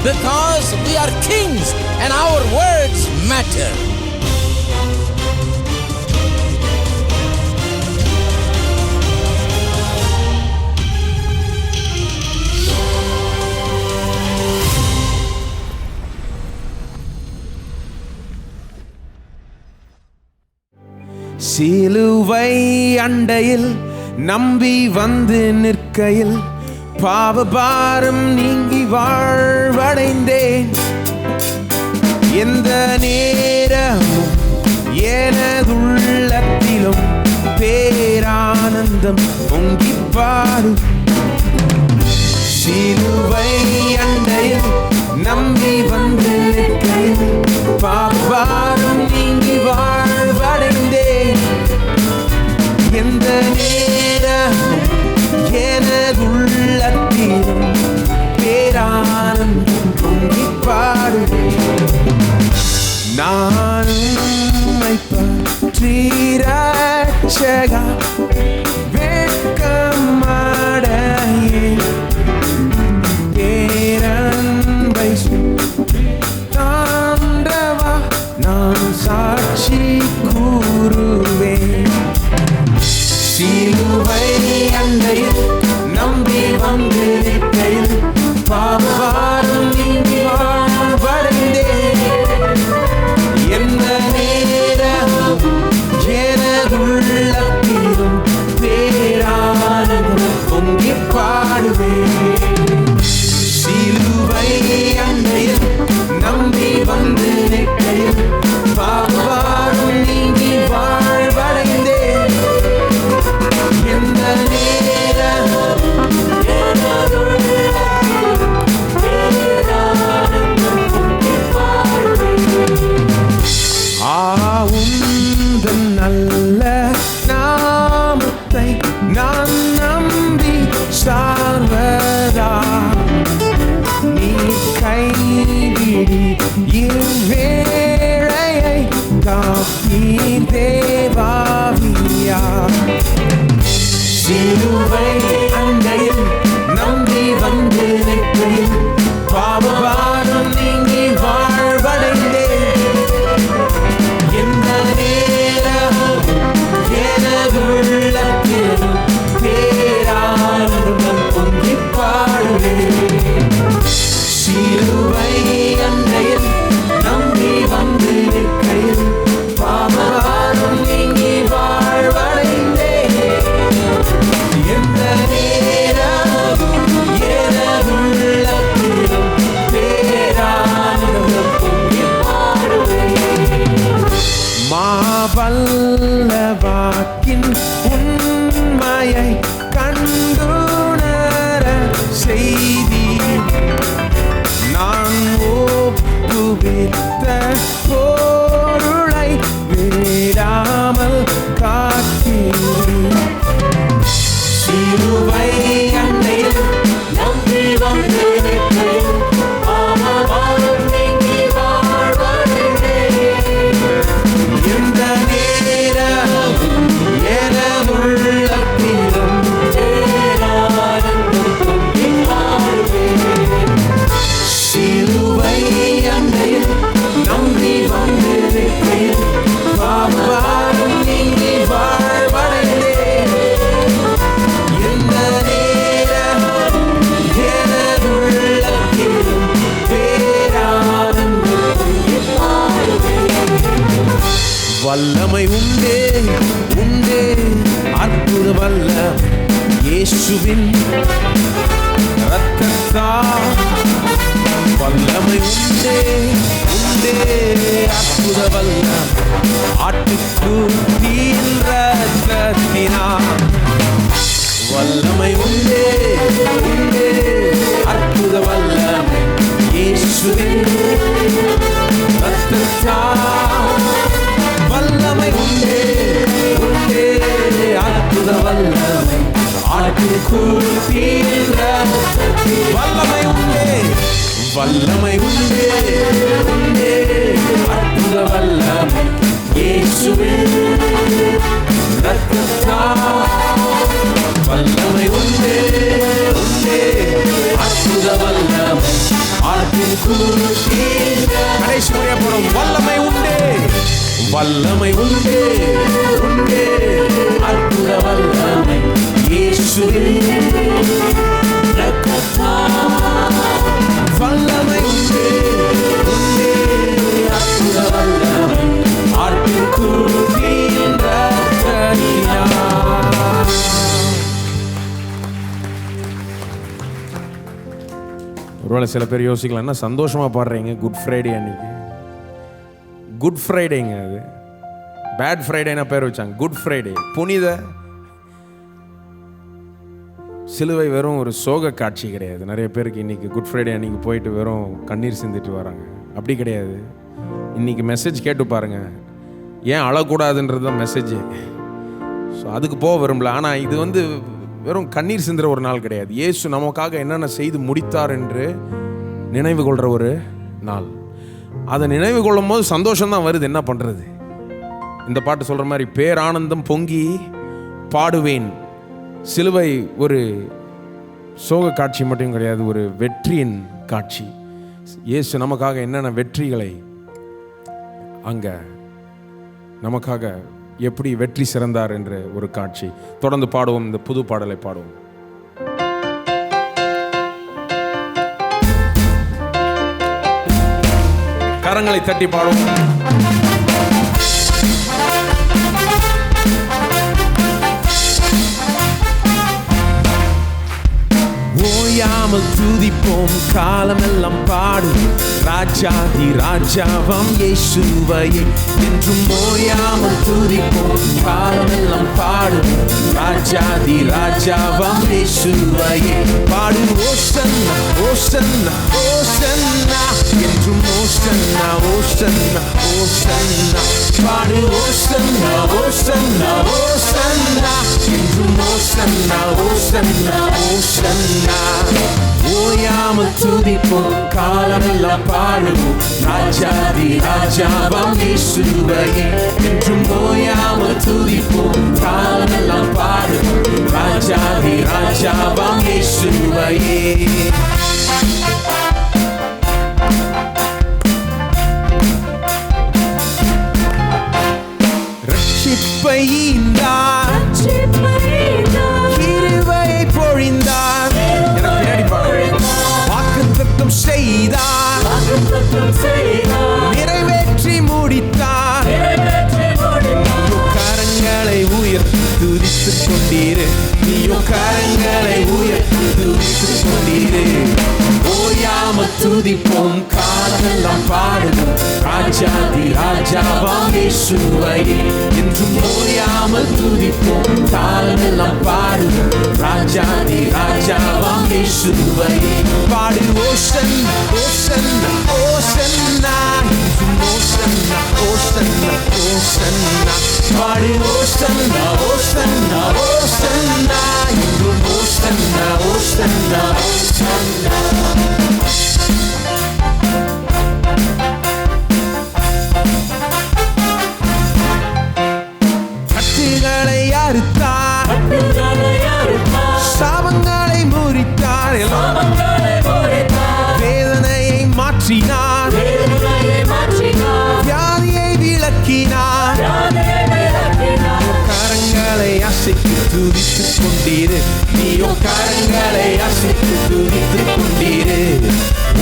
because we are kings and our words matter. சிலுவை அண்டையில் நம்பி வந்து நிற்கையில் பாவபாரம் நீங்கி வாழ்வடைந்தேன். எந்த நேரமும் எனதுள்ளத்திலும் பேரானந்தம் பொங்கி பாடும். சிலுவை அண்டையில் நம்பி வந்து நிற்கையில் பாவபாரம் நீங்கி வாழ்வடைந்தேன். எந்த நேரமும் எனதுள்ளத்திலும் பேரானந்தம் பொங்கி பாடுவேன். நான் உம்மை பற்றி ரட்சகா வெட்கமடையேன். பேரன்பை தாண்டவா நான் சாட்சி கூறுவேன். சிலுவை அண்டையில் நம்பி வந்து நிற்கையில் பாவபாரம் நீங்கி வாழ்வடைந்தேன். எந்த நேரமும் எனதுள்ளத்திலும் பேரானந்தம் பொங்கி பாடுவேன். சிலுவை அண்டையில் நம்பி வந்து நிற்கையில் பாவபாரம் நீங்கி வாழ்வடைந்தேன். எந்த நேரமும் உந்தன் நல்ல நாமத்தை நான் நம்பி சார்வதா நீ கைவிடி இவ்வேளையை காப்பி தேவாவியா. சிலுவை அண்டையில் நம்பி வந்து நிற்கையில் பாவபாரம் நீங்கி வாழ்வடைந்தேன். எந்த நேரமும் எனதுள்ளத்திலும் பேரானந்தம் பொங்கி பாடுவேன். சிலுவை அண்டையில் நம்பி வந்து நிற்கையில் பாவபாரம் நீங்கி வாழ்வடைந்தேன். எந்த நேரமும் எனதுள்ளத்திலும் பேரானந்தம் பொங்கி பாடுவேன். மாவல்ல வாக்கின் உண்மையை கண்டுணர செய்தி நான் ஒப்புவித்த பொருளை விடாமல் காக்கிறேன். சிலுவை அண்டையில் நம்பி வந்து நிற்கையில் பாவபாரம் நீங்கி வாழ்வடைந்தேன். எந்த நேரமும் எனதுள்ளத்திலும் பேரானந்தம் பொங்கி பாடுவேன். சிலுவை அண்டையில் நம்பி வந்து நிற்கையில் பாவபாரம் நீங்கி வாழ்வடைந்தேன். எந்த நேரமும் எனதுள்ளத்திலும் பேரானந்தம் பொங்கி பாடுவேன். வல்லமை உண்டே உண்டே அற்புத வல்ல இயேசுவின் இரத்தத்தால். வல்லமை உண்டே உண்டே அற்புத வல்ல ஆட்டுக்குட்டியின் இரத்தத்தினால். வல்லமை உண்டே உண்டே அற்புத வல்ல இயேசுவின் இரத்தத்தால். வல்லமை உண்டே உண்டே அற்புத வல்லமை ஆட்டுக்குட்டியின் இரத்தத்தினால். வல்லமை உண்டே வல்லமை உண்டே உண்டே அற்புத வல்லமை இயேசுவின் இரத்தத்தால். வல்லமை உண்டே உண்டே அற்புத வல்லமை ஆட்டுக்குட்டியின் கடைசி முறையா போறோம். வல்லமை உண்டே, வல்லமை உண்டே, உண்டே அற்புத வல்லமை இயேசுவில். வல்லமை உண்டே, உண்டே அற்புத வல்லமை ஆட்டுக்குட்டியின் இரத்தத்தினால். ஒருவேளை சில பேர் யோசிக்கலாம், என்ன சந்தோஷமாக பாடுறீங்க குட் ஃப்ரைடே அன்னைக்கு. குட் ஃப்ரைடேங்க அது. பேட் ஃப்ரைடேனா பேர் வச்சாங்க. குட் ஃப்ரைடே புனித சிலுவை வெறும் ஒரு சோக காட்சி கிடையாது. நிறைய பேருக்கு இன்னைக்கு குட் ஃப்ரைடே அன்னைக்கு போயிட்டு வெறும் கண்ணீர் சிந்திட்டு வராங்க. அப்படி கிடையாது. இன்னைக்கு மெசேஜ் கேட்டு பாருங்க, ஏன் அழக்கூடாதுன்றது தான் மெசேஜ். ஸோ அதுக்கு போக விரும்பல. ஆனால் இது வந்து வெறும் கண்ணீர் சிந்துற ஒரு நாள் கிடையாது. இயேசு நமக்காக என்னென்ன செய்து முடித்தார் என்று நினைவு கொள்கிற ஒரு நாள். அதை நினைவு கொள்ளும் போது சந்தோஷம்தான் வருது. என்ன பண்ணுறது? இந்த பாட்டு சொல்கிற மாதிரி பேரானந்தம் பொங்கி பாடுவேன். சிலுவை ஒரு சோக காட்சி மட்டும் கிடையாது, ஒரு வெற்றியின் காட்சி. இயேசு நமக்காக என்னென்ன வெற்றிகளை அங்கே நமக்காக எப்படி வெற்றி சிறந்தார் என்ற ஒரு காட்சி. தொடர்ந்து பாடுவோம். இந்த புது பாடலை பாடுவோம். கரங்களை தட்டி பாடுவோம். ஓயாமல் துதிப்போம், காலமெல்லாம் பாடுவோம், ராஜாதி ராஜாவாம் இயேசுவையே. என்றும் ஓயாமல் துதிப்போம், காலமெல்லாம் பாடுவோம், ராஜாதி ராஜாவாம் இயேசுவையே. பாடு ஓசன்னா ஓசன்னா ஓசன்னா, என்றும் ஓசன்னா ஓசன்னா ஓசன்னா. பாடு ஓசன்னா ஓசன்னா ஓசன்னா, என்றும் ஓசன்னா ஓசன்னா ஓசன்னா. ஓயாமல் துதிப்போம், காலமெல்லாம் பாடுவோம், ராஜாதி ராஜாவாம் இயேசுவையே. என்றும் ஓயாமல் துதிப்போம், காலமெல்லாம் பாடுவோம், ராஜாதி ராஜாவாம் இயேசுவையே. ரட்சிப்பை ஈந்தார், கிருபையை பொழிந்தார், வாக்குத்தத்தம் செய்தார், நிறைவேற்றி முடித்தார். கரங்களை உயர்த்தி துதித்துக் கொண்டீரு, நீயோ கரங்களை உயர்த்தி துதித்துக் கொண்டீரு. ஓயாமல் துதிப்போம், காலமெல்லாம் பாடுவோம், ராஜாதி ராஜாவாம் இயேசுவையே. என்றும் ஓயாமல் துதிப்போம், காலமெல்லாம் பாடுவோம், ராஜாதி ராஜாவாம் இயேசுவையே. பாடு ஓசன்னா ஓசன்னா ஓசன்னா, என்றும் ஓசன்னா ஓசன்னா ஓசன்னா. பாடு ஓசன்னா ஓசன்னா ஓசன்னா, என்றும் ஓசன்னா ஓசன்னா ஓசன்னா. கட்டுகளை அறுத்தார், சாபங்களை முறித்தார், வேதனையை மாற்றினார், வியாதியை விளக்கினார். கரங்களை அசைத்து துதித்துக் கொண்டீரு, நீயோ கரங்களை அசைத்து துதித்துக் கொண்டீரு.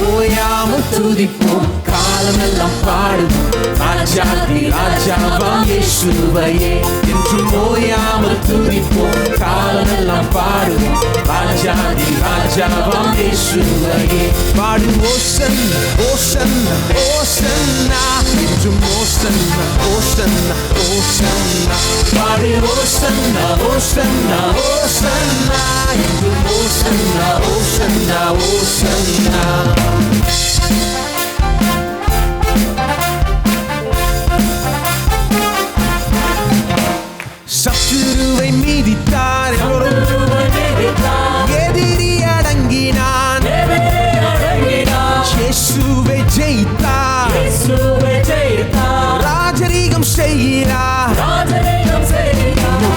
ஓயாமல் துதிப்போம், காலமெல்லாம் பாடுவோம், ராஜாதி ராஜாவாம் இயேசுவையே. என்றும் ஓயாமல் துதிப்போம், காலமெல்லாம் பாடுவோம், ராஜாதி ராஜாவாம் இயேசுவையே. பாடு ஓசன்னா ஓசன்னா ஓசன்னா, என்றும் ஓசன்னா ஓசன்னா ஓசன்னா. பாடு ஓசன்னா ஓசன்னா ஓசன்னா, என்றும் ஓசன்னா ஓசன்னா ஓசன்னா. சத்துருவை மீதித்தார், எதிரி அடங்கினான், இயேசுவை ஜெயித்தார், ராஜரீகம் செய்கிறார்.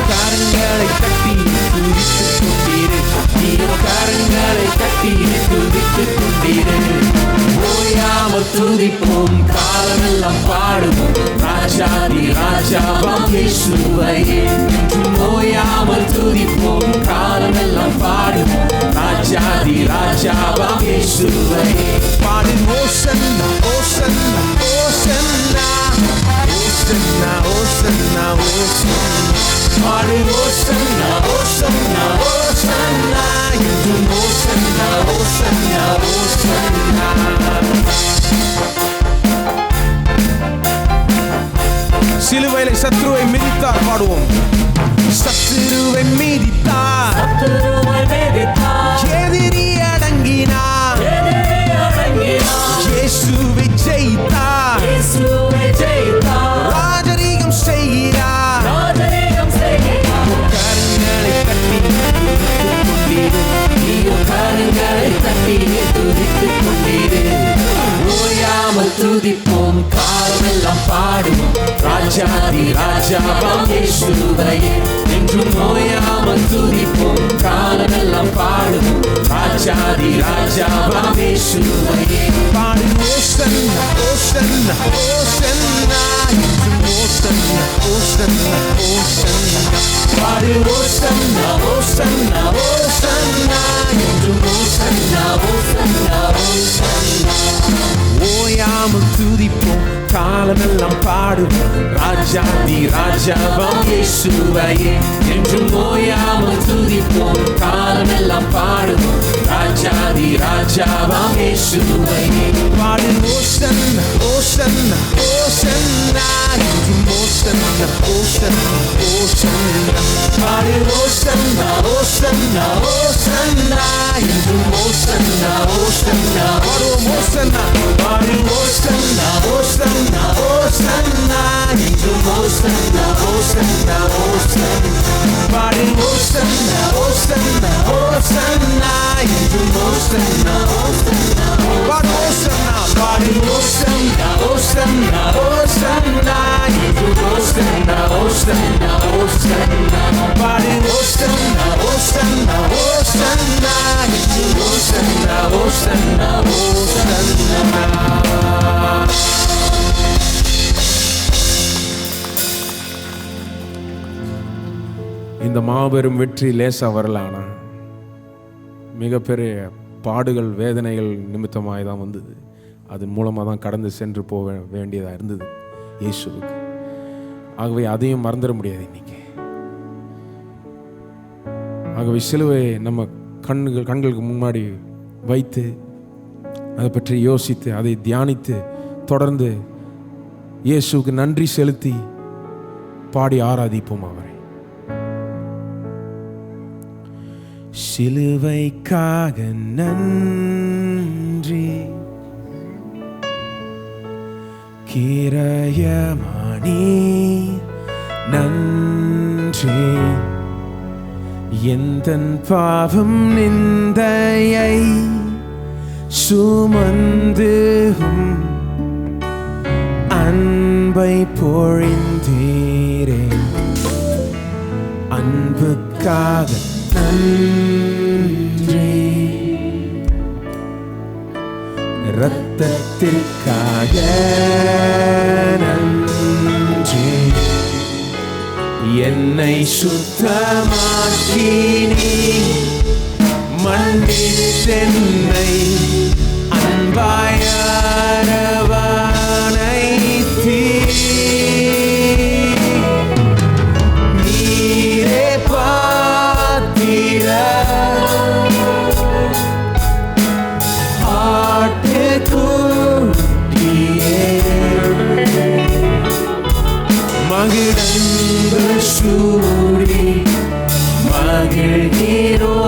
கரங்களை தட்டி துதித்துக் கொண்டீரு, நீயோ கரங்களை தட்டி துதித்துக் கொண்டீரு. துதிப்போம், காலமெல்லாம் பாடுவோம், ராஜாதி ராஜாவாம் இயேசுவையே. ஓயாமல் துதிப்போம், காலமெல்லாம் பாடுவோம், ராஜாதி ராஜாவாம் இயேசுவையே. பாடு ஓசன்னா ஓசன்னா ஓசன்னா ஓசன்னா ஓசன்னா ஓசன்னா. பாடு ஓசன்னா ஓசன்னா ஓசன்னா என்றும் ஓசன்னா ஓசன்னா ஓசன்னா. சிலுவையிலே சத்ருவை மிதித்தார், பாடுவோம். சத்துருவை மிதித்தார், எதிரி அடங்கினார், இயேசுவை ஜெயித்தார், ராஜரீகம் செய்கிறார். கரங்களை தட்டி துதித்துக் கொண்டீரு. ஓயாமல் துதிப்போம், காலமெல்லாம் பாடுவோம், ராஜாதி ராஜாவாம் இயேசுவையே. என்றும் ஓயாமல் துதிப்போம், காலமெல்லாம் பாடுவோம், ராஜாதி ராஜாவாம் இயேசுவையே. பாடு ஓசன்னா ஓசன்னா ஓசன்னா என்றும் ஓசன்னா ஓசன்னா ஓசன்னா. பாடு ஓசன்னா ஓசன்னா ஓசன்னா என்றும் ஓசன்னா ஓசன்னா ஓசன்னா. ஓயாமல் துதிப்போம், காலமெல்லாம் பாடுவோம், ராஜாதி ராஜாவாம் இயேசுவையே. என்றும் ஓயாமல் துதிப்போம், காலமெல்லாம் பாடுவோம், ராஜாதி ராஜாவாம் இயேசுவையே. பாடு ஓசன்னா ஓசன்னா ஓசன்னா என்றும் ஓசன்னா ஓசன்னா ஓசன்னா. பாடு ஓசன்னா ஓசன்னா ஓசன்னா என்றும் ஓசன்னா ஓசன்னா. பாடுவோம் ஓசன்னா. பாடு ஓசன்னா ஓசன்னா ஓசன்னா என்றும் ஓசன்னா ஓசன்னா ஓசன்னா. பாடு ஓசன்னா ஓசன்னா ஓசன்னா என்றும் ஓசன்னா ஓசன்னா. பாடு ஓசன்னா. பாடு ஓசன்னா ஓசன்னா ஓசன்னா என்றும் ஓசன்னா ஓசன்னா ஓசன்னா. பாடு ஓசன்னா ஓசன்னா ஓசன்னா என்றும் ஓசன்னா ஓசன்னா ஓசன்னா. இந்த மாபெரும் வெற்றி லேசா வரலானா, மிகப்பெரிய பாடுகள் வேதனைகள் நிமித்தமாக தான் வந்தது. அதன் மூலமாக தான் கடந்து சென்று போக வேண்டியதாக இருந்தது இயேசுவுக்கு. ஆகவே அதையும் மறந்துட முடியாது இன்னைக்கு. ஆகவே சிலுவை நம்ம கண்களுக்கு முன்னாடி வைத்து அதை பற்றி யோசித்து அதை தியானித்து தொடர்ந்து இயேசுவுக்கு நன்றி செலுத்தி பாடி ஆராதிப்போம் அவரை. சிலுவைக்காக நன்றி, கிரயமானி நன்றி, எந்தன் பாவம் நிந்தையை சுமந்தும் அன்பை பொழிந்தீரே. அன்புக்காக நன்றி, இரத்தத்திற்காக நன்றி, என்னை சுத்தமாக்கி நீ மன்னித்தென்னை அன்பாய் அரவணைத்தீர். நீரே பாத்திர ஆட்டுக்குட்டியே, மகிழ்ந்து சூடி மகிழ்கிறோம்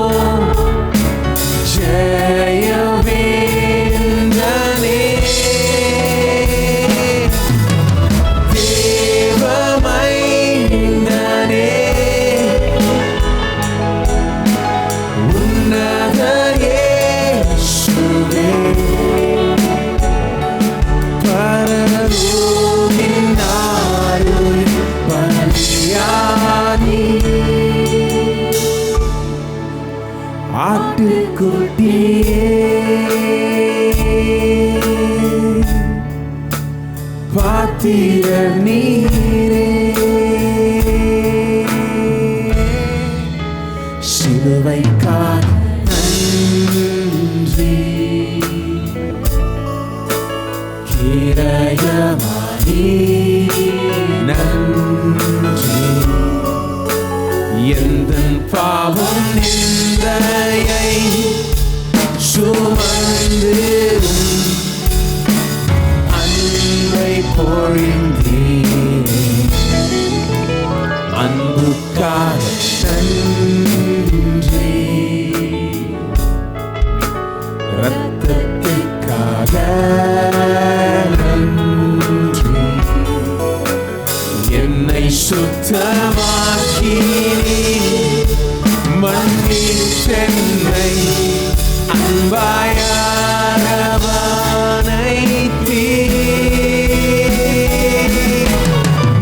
ஜெயவேந்தனே. தேவமைந்தனே, உன்னத இயேசுவே, பரலோகின் அருள் பலியானி. அன்புக்காக நன்றி, இரத்தத்துக்காக நன்றி, என்னை சுத்தமாக்கி மண்ணில் சென்னை அன்பாயானவனை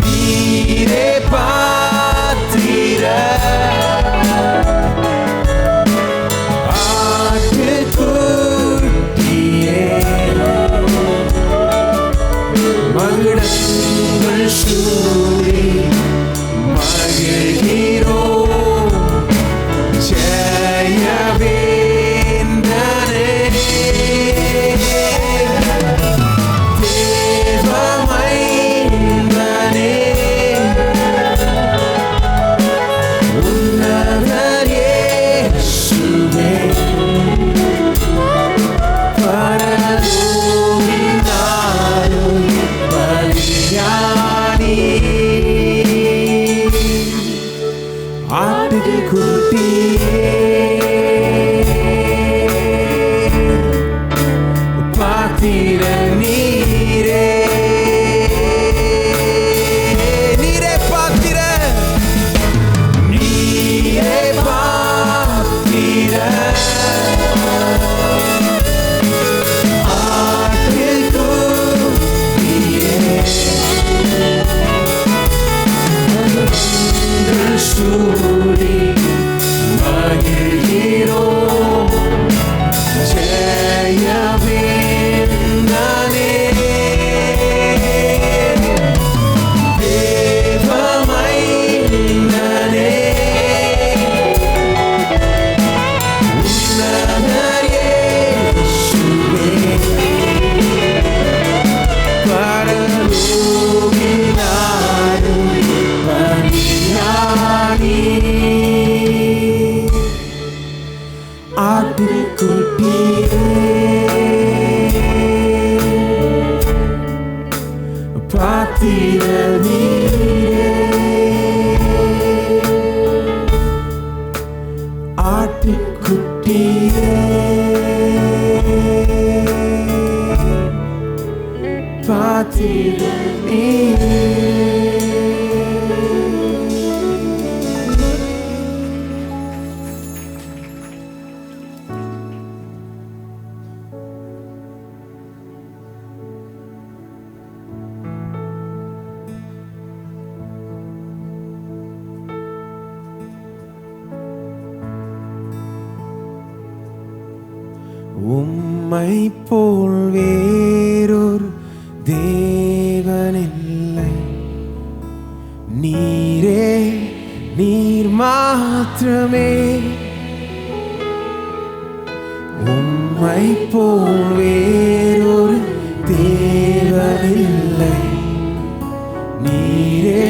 நீரே பாத்திர ஆட்டுக்குட்டியே, மகுடங்கள் சூடி மகிழ்கிறோ ஜெயவேந்தனே, தேவமைந்தனே, உன்னதர் இயேசுவே, பரலோகினாலும் பலியானி, ஆட்டுக்குட்டியே, பாத்திர நீரே, நீரே பாத்திர, நீரே பாத்திர, ஆட்டுக்குட்டியே, சூடி மகிழ்கிறோ ஜெயவேந்தனே, தேவமைந்தனே, உன்னதர் இயேசுவே, பரலோகினாலும் பலியானி, ஆட்டுக்குட்டியே, பாத்திர நீரே, ஆட்டுக்குட்டியே, பாத்திர நீரே. உம்மை போல் வேறொரு தேவனில்லை, நீரே நீர் மாத்திரமே, உம்மை போல் வேறொரு தேவனில்லை, நீரே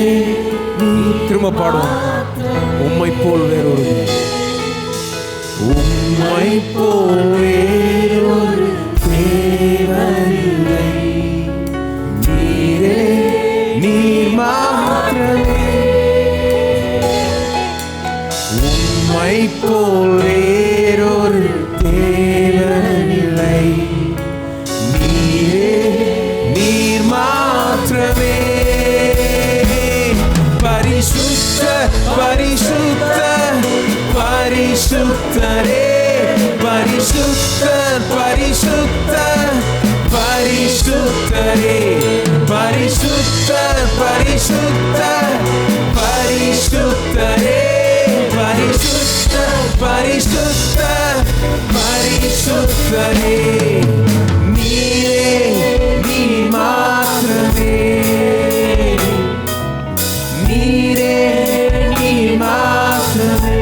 நீர். திரும்ப பாடுவோம். உம்மை போல் வேறொரு, உம்மை போல் வேறொரு தேவனில்லை, நீரே நீர் மாத்திரமே, உம்மை போல் வேறொரு தேவனில்லை, நீரே நீர் மாத்திரமே, பரிசுத்த பரிசுத்த பரிசுத்தரே, பரிசுத்தர் பரிசுத்தர் பரிசுத்தரே, பரிசுத்தர் பரிசுத்தர் பரிசுத்தரே, பரிசுத்தர் பரிசுத்தர் பரிசுத்தரே, நீரே நீ மாத்திரமே, நீரே நீ மாத்திரமே,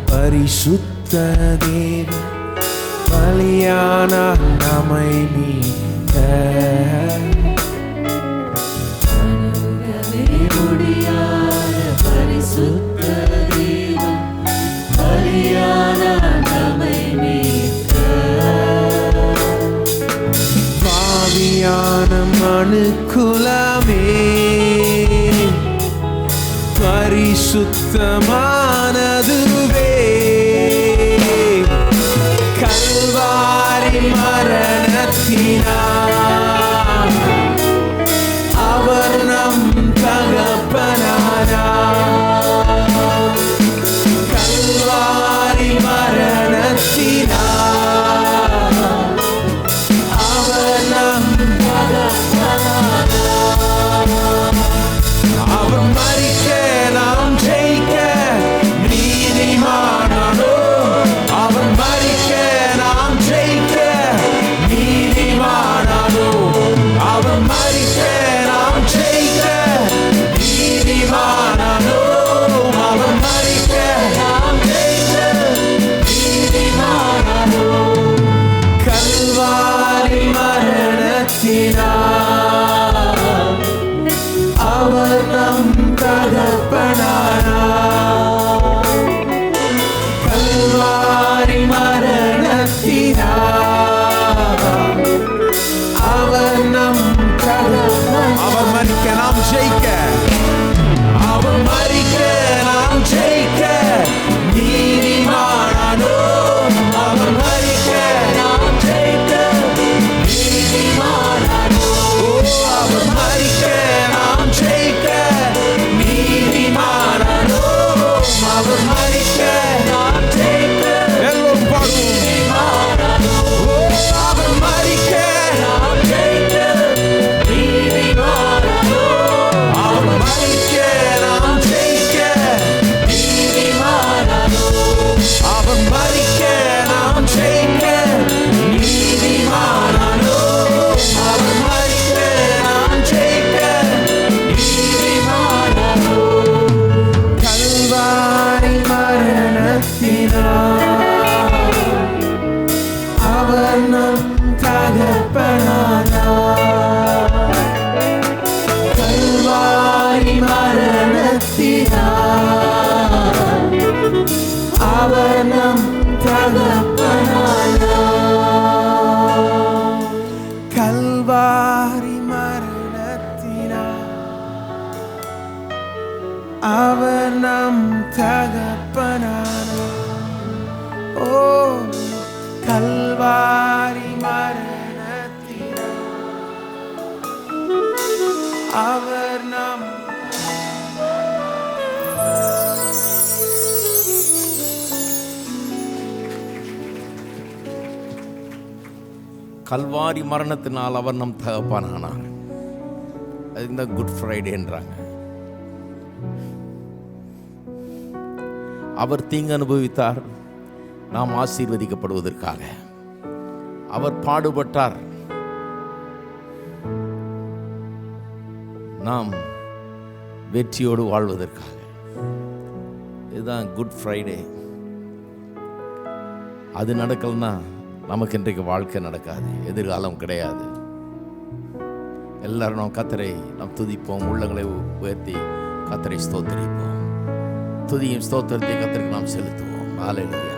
பரிசுத்த தேவ பலியான நம்மை மீட்ட சுத்தமானதுவே கல்வாரி மரணத்தினால் அவர் நம் தகப்பனானார். கல்வாரி மரணத்தினால் அவர் நம் தகப்பனானார். அவர் மரிக்க நாம் ஜெயிக்க நீதிமானானோ. அவர் மரிக்க நாம் ஜெயிக்க நீதிமானானோ. அவர் மரிக்க நாம் ஜெயிக்க நீதிமானானோ. அவர் மரிக்க நாம் ஜெயிக்க நீதிமானானோ. கல்வாரி மரணத்தினால் அவர் நம் தகப்பனானார். கல்வாரி மரணத்தினால் அவர் நம் தகப்பனானார். அவர் மரிக்க நாம் ஜெயிக்க, அவர் மரிக்க நாம் ஜெயிக்க நீதிமானானோ. அவர் மரிக்க நாம் ஜெயிக்க நீதிமானானோ. அவர் மரிக்க நாம் ஜெயிக்க நீதிமானானோ. அவர் மரிக்க நாம் ஜெயிக்க எல்லோரும் பாடுவோம். அவர் மரிக்க நாம் ஜெயிக்க நீதிமானானோ. அவர் மரிக்க நாம் ஜெயிக்க நீதிமானானோ. அவர் மரிக்க நாம் ஜெயிக்க நீதிமானானோ. அவர் மரிக்க நாம் ஜெயிக்க நீதிமானானோ. கல்வாரி மரணத்தினால் அவர் நம் தகப்பனானார். கல்வாரி மரணத்தினால் அவர் நம் தகப்பனானார். கல்வாரி மரணத்தினால் அவர் நம் தகப்பனானார். ஓ கல்வாரி மரணத்தினால் அவர் நம் கல்வாரி மரணத்தினால் அவர் நம் தகப்பனானார். அது இந்த குட் ஃப்ரைடேன்றாங்க. அவர் தீங்கு அனுபவித்தார் நாம் ஆசீர்வதிக்கப்படுவதற்காக. அவர் பாடுபட்டார் நாம் வெற்றியோடு வாழ்வதற்காக. இதுதான் குட் ஃப்ரைடே. அது நடக்கலன்னா நமக்கு இன்றைக்கு வாழ்க்கை நடக்காது, எதிர்காலம் கிடையாது. எல்லாரும் நாம் கர்த்தரை நாம் துதிப்போம், உள்ளங்களை உயர்த்தி கர்த்தரை ஸ்தோத்திரிப்போம். துதியும் ஸ்தோத்திரத்தை கர்த்தருக்கு நாம் செலுத்துவோம். ஹல்லேலூயா.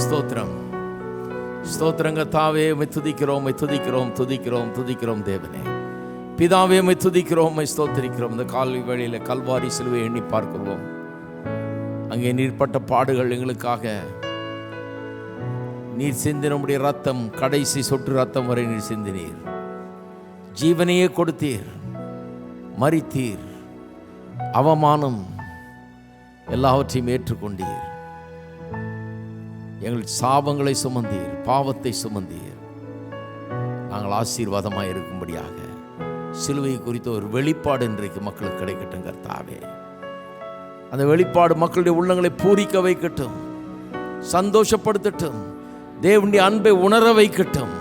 ஸ்தோத்திரம் ஸ்தோத்திரங்க தாவே, உம்மை துதிக்கிறோம், உம்மை துதிக்கிறோம், துதிக்கிறோம், துதிக்கிறோம் தேவனே. பிதாவே, உம்மை துதிக்கிறோம், உம்மை ஸ்தோத்திரிக்கிறோம். இந்த காலை வேளையில் கல்வாரி சிலுவை எண்ணி பார்க்கிறோம். அங்கே நீர்ப்பட்ட பாடுகள் எங்களுக்காக நீர் சிந்தின உம்முடைய ரத்தம், கடைசி சொட்டு ரத்தம் வரை நீர் சிந்தினீர். ஜீவனையே கொடுத்தீர், மரித்தீர், அவமானம் எல்லாவற்றையும் ஏற்றுக்கொண்டீர். எங்கள் சாபங்களை சுமந்தீர், பாவத்தை சுமந்தீர். நாங்கள் ஆசீர்வாதமாக இருக்கும்படியாக சிலுவை குறித்த ஒரு வெளிப்பாடு இன்றைக்கு மக்களுக்கு கிடைக்கட்டும் கர்த்தாவே. அந்த வெளிப்பாடு மக்களுடைய உள்ளங்களை பூரிக்க வைக்கட்டும், சந்தோஷப்படுத்தட்டும், தேவனுடைய அன்பை உணர வைக்கட்டும்.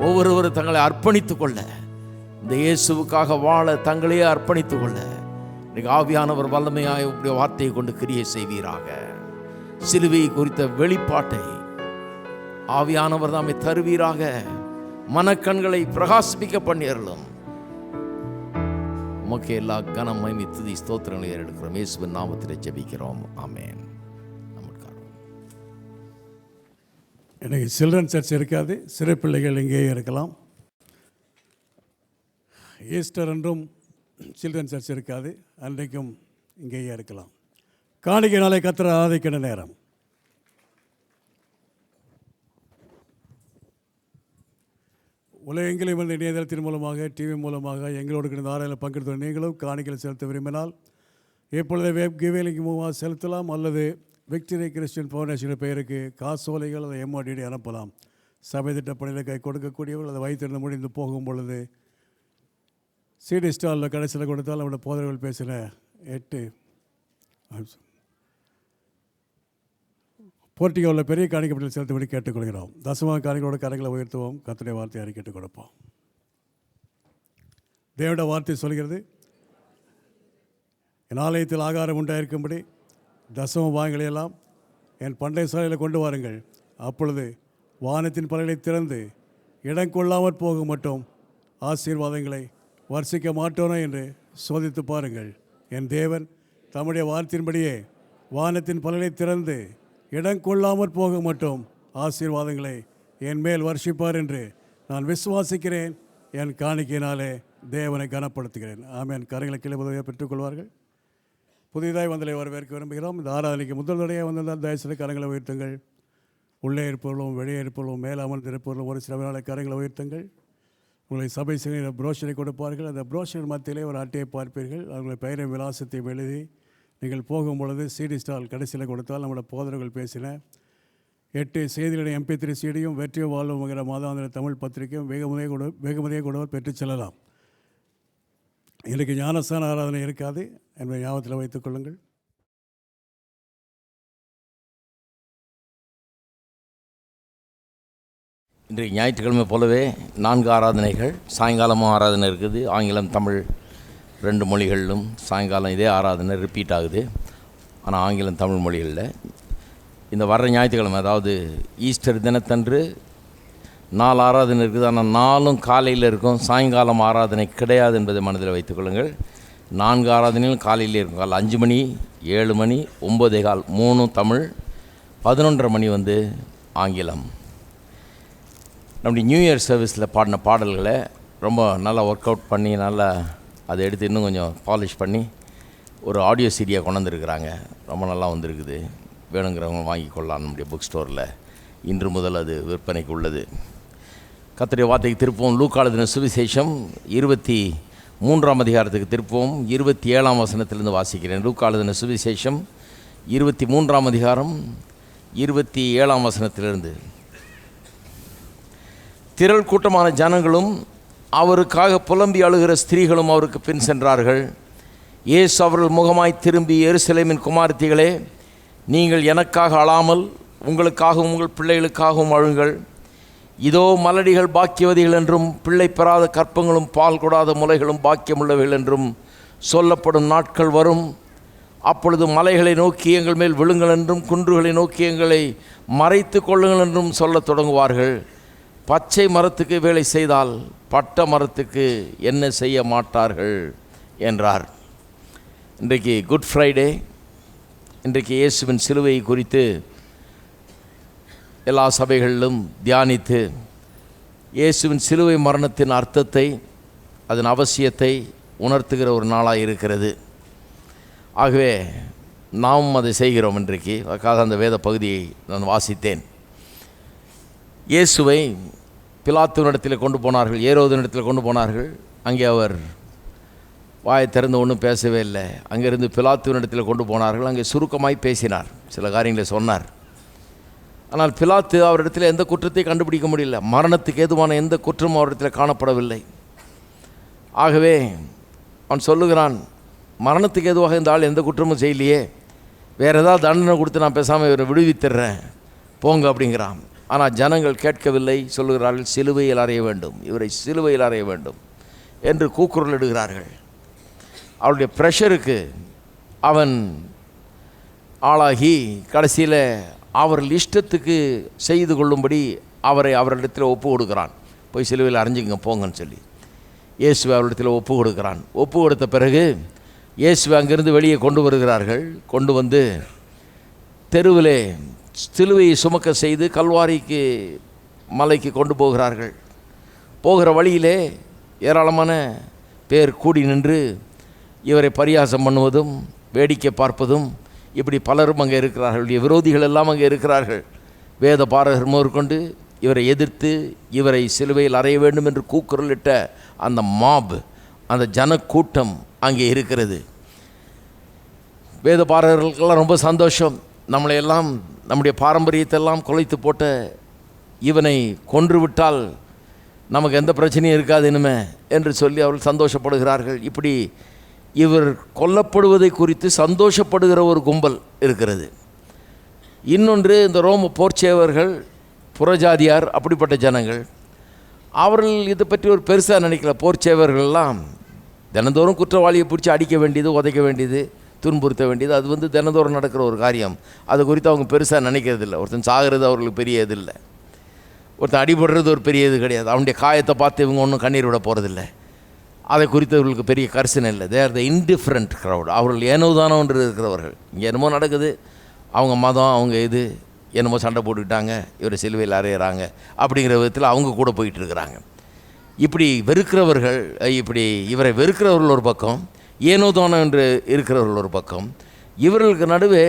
ஒவ்வொருவரும் தங்களை அர்ப்பணித்துக் கொள்ள, இந்த இயேசுவுக்காக வாழ தங்களையே அர்ப்பணித்துக் கொள்ள இன்றைக்கு ஆவியானவர் வல்லமையாய் உடைய வார்த்தையை கொண்டு கிரியை செய்வீராக. சிலுவையை குறித்த வெளிப்பாட்டை ஆவியானவர் தாமே தருவீராக. மனக்கண்களை பிரகாசிப்பிக்க பண்ணியறலும். உமக்கு எல்லா கனம், மகிமை, துதி, ஸ்தோத்திரங்களை ஏறெடுக்கிறோம். இயேசுவின் நாமத்தில் ஜெபிக்கிறோம். ஆமென். எனக்கு சில்ட்ரன் சர்ச் இருக்காது, சிறு பிள்ளைகள் இங்கேயே இருக்கலாம். ஈஸ்டர் அன்றும் சில்ட்ரன் சர்ச் இருக்காது, அன்றைக்கும் இங்கேயே இருக்கலாம். காணிக்கை நாளை கர்த்தரை ஆராதிக்கின்ற நேரம். உலகெங்கிலும் இந்த இணையதளத்தின் மூலமாக, டிவி மூலமாக எங்களோடு கிடந்த ஆராயில் பங்கெடுத்த நீங்களும் காணிக்கையில் செலுத்த விரும்பினால் இப்பொழுது வெப் கிவேலிங் மூலமாக செலுத்தலாம், அல்லது விக்டரி கிறிஸ்டியன் ஃபவுண்டேஷன் பெயருக்கு காசோலைகள் அதை MRDD அனுப்பலாம். சபை திட்டப்பணியில் கை கொடுக்கக்கூடியவர்கள் அதை வைத்திருந்து முடிந்து போகும் பொழுது CD ஸ்டாலில் கடைசியில் கொடுத்தால் நம்மளோட போதவர்கள் பேசின 8 போர்ட்டிகோவில் பெரிய காணிக்கப்பட்டில் செலுத்தும்படி கேட்டுக்கொள்கிறோம். தசமாக காணிகளோட கரங்களை உயர்த்துவோம். கர்த்தருடைய வார்த்தையை அறிக்கைட்டு கொடுப்போம். தேவனுடைய வார்த்தை சொல்கிறது, என் ஆலயத்தில் ஆகாரம் உண்டாயிருக்கும்படி தசம பாகங்களையெல்லாம் என் பண்டைய சாலையில் கொண்டு வாருங்கள். அப்பொழுது வானத்தின் பலனை திறந்து இடம் கொள்ளாமற் போக மட்டும் ஆசீர்வாதங்களை வர்ஷிக்க மாட்டோனோ என்று சோதித்து பாருங்கள். என் தேவன் தம்முடைய வார்த்தையின்படியே வானத்தின் பலனை திறந்து இடம் கொள்ளாமற் போக மட்டும் ஆசீர்வாதங்களை என் மேல் வர்ஷிப்பார் என்று நான் விசுவாசிக்கிறேன். என் காணிக்கையினாலே தேவனை கனப்படுத்துகிறேன். ஆமென். கரங்களை கீழே உதவியை பெற்றுக்கொள்வார்கள். புதிதாய் வந்தலை வரவேற்க விரும்புகிறோம். இந்த ஆராதனைக்கு முதல் தடையாக வந்திருந்தால் தயவுசெய்து கரங்களை உயர்த்துங்கள். உள்ளே இருப்பவர்களும் வெளியே இருப்பவர்களும் மேல் அமர்ந்திருப்பவர்களும் ஒரு சில நாளை கரங்களை உயர்த்துங்கள். உங்களை சபை செய்கிற புரோஷரை கொடுப்பார்கள். அந்த புரோஷர் மத்தியிலே ஒரு அட்டையை பார்ப்பீர்கள். அவங்களை பெயரை விலாசத்தையும் எழுதி நீங்கள் போகும் பொழுது CD ஸ்டால் கடைசியில் கொடுத்தால் நம்மளோட போதவர்கள் பேசின 8 செய்திகளை MP3 CD-யும் வெற்றியும் வாழ்வுங்கிற மாதாந்திர தமிழ் பத்திரிகையும் வெகுமதியை கொடுவர் பெற்று செல்லலாம். இன்றைக்கு ஞானஸ்தான ஆராதனை இருக்காது என்பதை ஞாபகத்தில் வைத்துக் கொள்ளுங்கள். இன்றைக்கு ஞாயிற்றுக்கிழமை போலவே 4 ஆராதனைகள், சாயங்காலமும் ஆராதனை இருக்குது. ஆங்கிலம் தமிழ் 2 மொழிகளிலும் சாயங்காலம் இதே ஆராதனை ரிப்பீட் ஆகுது. ஆனால் ஆங்கிலம் தமிழ் மொழிகளில் இந்த வர்ற ஞாயிற்றுக்கிழமை, அதாவது ஈஸ்டர் தினத்தன்று 4 ஆராதனை இருக்குது. ஆனால் 4ம் காலையில் இருக்கும், சாயங்காலம் ஆராதனை கிடையாது என்பதை மனதில் வைத்துக்கொள்ளுங்கள். 4 ஆராதனையும் காலையிலே இருக்கும். காலை 5 மணி, 7 மணி, 9:15, 3 தமிழ், 11:30 மணி ஆங்கிலம். நம்முடைய நியூ இயர் சர்வீஸில் பாடின பாடல்களை ரொம்ப நல்லா ஒர்க் அவுட் பண்ணி நல்லா அதை எடுத்து இன்னும் கொஞ்சம் பாலிஷ் பண்ணி ஒரு ஆடியோ சீடியாக கொண்டு வந்திருக்கிறாங்க. ரொம்ப நல்லா வந்திருக்குது. வேணுங்கிறவங்க வாங்கி கொள்ளலாம். நம்முடைய புக் ஸ்டோரில் இன்று முதல் அது விற்பனைக்கு உள்ளது. கர்த்தருடைய வார்த்தைக்கு திருப்போம். லூக்கா எழுதின சுவிசேஷம் 23ஆம் அதிகாரத்துக்கு திருப்போம். 27ஆம் வசனத்திலிருந்து வாசிக்கிறேன். லூக்கா எழுதின சுவிசேஷம் 23ஆம் அதிகாரம் 27ஆம் வசனத்திலிருந்து. திரள் கூட்டமான ஜனங்களும் அவருக்காக புலம்பி அழுகிற ஸ்திரீகளும் அவருக்கு பின் சென்றார்கள். இயேசு அவர்கள் முகமாய் திரும்பி, எருசலேமின் குமாரத்திகளே, நீங்கள் எனக்காக அழாமல் உங்களுக்காகவும் உங்கள் பிள்ளைகளுக்காகவும் அழுங்கள். இதோ மலடிகள் பாக்கியவதிகள் என்றும் பிள்ளை பெறாத கற்பங்களும் பால் கொடாத முலைகளும் பாக்கியமுள்ளவைகள் என்றும் சொல்லப்படும் நாட்கள் வரும். அப்பொழுது மலைகளை நோக்கி எங்கள் மேல் விழுங்கள் என்றும் குன்றுகளை நோக்கி எங்களை மறைத்து கொள்ளுங்கள் என்றும் சொல்லத் தொடங்குவார்கள். பச்சை மரத்துக்கு வேலை செய்தால் பட்ட மரத்துக்கு என்ன செய்ய மாட்டார்கள் என்றார். இன்றைக்கு குட் ஃப்ரைடே. இன்றைக்கு இயேசுவின் சிலுவை குறித்து எல்லா சபைகளிலும் தியானித்து இயேசுவின் சிலுவை மரணத்தின் அர்த்தத்தை, அதன் அவசியத்தை உணர்த்துகிற ஒரு நாளாக இருக்கிறது. ஆகவே நாம் அதை செய்கிறோம். இன்றைக்கு அதுக்காக அந்த வேத பகுதியை நான் வாசித்தேன். இயேசுவை பிலாத்துவினிடத்தில் கொண்டு போனார்கள், ஏரோதினிடத்தில் கொண்டு போனார்கள். அங்கே அவர் வாயை திறந்து ஒன்றும் பேசவே இல்லை. அங்கேருந்து பிலாத்துவினிடத்தில் கொண்டு போனார்கள். அங்கே சுருக்கமாய் பேசினார், சில காரியங்களை சொன்னார். ஆனால் பிலாத்து அவரிடத்தில் எந்த குற்றத்தையும் கண்டுபிடிக்க முடியல. மரணத்துக்கு ஏதுவான எந்த குற்றமும் அவரிடத்தில் காணப்படவில்லை. ஆகவே அவன் சொல்லுகிறான், மரணத்துக்கு ஏதுவாக இந்த ஆள் எந்த குற்றமும் செய்யலையே, வேறு ஏதாவது தண்டனை கொடுத்து நான் பேசாமல் இவரை விடுவித்துறேன் போங்க அப்படிங்கிறான். ஆனால் ஜனங்கள் கேட்கவில்லை. சொல்லுகிறார்கள், சிலுவையில் அறைய வேண்டும், இவரை சிலுவையில் அறைய வேண்டும் என்று கூக்குரல் இடுகிறார்கள். அவருடைய ப்ரெஷருக்கு அவன் ஆளாகி கடைசியில் அவர்கள் இஷ்டத்துக்கு செய்து கொள்ளும்படி அவரை அவரிடத்தில் ஒப்பு கொடுக்குறான். போய் சிலுவையில் அரைஞ்சிங்க போங்கன்னு சொல்லி இயேசுவை அவரிடத்தில் ஒப்பு கொடுக்குறான். ஒப்பு கொடுத்த பிறகு இயேசுவை அங்கிருந்து வெளியே கொண்டு வருகிறார்கள். கொண்டு வந்து தெருவிலே சிலுவையை சுமக்க செய்து கல்வாரிக்கு மலைக்கு கொண்டு போகிறார்கள். போகிற வழியிலே ஏராளமான பேர் கூடி நின்று இவரை பரியாசம் பண்ணுவதும் வேடிக்கை பார்ப்பதும் இப்படி பலரும் அங்கே இருக்கிறார்கள். விரோதிகள் எல்லாம் அங்கே இருக்கிறார்கள். வேத பாரகர் முதற்கொண்டு இவரை எதிர்த்து இவரை சிலுவையில் அறைய வேண்டும் என்று கூக்குரலிட்ட அந்த மாப், அந்த ஜனக்கூட்டம் அங்கே இருக்கிறது. வேத பாரகர்களுக்கெல்லாம் ரொம்ப சந்தோஷம். நம்மளையெல்லாம் நம்முடைய பாரம்பரியத்தெல்லாம் குலைத்து போட்ட இவனை கொன்று விட்டால் நமக்கு எந்த பிரச்சனையும் இருக்காது இனிமே என்று சொல்லி அவர்கள் சந்தோஷப்படுகிறார்கள். இப்படி இவர் கொல்லப்படுவதை குறித்து சந்தோஷப்படுகிற ஒரு கும்பல் இருக்கிறது. இன்னொன்று இந்த ரோம போர்ச்சேவர்கள், புறஜாதியார், அப்படிப்பட்ட ஜனங்கள். அவர்கள் இதை பற்றி ஒரு பெருசாக நினைக்கல. போர்ச்சேவர்கள்லாம் தினந்தோறும் குற்றவாளியை பிடிச்சி அடிக்க வேண்டியது, உதைக்க வேண்டியது, துன்புறுத்த வேண்டியது, அது தினந்தோறும் நடக்கிற ஒரு காரியம். அது குறித்து அவங்க பெருசாக நினைக்கிறதில்லை. ஒருத்தன் சாகிறது அவர்களுக்கு பெரிய இது இல்லை, ஒருத்தன் அடிபடுறது ஒரு பெரிய இது கிடையாது. அவனுடைய காயத்தை பார்த்து இவங்க ஒன்றும் கண்ணீர் விட போகிறதில்லை. அதை குறித்து அவர்களுக்கு பெரிய கரிசனை இல்லை. They are the indifferent crowd. அவர்கள் ஏனோதானோ என்று இருக்கிறவர்கள். இங்கே என்னமோ நடக்குது, அவங்க மதம், அவங்க இது என்னமோ சண்டை போட்டுக்கிட்டாங்க, இவரை சிலுவையில் அறையிறாங்க அப்படிங்கிற விதத்தில் அவங்க கூட போயிட்டுருக்கிறாங்க. இப்படி வெறுக்கிறவர்கள், இப்படி இவரை வெறுக்கிறவர்கள் ஒரு பக்கம், ஏனோதானோ என்று இருக்கிறவர்கள் ஒரு பக்கம், இவர்களுக்கு நடுவே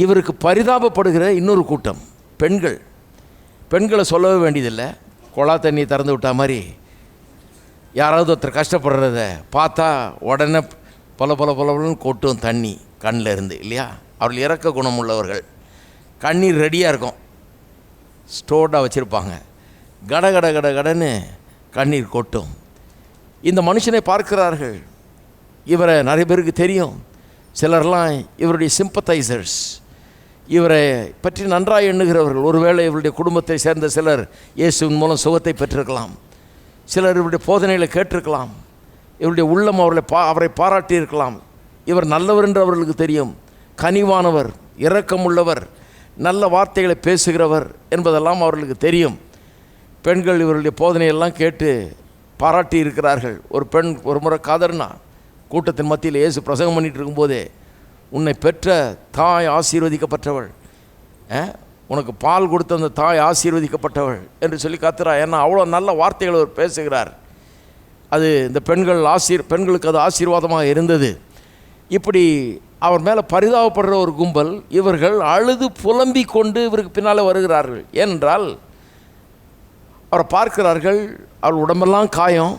இவருக்கு பரிதாபப்படுகிற இன்னொரு கூட்டம் பெண்கள். பெண்களை சொல்லவே வேண்டியதில்லை. குழா தண்ணி திறந்து விட்டா மாதிரி யாராவது ஒருத்தர் கஷ்டப்படுறத பார்த்தா உடனே பல பல பலன்னு கொட்டும் தண்ணி கண்ணில் இருந்து, இல்லையா? அவர்கள் இறக்க குணம் உள்ளவர்கள். கண்ணீர் ரெடியாக இருக்கும், ஸ்டோர்டாக வச்சுருப்பாங்க. கட கட கட கடன்னு கண்ணீர் கொட்டும். இந்த மனுஷனை பார்க்கிறார்கள். இவரை நிறைய பேருக்கு தெரியும். சிலர்லாம் இவருடைய சிம்பத்தைசர்ஸ், இவரை பற்றி நன்றாக எண்ணுகிறவர்கள். ஒருவேளை இவருடைய குடும்பத்தை சேர்ந்த சிலர் இயேசுவின் மூலம் சுகத்தை பெற்றிருக்கலாம். சிலர் இவருடைய போதனைகளை கேட்டிருக்கலாம். இவருடைய உள்ளம் அவரை பாராட்டியிருக்கலாம். இவர் நல்லவர் என்று அவர்களுக்கு தெரியும். கனிவானவர், இரக்கமுள்ளவர், நல்ல வார்த்தைகளை பேசுகிறவர் என்பதெல்லாம் அவர்களுக்கு தெரியும். பெண்கள் இவருடைய போதனையெல்லாம் கேட்டு பாராட்டி இருக்கிறார்கள். ஒரு பெண் ஒரு முறை காதர்னா கூட்டத்தின் மத்தியில் இயேசு பிரசங்கம் பண்ணிகிட்டு இருக்கும்போதே, உன்னை பெற்ற தாய் ஆசீர்வதிக்கப்பட்டவள், உனக்கு பால் கொடுத்த அந்த தாய் ஆசீர்வதிக்கப்பட்டவள் என்று சொல்லி கத்துறா. ஏன்னா அவ்வளோ நல்ல வார்த்தைகள் அவர் பேசுகிறார். அது இந்த பெண்களுக்கு அது ஆசீர்வாதமாக இருந்தது. இப்படி அவர் மேலே பரிதாபப்படுற ஒரு கும்பல், இவர்கள் அழுது புலம்பிக் கொண்டு இவருக்கு பின்னால் வருகிறார்கள். ஏனென்றால் அவரை பார்க்கிறார்கள், அவர் உடம்பெல்லாம் காயம்.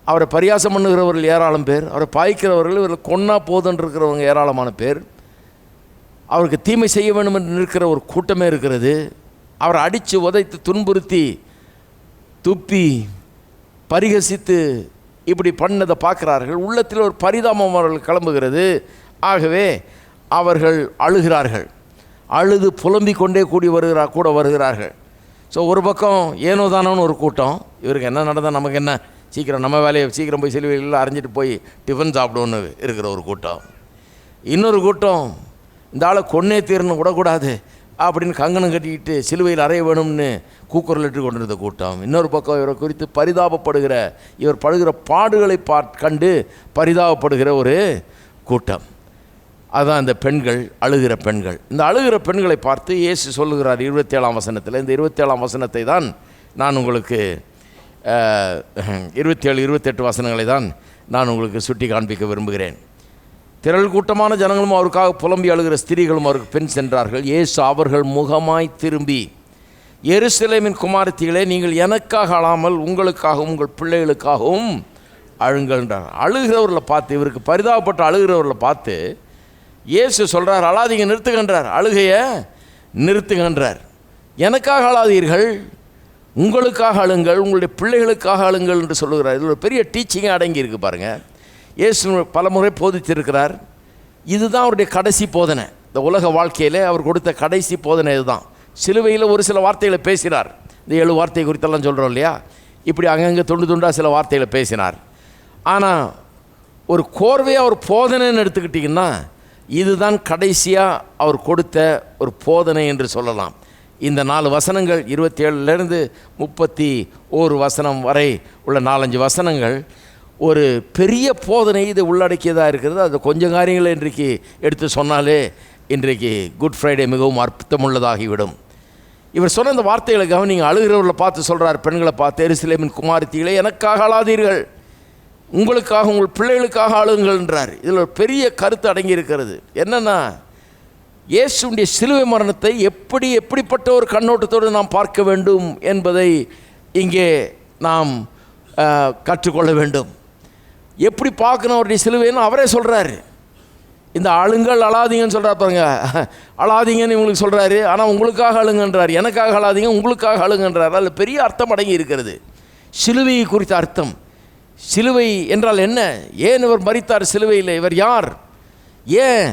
அவரை பரியாசம் பண்ணுகிறவர்கள் ஏராளம் பேர், அவரை பாய்க்கிறவர்கள், இவர்கள் கொன்னா போதுன்னு இருக்கிறவங்க ஏராளமான பேர், அவருக்கு தீமை செய்ய வேண்டும் என்று நிற்கிற ஒரு கூட்டமே இருக்கிறது. அவரை அடித்து உதைத்து துன்புறுத்தி துப்பி பரிகசித்து இப்படி பண்ணதை பார்க்கிறார்கள். உள்ளத்தில் ஒரு பரிதாபம் அவர்கள் கிளம்புகிறது. ஆகவே அவர்கள் அழுகிறார்கள். அழுது புலம்பிக் கொண்டே கூட வருகிறார்கள். ஸோ ஒரு பக்கம் ஏனோதானோன்னு ஒரு கூட்டம், இவருக்கு என்ன நடந்தால் நமக்கு என்ன, சீக்கிரம் நம்ம வேலையை சீக்கிரம் போய் சிலுவையில் அரைஞ்சிட்டு போய் டிஃபன் சாப்பிடுவோன்னு இருக்கிற ஒரு கூட்டம். இன்னொரு கூட்டம், இந்த ஆளை கொன்னே தீரணும் விடக்கூடாது அப்படின்னு கங்கணம் கட்டிக்கிட்டு சிலுவையில் அறைய வேணும்னு கூக்குரலிட்டு கொண்டிருந்த கூட்டம். இன்னொரு பக்கம் இவரை குறித்து பரிதாபப்படுகிற, இவர் படுகிற பாடுகளை கண்டு பரிதாபப்படுகிற ஒரு கூட்டம். அதுதான் இந்த பெண்கள், அழுகிற பெண்கள். இந்த அழுகிற பெண்களை பார்த்து இயேசு சொல்லுகிறார் 27ஆம் வசனத்தில். இந்த 27ஆம் வசனத்தை தான் நான் உங்களுக்கு 27, 28 வசனங்களை தான் நான் உங்களுக்கு சுட்டி காண்பிக்க விரும்புகிறேன். திரள் கூட்டமான ஜனங்களும் அவருக்காக புலம்பி அழுகிற ஸ்திரீகளும் அவருக்கு பின் சென்றார்கள். இயேசு அவர்கள் முகமாய் திரும்பி, எருசலேமின் குமாரத்திகளே, நீங்கள் எனக்காக அழாமல் உங்களுக்காகவும் உங்கள் பிள்ளைகளுக்காகவும் அழுங்கள் என்றார். அழுகிறவர்களை பார்த்து, இவருக்கு பரிதாபப்பட்டு அழுகிறவர்களை பார்த்து இயேசு சொல்கிறார், அழாதீங்க, நிறுத்துகின்றார். அழுகையை நிறுத்துகின்றார். எனக்காக அழாதீர்கள், உங்களுக்காக அழுங்கள், உங்களுடைய பிள்ளைகளுக்காக அழுங்கள் என்று சொல்லுகிறார். இதில் ஒரு பெரிய டீச்சிங்காக அடங்கி இருக்குது பாருங்கள். இயேசு பல முறை போதித்திருக்கிறார். இதுதான் அவருடைய கடைசி போதனை. இந்த உலக வாழ்க்கையில் அவர் கொடுத்த கடைசி போதனை இதுதான். சிலுவையில் ஒரு சில வார்த்தைகளை பேசினார். இந்த 7 வார்த்தை குறித்தெல்லாம் சொல்கிறோம் இல்லையா, இப்படி அங்கங்கே துண்டாக சில வார்த்தைகளை பேசினார். ஆனால் ஒரு கோர்வையாக ஒரு போதனைன்னு எடுத்துக்கிட்டிங்கன்னா இதுதான் கடைசியாக அவர் கொடுத்த ஒரு போதனை என்று சொல்லலாம். இந்த 4 வசனங்கள் 27லேருந்து 31 வசனம் வரை உள்ள 4-5 வசனங்கள் ஒரு பெரிய போதனை இதை உள்ளடக்கியதாக இருக்கிறது. அது கொஞ்சம் காரியங்களை இன்றைக்கு எடுத்து சொன்னாலே இன்றைக்கு குட் ஃப்ரைடே மிகவும் அர்த்தமுள்ளதாகிவிடும். இவர் சொன்ன இந்த வார்த்தைகளை கவனிங்க. அழுகிறவர்களை பார்த்து சொல்கிறார், பெண்களை பார்த்து, எருசலேமின் குமாரத்திகளே, எனக்காக அழாதீர்கள், உங்களுக்காக உங்கள் பிள்ளைகளுக்காக ஆளுங்கள்ன்றார். இதில் ஒரு பெரிய கருத்து அடங்கி இருக்கிறது. என்னென்னா, இயேசுடைய சிலுவை மரணத்தை எப்படிப்பட்ட ஒரு கண்ணோட்டத்தோடு நாம் பார்க்க வேண்டும் என்பதை இங்கே நாம் கற்றுக்கொள்ள வேண்டும். எப்படி பார்க்கணும் அவருடைய சிலுவைன்னு அவரே சொல்கிறாரு. இந்த ஆளுங்கள் அழாதீங்கன்னு சொல்கிறார் பாருங்க, அழாதீங்கன்னு இவங்களுக்கு சொல்கிறாரு. ஆனால் உங்களுக்காக அழுங்கன்றார், எனக்காக அழாதீங்க உங்களுக்காக அழுங்கன்றார். அதில் பெரிய அர்த்தம் அடங்கி இருக்கிறது. சிலுவையை குறித்த அர்த்தம். சிலுவை என்றால் என்ன? ஏன் இவர் மரித்தார் சிலுவையில்? இவர் யார்? ஏன்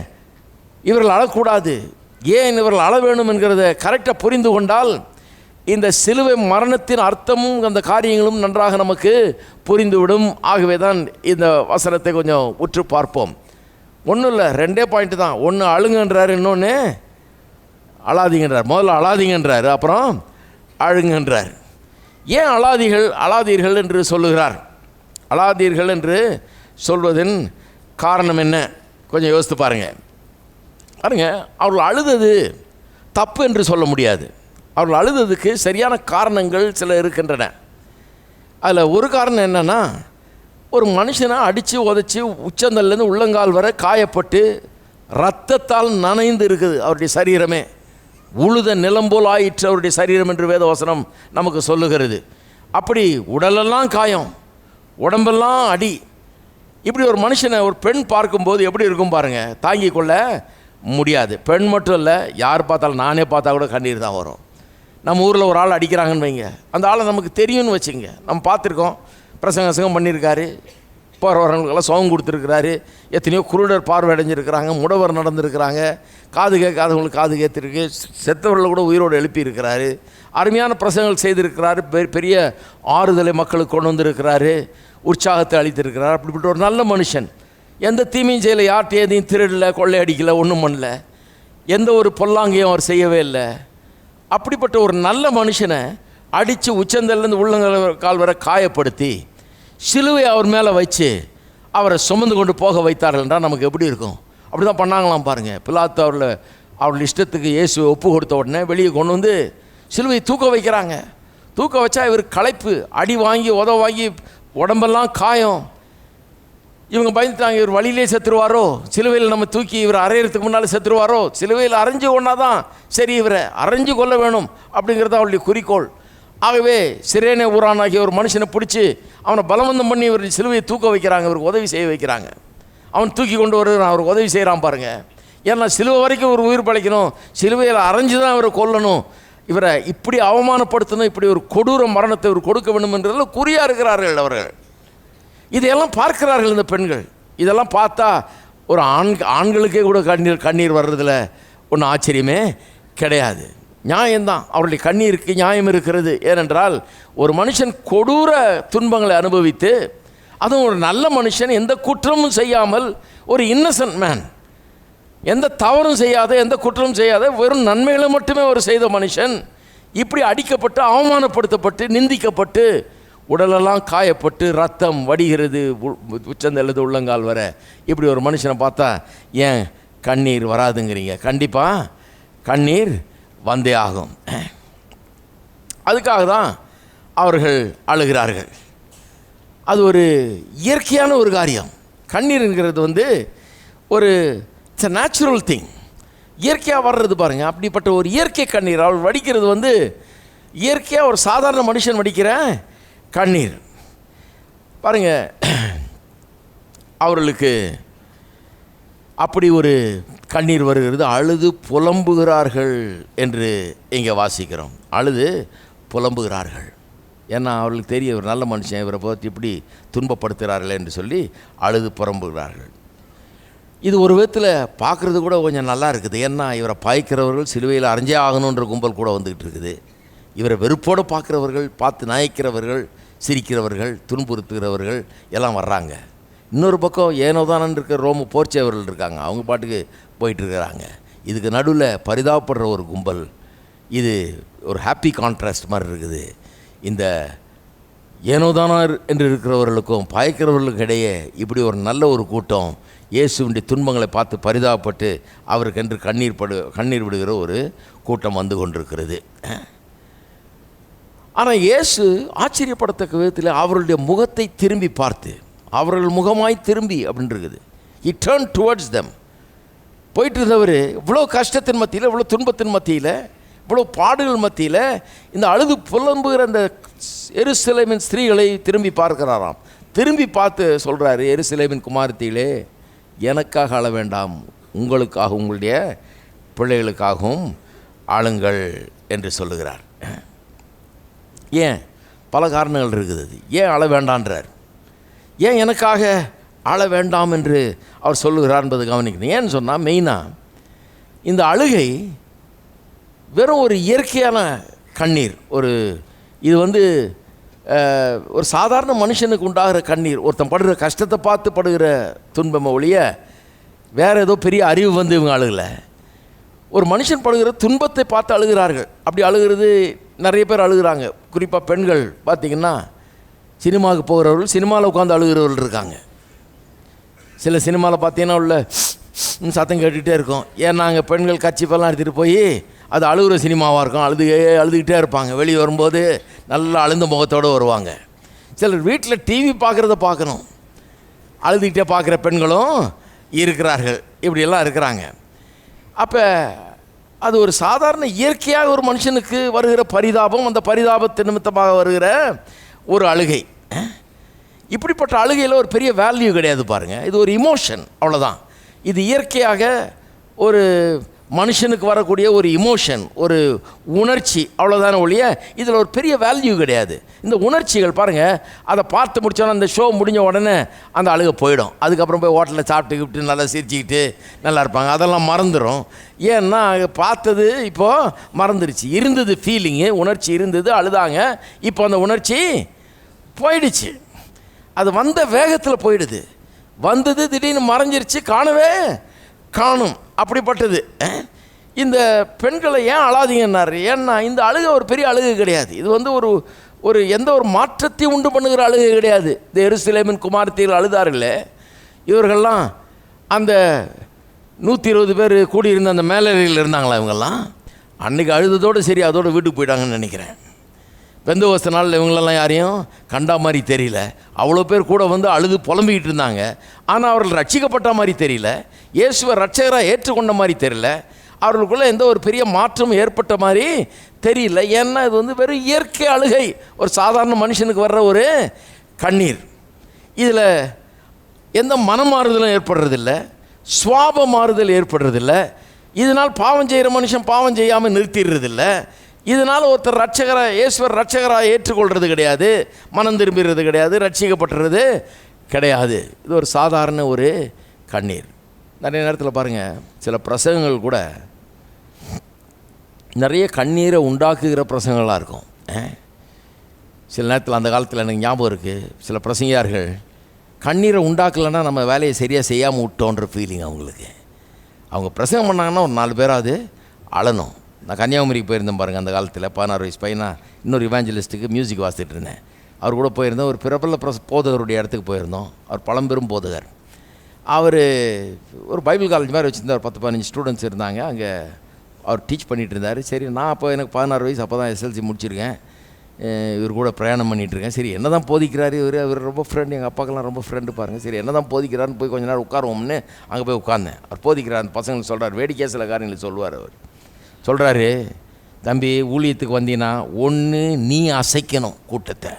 இவர்கள் அழக்கூடாது? ஏன் இவர்கள் அழ வேணும் என்கிறத கரெக்டாக புரிந்து கொண்டால் இந்த சிலுவை மரணத்தின் அர்த்தமும் அந்த காரியங்களும் நன்றாக நமக்கு புரிந்துவிடும். ஆகவே தான் இந்த வசனத்தை கொஞ்சம் உற்று பார்ப்போம். ஒன்றும் இல்லை, 2 பாயிண்ட் தான். ஒன்று அழுங்கன்றார், இன்னொன்று அழாதீங்கன்றார். முதல்ல அழாதீங்கன்றார், அப்புறம் அழுங்கன்றார். ஏன் அழாதீர்கள் என்று சொல்லுகிறார்? அழாதீர்கள் என்று சொல்வதன் காரணம் என்ன? கொஞ்சம் யோசித்து பாருங்கள். அவர்கள் அழுதது தப்பு என்று சொல்ல முடியாது. அவர்கள் அழுததுக்கு சரியான காரணங்கள் சில இருக்கின்றன. அதில் ஒரு காரணம் என்னென்னா, ஒரு மனுஷனை அடித்து உதச்சி உச்சந்தல்லேருந்து உள்ளங்கால் வரை காயப்பட்டு இரத்தத்தால் நனைந்து இருக்குது அவருடைய சரீரமே. உழுத நிலம் போல் ஆயிற்று அவருடைய சரீரம் என்று வேதவசனம் நமக்கு சொல்லுகிறது. அப்படி உடலெல்லாம் காயம், உடம்பெல்லாம் அடி. இப்படி ஒரு மனுஷனை ஒரு பெண் பார்க்கும்போது எப்படி இருக்கும் பாருங்கள், தாங்கி கொள்ள முடியாது. பெண் மட்டும் இல்லை, யார் பார்த்தாலும், நானே பார்த்தா கூட கண்ணீர் தான் வரும். நம்ம ஊரில் ஒரு ஆள் அடிக்கிறாங்கன்னு வைங்க, அந்த ஆளை நமக்கு தெரியும்னு வச்சுங்க, நம்ம பார்த்துருக்கோம், பிரசங்கம் பண்ணியிருக்காரு, போகிறவர்களுக்கெல்லாம் சோகம் கொடுத்துருக்கிறாரு, எத்தனையோ குருடர் பார்வை அடைஞ்சிருக்கிறாங்க, முடவர் நடந்திருக்கிறாங்க, காது கேட்காதவங்களுக்கு காது கேத்திருக்கு, செத்தவர்களை கூட உயிரோடு எழுப்பியிருக்கிறாரு, அருமையான பிரசங்கங்கள் செய்திருக்கிறாரு, பெரிய ஆறுதலை மக்களுக்கு கொண்டு வந்திருக்கிறாரு, உற்சாகத்தை அளித்திருக்கிறார். அப்படிப்பட்ட ஒரு நல்ல மனுஷன். எந்த தீமையும் செய்யலை, யார்கிட்ட எதையும் திருடலை, கொள்ளையடிக்கலை, ஒன்றும் பண்ணல, எந்த ஒரு பொல்லாங்கையும் அவர் செய்யவே இல்லை. அப்படிப்பட்ட ஒரு நல்ல மனுஷனை அடித்து உச்சந்தல்லேருந்து உள்ளங்கால் வரை காயப்படுத்தி சிலுவை அவர் மேலே வச்சு அவரை சுமந்து கொண்டு போக வைத்தார்கள் என்றால் நமக்கு எப்படி இருக்கும்? அப்படி தான் பண்ணாங்களாம் பாருங்கள். பிலாத்து அவர்கள் இஷ்டத்துக்கு இயேசுவை ஒப்பு கொடுத்த உடனே வெளியே கொண்டு வந்து சிலுவை தூக்க வைக்கிறாங்க. தூக்க வச்சா இவர் களைப்பு, அடி வாங்கி வாங்கி உடம்பெல்லாம் காயம். இவங்க பயந்துட்டாங்க, இவர் வழியிலே செத்துருவாரோ, சிலுவையில் நம்ம தூக்கி இவர் அரையிறதுக்கு முன்னால் செத்துருவாரோ, சிலுவையில் அரைஞ்சு கொண்டா தான் சரி, இவரை அரைஞ்சு கொள்ள வேணும் அப்படிங்கிறது அவருடைய குறிக்கோள். ஆகவே சிரேனே ஊரானாகிய ஒரு மனுஷனை பிடிச்சி அவனை பலவந்தம் பண்ணி இவர் சிலுவையை தூக்க வைக்கிறாங்க, இவருக்கு உதவி செய்ய வைக்கிறாங்க. அவன் தூக்கி கொண்டு வருகிறான், அவருக்கு உதவி செய்கிறான் பாருங்கள். ஏன்னா சிலுவை வரைக்கும் ஒரு உயிர் பழைக்கணும், சிலுவையில் அரைஞ்சு தான் இவரை கொல்லணும், இவரை இப்படி அவமானப்படுத்தணும், இப்படி ஒரு கொடூர மரணத்தை இவர் கொடுக்க வேண்டும் என்றதில் குறியாக இருக்கிறார்கள் அவர்கள். இதையெல்லாம் பார்க்கிறார்கள் இந்த பெண்கள். இதெல்லாம் பார்த்தா ஒரு ஆண்களுக்கே கூட கண்ணீர் வர்றதில் ஒன்றும் ஆச்சரியமே கிடையாது. நியாயம்தான், அவருடைய கண்ணீருக்கு நியாயம் இருக்கிறது. ஏனென்றால் ஒரு மனுஷன் கொடூர துன்பங்களை அனுபவித்து, அதுவும் ஒரு நல்ல மனுஷன், எந்த குற்றமும் செய்யாமல், ஒரு இன்னசென்ட் மேன், எந்த தவறும் செய்யாத, எந்த குற்றமும் செய்யாத, வெறும் நன்மைகளை மட்டுமே ஒரு செய்த மனுஷன் இப்படி அடிக்கப்பட்டு அவமானப்படுத்தப்பட்டு நிந்திக்கப்பட்டு உடலெல்லாம் காயப்பட்டு ரத்தம் வடிகிறது உச்சந்தெழுது உள்ளங்கால் வர, இப்படி ஒரு மனுஷனை பார்த்தா ஏன் கண்ணீர் வராதுங்கிறீங்க? கண்டிப்பாக கண்ணீர் வந்தே ஆகும். அதுக்காக தான் அவர்கள் அழுகிறார்கள். அது ஒரு இயற்கையான ஒரு காரியம். கண்ணீருங்கிறது ஒரு இட்ஸ் அ நேச்சுரல் திங், இயற்கையாக வர்றது பாருங்கள். அப்படிப்பட்ட ஒரு இயற்கை கண்ணீர் அவள் வடிக்கிறது இயற்கையாக ஒரு சாதாரண மனுஷன் வடிக்கிற கண்ணீர் பாருங்க. அவர்களுக்கு அப்படி ஒரு கண்ணீர் வருகிறது. அழுது புலம்புகிறார்கள் என்று இங்கே வாசிக்கிறோம். அழுது புலம்புகிறார்கள். ஏன்னா அவர்களுக்கு தெரிய ஒரு நல்ல மனுஷன், இவரை பார்த்து இப்படி துன்பப்படுத்துகிறார்கள் என்று சொல்லி அழுது புலம்புகிறார்கள். இது ஒரு விதத்தில் பார்க்குறது கூட கொஞ்சம் நல்லா இருக்குது. ஏன்னா இவரை பாய்க்கிறவர்கள் சிலுவையில் அரைஞ்சே ஆகணுன்ற கும்பல் கூட வந்துக்கிட்டு இருக்குது. இவரை வெறுப்போடு பார்க்குறவர்கள், பார்த்து நகைக்கிறவர்கள், சிரிக்கிறவர்கள், துன்புறுத்துகிறவர்கள் எல்லாம் வர்றாங்க. இன்னொரு பக்கம் ஏனோதானன் இருக்கிற ரோம போர்ச்சவர்கள் இருக்காங்க, அவங்க பாட்டுக்கு போயிட்டுருக்கிறாங்க. இதுக்கு நடுவில் பரிதாபப்படுற ஒரு கும்பல். இது ஒரு ஹாப்பி கான்ட்ராஸ்ட் மாதிரி இருக்குது. இந்த ஏனோதானார் என்று இருக்கிறவர்களுக்கும் பாய்க்கிறவர்களுக்கு இடையே இப்படி ஒரு நல்ல ஒரு கூட்டம் இயேசுவின் துன்பங்களை பார்த்து பரிதாபப்பட்டு அவருக்கென்று கண்ணீர் விடுகிற ஒரு கூட்டம் வந்து கொண்டிருக்கிறது. ஆனால் இயேசு ஆச்சரியப்படத்தக்க விதத்தில் அவருடைய முகத்தை திரும்பி பார்த்து, அவர்கள் முகமாய் திரும்பி அப்படின்னு இருக்குது. He turned towards them. போயிட்டு இருந்தவர் இவ்வளோ கஷ்டத்தின் மத்தியில், இவ்வளோ துன்பத்தின் மத்தியில், இவ்வளோ பாடுகள் மத்தியில் இந்த அழுது புலம்புகிற அந்த எருசலேமின் ஸ்திரீகளை திரும்பி பார்க்கிறாராம். திரும்பி பார்த்து சொல்கிறாரு, எருசலேமின் குமாரத்திலே எனக்காக அழ வேண்டாம், உங்களுக்காக உங்களுடைய பிள்ளைகளுக்காகவும் ஆளுங்கள் என்று சொல்லுகிறார். ஏன்? பல காரணங்கள் இருக்குது. அது ஏன் அழ வேண்டான்றார், ஏன் எனக்காக அழ வேண்டாம் என்று அவர் சொல்லுகிறார் என்பது கவனிக்கணும். ஏன்னு சொன்னால் மெயினாக இந்த அழுகை வெறும் ஒரு இயற்கையான கண்ணீர். இது ஒரு சாதாரண மனுஷனுக்கு உண்டாகிற கண்ணீர். ஒருத்தன் படுகிற கஷ்டத்தை பார்த்து படுகிற துன்பம் ஒழிய வேறு ஏதோ பெரிய அறிவு வந்து இவங்க அழுகலை. ஒரு மனுஷன் படுகிற துன்பத்தை பார்த்து அழுகிறார்கள். அப்படி அழுகிறது நிறைய பேர் அழுகிறாங்க. குறிப்பாக பெண்கள் பார்த்திங்கன்னா, சினிமாவுக்கு போகிறவர்கள் சினிமாவில் உட்காந்து அழுகிறவர்கள் இருக்காங்க. சில சினிமாவில் பார்த்தீங்கன்னா உள்ள சத்தம் கேட்டுகிட்டே இருக்கும். ஏன்னா அங்கே பெண்கள் கட்சிப்பெல்லாம் எடுத்துகிட்டு போய் அது அழுகிற சினிமாவாக இருக்கும். அழுதுகிட்டே இருப்பாங்க. வெளியே வரும்போது நல்லா அழுந்த முகத்தோடு வருவாங்க. சிலர் வீட்டில் டிவி பார்க்குறத பார்க்கணும், அழுதுகிட்டே பார்க்குற பெண்களும் இருக்கிறார்கள். இப்படியெல்லாம் இருக்கிறாங்க. அப்போ அது ஒரு சாதாரண இயற்கையாக ஒரு மனுஷனுக்கு வருகிற பரிதாபம், அந்த பரிதாபத்து நிமித்தமாக வருகிற ஒரு அழுகை. இப்படிப்பட்ட அழுகையில் ஒரு பெரிய வேல்யூ கிடையாது பாருங்கள். இது ஒரு இமோஷன், அவ்வளோதான். இது இயற்கையாக ஒரு மனுஷனுக்கு வரக்கூடிய ஒரு இமோஷன், ஒரு உணர்ச்சி, அவ்வளோதான ஒழிய இதில் ஒரு பெரிய வேல்யூ கிடையாது. இந்த உணர்ச்சிகள் பாருங்கள், அதை பார்த்து முடித்தோன்னா அந்த ஷோ முடிஞ்ச உடனே அந்த அழுகை போயிடும். அதுக்கப்புறம் போய் ஹோட்டலில் சாப்பிட்டுக்கிட்டு நல்லா சிரிச்சுக்கிட்டு நல்லா இருப்பாங்க. அதெல்லாம் மறந்துடும். ஏன்னா பார்த்தது இப்போது மறந்துடுச்சு. இருந்தது ஃபீலிங்கு, உணர்ச்சி இருந்தது, அழுதாங்க. இப்போ அந்த உணர்ச்சி போயிடுச்சு. அது வந்த வேகத்தில் போயிடுது. வந்தது திடீர்னு மறைஞ்சிருச்சு, காணவே காணும். அப்படிப்பட்டது. இந்த பெண்களை ஏன் அழாதீங்கன்னாரு. ஏன்னா இந்த அழுகை ஒரு பெரிய அழுகை கிடையாது. இது ஒரு எந்த ஒரு மாற்றத்தையும் உண்டு பண்ணுகிற அழுகை கிடையாது. இந்த எருசலேமின் குமாரத்திகள் அழுதார்களே, இவர்கள்லாம் அந்த 120 பேர் கூடியிருந்த அந்த மேலறையில் இருந்தாங்களா, இவங்கெல்லாம் அன்றைக்கி அழுததோடு சரி, அதோடு வீட்டுக்கு போயிட்டாங்கன்னு நினைக்கிறேன். பெந்தகோஸ்து நாளில் இவங்களெல்லாம் யாரையும் கண்டா மாதிரி தெரியல. அவ்வளோ பேர் கூட வந்து அழுது புலம்பிக்கிட்டு இருந்தாங்க. ஆனால் அவர்கள் ரட்சிக்கப்பட்ட மாதிரி தெரியல, இயேசுவை ரட்சகராக ஏற்றுக்கொண்ட மாதிரி தெரியல, அவர்களுக்குள்ளே எந்த ஒரு பெரிய மாற்றமும் ஏற்பட்ட மாதிரி தெரியல. ஏன்னா இது வெறும் இயற்கை அழுகை, ஒரு சாதாரண மனுஷனுக்கு வர்ற ஒரு கண்ணீர். இதில் எந்த மனமாறுதலும் ஏற்படுறதில்லை, சுவாப மாறுதல் ஏற்படுறதில்லை. இதனால் பாவம் செய்கிற மனுஷன் பாவம் செய்யாமல் நிறுத்திடுறதில்லை. இதனால் ஒருத்தர் இயேசுவர் ரட்சகராக ஏற்றுக்கொள்கிறது கிடையாது, மனம் திரும்புகிறது கிடையாது, ரட்சிக்கப்பட்டுறது கிடையாது. இது ஒரு சாதாரண ஒரு கண்ணீர். நிறைய நேரத்தில் பாருங்கள், சில பிரசங்கங்கள் கூட நிறைய கண்ணீரை உண்டாக்குகிற பிரசங்கங்களாக இருக்கும். சில நேரத்தில் அந்த காலத்தில் எனக்கு ஞாபகம் இருக்குது, சில பிரசங்கியார்கள் கண்ணீரை உண்டாக்கலைன்னா நம்ம வேலையை சரியாக செய்யாமல் விட்டோன்ற ஃபீலிங் அவங்களுக்கு. அவங்க பிரசங்கம் பண்ணாங்கன்னா ஒரு 4 பேராவது அழணும். நான் கன்னியாகுமரிக்கு போயிருந்தேன் பாருங்கள். அந்த காலத்தில் 16 வயசு பையனா இன்னொரு இவாஞ்சலிஸ்ட்டுக்கு மியூசிக் வாசித்துட்டு இருந்தேன். அவர் கூட போயிருந்தோம். ஒரு பிரபல போதகருடைய இடத்துக்கு போயிருந்தோம். அவர் பழம்பெரும் போதகர். அவர் ஒரு பைபிள் காலேஜ் மாதிரி வச்சுருந்தார். 10-15 ஸ்டூடெண்ட்ஸ் இருந்தாங்க. அங்கே அவர் டீச் பண்ணிகிட்டு இருந்தார். சரி, நான் அப்போ எனக்கு 16 வயசு, அப்போ தான் SLC முடிச்சிருக்கேன். இவர் கூட பிரயாணம் பண்ணிகிட்ருக்கேன். சரி, என்ன தான் போதிக்கிறாரு அவர் ரொம்ப ஃப்ரெண்டு, எங்கள் அப்பாக்கெல்லாம் ரொம்ப ஃப்ரெண்டு பாருங்கள். சரி, என்ன தான் போதிக்கிறாருன்னு போய் கொஞ்ச நேரம் உட்காருவோம்னு அங்கே போய் உட்கார்ந்தேன். அவர் போதிக்கிறார், அந்த பசங்களுக்கு சொல்கிறார், வேடிக்கை சில காரியங்களை சொல்லுவார். அவர் சொல்கிறாரு, தம்பி, ஊழியத்துக்கு வந்தீங்கன்னா ஒன்று நீ அசைக்கணும் கூட்டத்தை,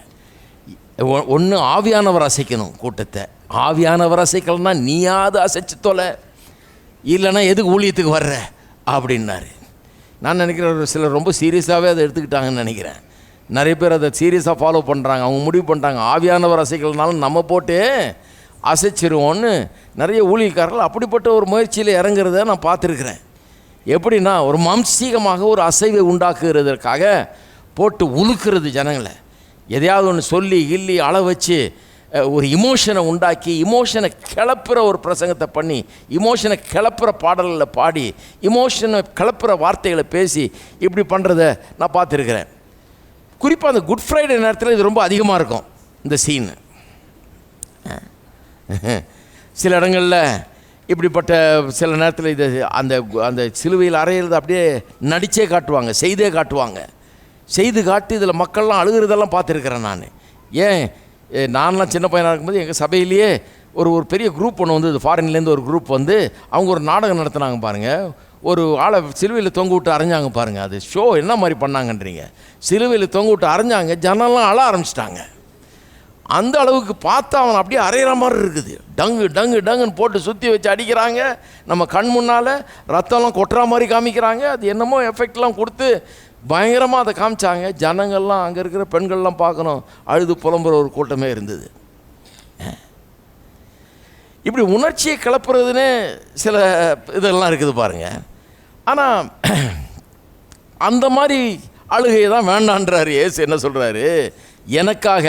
ஒன்று ஆவியானவர் அசைக்கணும் கூட்டத்தை. ஆவியானவர் அசைக்கலன்னா நீயாவது அசைச்சு தொலை, இல்லைன்னா எதுக்கு ஊழியத்துக்கு வர்ற அப்படின்னாரு. நான் நினைக்கிறேன் சிலர் ரொம்ப சீரியஸாகவே அதை எடுத்துக்கிட்டாங்கன்னு நினைக்கிறேன். நிறைய பேர் அதை சீரியஸாக ஃபாலோ பண்ணுறாங்க. அவங்க முடிவு பண்ணுறாங்க, ஆவியானவர் அசைக்கலனாலும் நம்ம போட்டு அசைச்சிருவோன்னு. நிறைய ஊழியக்காரர்கள் அப்படிப்பட்ட ஒரு முயற்சியில் இறங்குறத நான் பார்த்துருக்குறேன். எப்படின்னா, ஒரு மாம்சீகமாக ஒரு அசைவை உண்டாக்குறதற்காக போட்டு உழுக்கிறது ஜனங்களை. எதையாவது ஒன்று சொல்லி கிள்ளி அள வச்சு ஒரு இமோஷனை உண்டாக்கி, இமோஷனை கிளப்புற ஒரு பிரசங்கத்தை பண்ணி, இமோஷனை கிளப்புற பாடல்களை பாடி, இமோஷனை கிளப்புற வார்த்தைகளை பேசி இப்படி பண்ணுறத நான் பார்த்துருக்கிறேன். குறிப்பாக அந்த குட் ஃப்ரைடே நேரத்தில் இது ரொம்ப அதிகமாக இருக்கும், இந்த சீனு. சில இடங்களில் இப்படிப்பட்ட சில நேரத்தில் இது அந்த சிலுவையில் அறையிறது அப்படியே நடித்தே காட்டுவாங்க, செய்தே காட்டுவாங்க. செய்து காட்டி இதில் மக்கள்லாம் அழுகிறதெல்லாம் பார்த்துருக்குறேன் நான். ஏன் நான்லாம் சின்ன பையனாக இருக்கும்போது எங்கள் சபையிலேயே ஒரு பெரிய குரூப் ஒன்று வந்து ஃபாரின்லேருந்து ஒரு குரூப் வந்து அவங்க ஒரு நாடகம் நடத்துனாங்க பாருங்கள். ஒரு ஆளை சிலுவையில் தொங்க விட்டு அரைஞ்சாங்க பாருங்கள். அது ஷோ என்ன மாதிரி பண்ணாங்கன்றீங்க. சிலுவையில் தொங்க விட்டு அரைஞ்சாங்க, ஜனம்லாம் அழ ஆரம்பிச்சிட்டாங்க. அந்த அளவுக்கு பார்த்தா அவன் அப்படியே அரைகிற மாதிரி இருக்குது. டங்கு டங்கு டங்குன்னு போட்டு சுற்றி வச்சு அடிக்கிறாங்க. நம்ம கண் முன்னால் ரத்தம்லாம் கொட்டுற மாதிரி காமிக்கிறாங்க. அது என்னமோ எஃபெக்ட்லாம் கொடுத்து பயங்கரமாக அதை காமிச்சாங்க. ஜனங்கள்லாம் அங்கே இருக்கிற பெண்கள்லாம் பார்க்கணும், அழுது புலம்புற ஒரு கூட்டமே இருந்தது. இப்படி உணர்ச்சியை கிளப்புறதுன்னு சில இதெல்லாம் இருக்குது பாருங்கள். ஆனால் அந்த மாதிரி அழுகையை தான் வேண்டான்றாரு இயேசு. என்ன சொல்கிறாரு? எனக்காக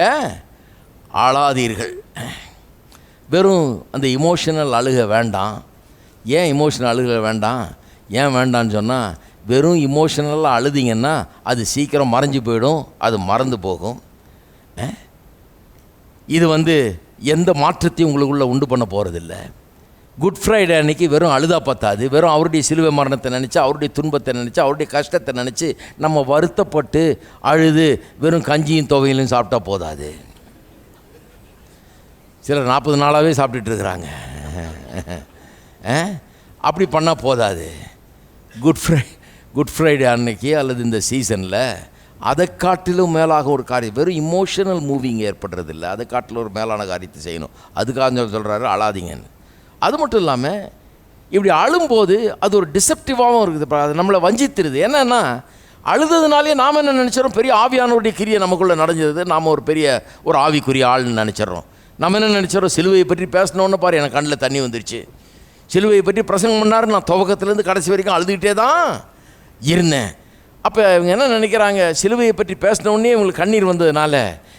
அழாதீர்கள். வெறும் அந்த இமோஷனல் அழுகை வேண்டாம். ஏன் இமோஷனல் அழுகை வேண்டாம்? ஏன் வேண்டான்னு சொன்னால், வெறும் இமோஷனலாக அழுதிங்கன்னா அது சீக்கிரம் மறைஞ்சு போயிடும், அது மறந்து போகும். இது வந்து எந்த மாற்றத்தையும் உங்களுக்குள்ளே உண்டு பண்ண போகிறதில்ல. குட் ஃப்ரைடே அன்றைக்கி வெறும் அழுதா பத்தாது. வெறும் அவருடைய சிலுவை மரணத்தை நினச்சி, அவருடைய துன்பத்தை நினச்சி, அவருடைய கஷ்டத்தை நினச்சி நம்ம வருத்தப்பட்டு அழுது வெறும் கஞ்சியும் துவையிலும் சாப்பிட்டா போதாது. சிலர் 40 நாளாகவே சாப்பிட்டுட்டு அப்படி பண்ணால் போதாது. குட் ஃப்ரைடே அன்னைக்கு அல்லது இந்த சீசனில் அதை காட்டிலும் மேலாக ஒரு காரியம், வெறும் இமோஷனல் மூவிங் ஏற்படுறதில்ல, அதை காட்டிலும் ஒரு மேலான காரியத்தை செய்யணும். அதுக்காக சொல்கிறாரு அழாதீங்கன்னு. அது மட்டும் இல்லாமல் இப்படி அழும்போது அது ஒரு டிசெப்டிவாகவும் இருக்குது. அது நம்மளை வஞ்சித்திருது. என்னென்னா, அழுததுனாலே நாம் என்ன நினச்சிடறோம், பெரிய ஆவியானவருடைய கிரியை நமக்குள்ளே நடந்தது, நாம் ஒரு பெரிய ஒரு ஆவிக்குரிய ஆள்னு நினச்சிடறோம். நம்ம என்ன நினச்சிடறோம், சிலுவையை பற்றி பேசினோன்னு பாரு எனக்கு கண்ணில் தண்ணி வந்துருச்சு. சிலுவையை பற்றி பிரசங்கம் பண்ணார், நான் துவக்கத்துலேருந்து கடைசி வரைக்கும் அழுதுகிட்டே தான் இருந்தேன். அப்போ இவங்க என்ன நினைக்கிறாங்க, சிலுவையை பற்றி பேசினோடனே இவங்களுக்கு கண்ணீர் வந்ததுனால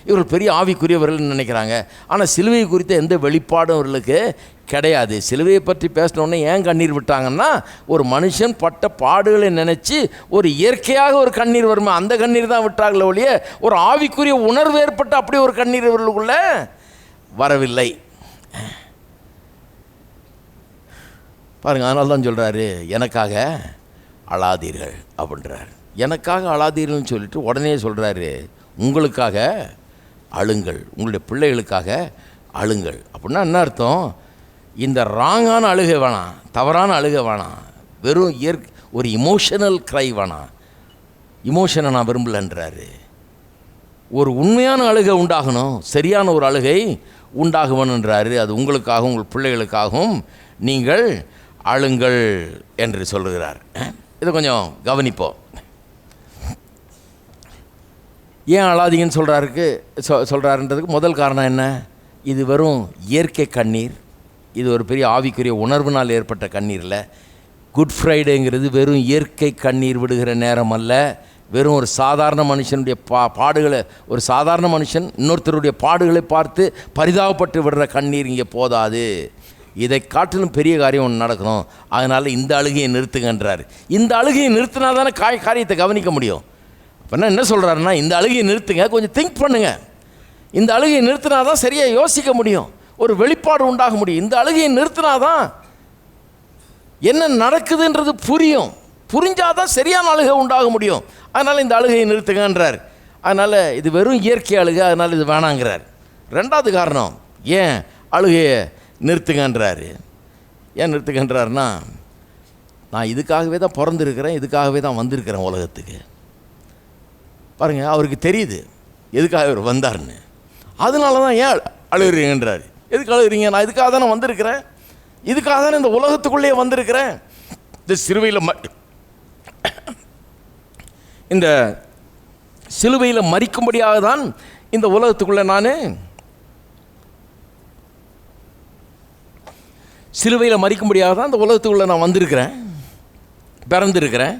இவர்கள் பெரிய ஆவிக்குரியவர்கள்னு நினைக்கிறாங்க. ஆனால் சிலுவை குறித்த எந்த வெளிப்பாடும் அவர்களுக்கு கிடையாது. சிலுவையை பற்றி பேசினோடனே ஏன் கண்ணீர் விட்டாங்கன்னா, ஒரு மனுஷன் பட்ட பாடுகளை நினச்சி ஒரு இயற்கையாக ஒரு கண்ணீர் வருமா, அந்த கண்ணீர் தான் விட்டாங்களே ஒழிய ஒரு ஆவிக்குரிய உணர்வு ஏற்பட்டு அப்படி ஒரு கண்ணீர் இவர்களுக்குள்ள வரவில்லை. பாருங்கள், அதனால தான் சொல்கிறாரு எனக்காக அழாதீர்கள் அப்படின்றார். எனக்காக அழாதீர்கள்னு சொல்லிட்டு உடனே சொல்கிறாரு உங்களுக்காக அழுங்கள், உங்களுடைய பிள்ளைகளுக்காக அழுங்கள். அப்படின்னா என்ன அர்த்தம்? இந்த ராங்கான அழுகை வேணாம், தவறான அழுகை வேணாம், வெறும் ஒரு இமோஷனல் க்ரை வேணாம். இமோஷனை நான் விரும்பலன்றாரு. ஒரு உண்மையான அழுகை உண்டாகணும், சரியான ஒரு அழுகை உண்டாகுவன்ன்றாரு. அது உங்களுக்காகவும் உங்கள் பிள்ளைகளுக்காகவும் நீங்கள் அழுங்கள் என்று சொல்லுகிறார். இதை கொஞ்சம் கவனிப்போம். ஏன் அழாதீங்கன்னு சொல்கிறாருன்றதுக்கு முதல் காரணம் என்ன? இது வெறும் இயற்கை கண்ணீர், இது ஒரு பெரிய ஆவிக்குரிய உணர்வுனால் ஏற்பட்ட கண்ணீர் இல்லை. குட் ஃப்ரைடேங்கிறது வெறும் இயற்கை கண்ணீர் விடுகிற நேரம் அல்ல. வெறும் ஒரு சாதாரண மனுஷனுடைய பாடுகளை, ஒரு சாதாரண மனுஷன் இன்னொருத்தருடைய பாடுகளை பார்த்து பரிதாபப்பட்டு விடுற கண்ணீர் இங்கே போதாது. இதை காட்டிலும் பெரிய காரியம் ஒன்று நடக்கணும். அதனால் இந்த அழுகையை நிறுத்துங்கன்றார். இந்த அழுகையை நிறுத்தினா தானே காரியத்தை கவனிக்க முடியும். அப்படின்னா என்ன சொல்கிறாருன்னா, இந்த அழுகையை நிறுத்துங்க, கொஞ்சம் திங்க் பண்ணுங்கள். இந்த அழுகையை நிறுத்தினா தான் சரியாக யோசிக்க முடியும், ஒரு வெளிப்பாடு உண்டாக முடியும். இந்த அழுகையை நிறுத்தினா தான் என்ன நடக்குதுன்றது புரியும். புரிஞ்சாதான் சரியான அழுகை உண்டாக முடியும். அதனால் இந்த அழுகையை நிறுத்துங்கன்றார். அதனால் இது வெறும் இயற்கை அழுகை, அதனால் இது வேணாங்கிறார். ரெண்டாவது காரணம் ஏன் அழுகையை நிறுத்துங்கன்றாரு. ஏன் நிறுத்துங்கன்றாருன்னா, நான் இதுக்காகவே தான் பிறந்திருக்கிறேன், இதுக்காகவே தான் வந்திருக்கிறேன் உலகத்துக்கு. பாருங்கள், அவருக்கு தெரியுது எதுக்காக இவர் வந்தார்னு. அதனால தான் ஏன் அழுகிறீங்கன்றாரு. எதுக்கு அழுகிறீங்க? நான் இதுக்காக தானே வந்திருக்கிறேன், இதுக்காக தானே இந்த உலகத்துக்குள்ளேயே வந்திருக்கிறேன். இந்த இந்த சிலுவையில் மரிக்கும்படியாக தான் இந்த உலகத்துக்குள்ளே நான் சிலுவையில் மரிக்கும்படியாக தான் இந்த உலகத்துக்குள்ளே நான் வந்திருக்கிறேன், பிறந்திருக்கிறேன்.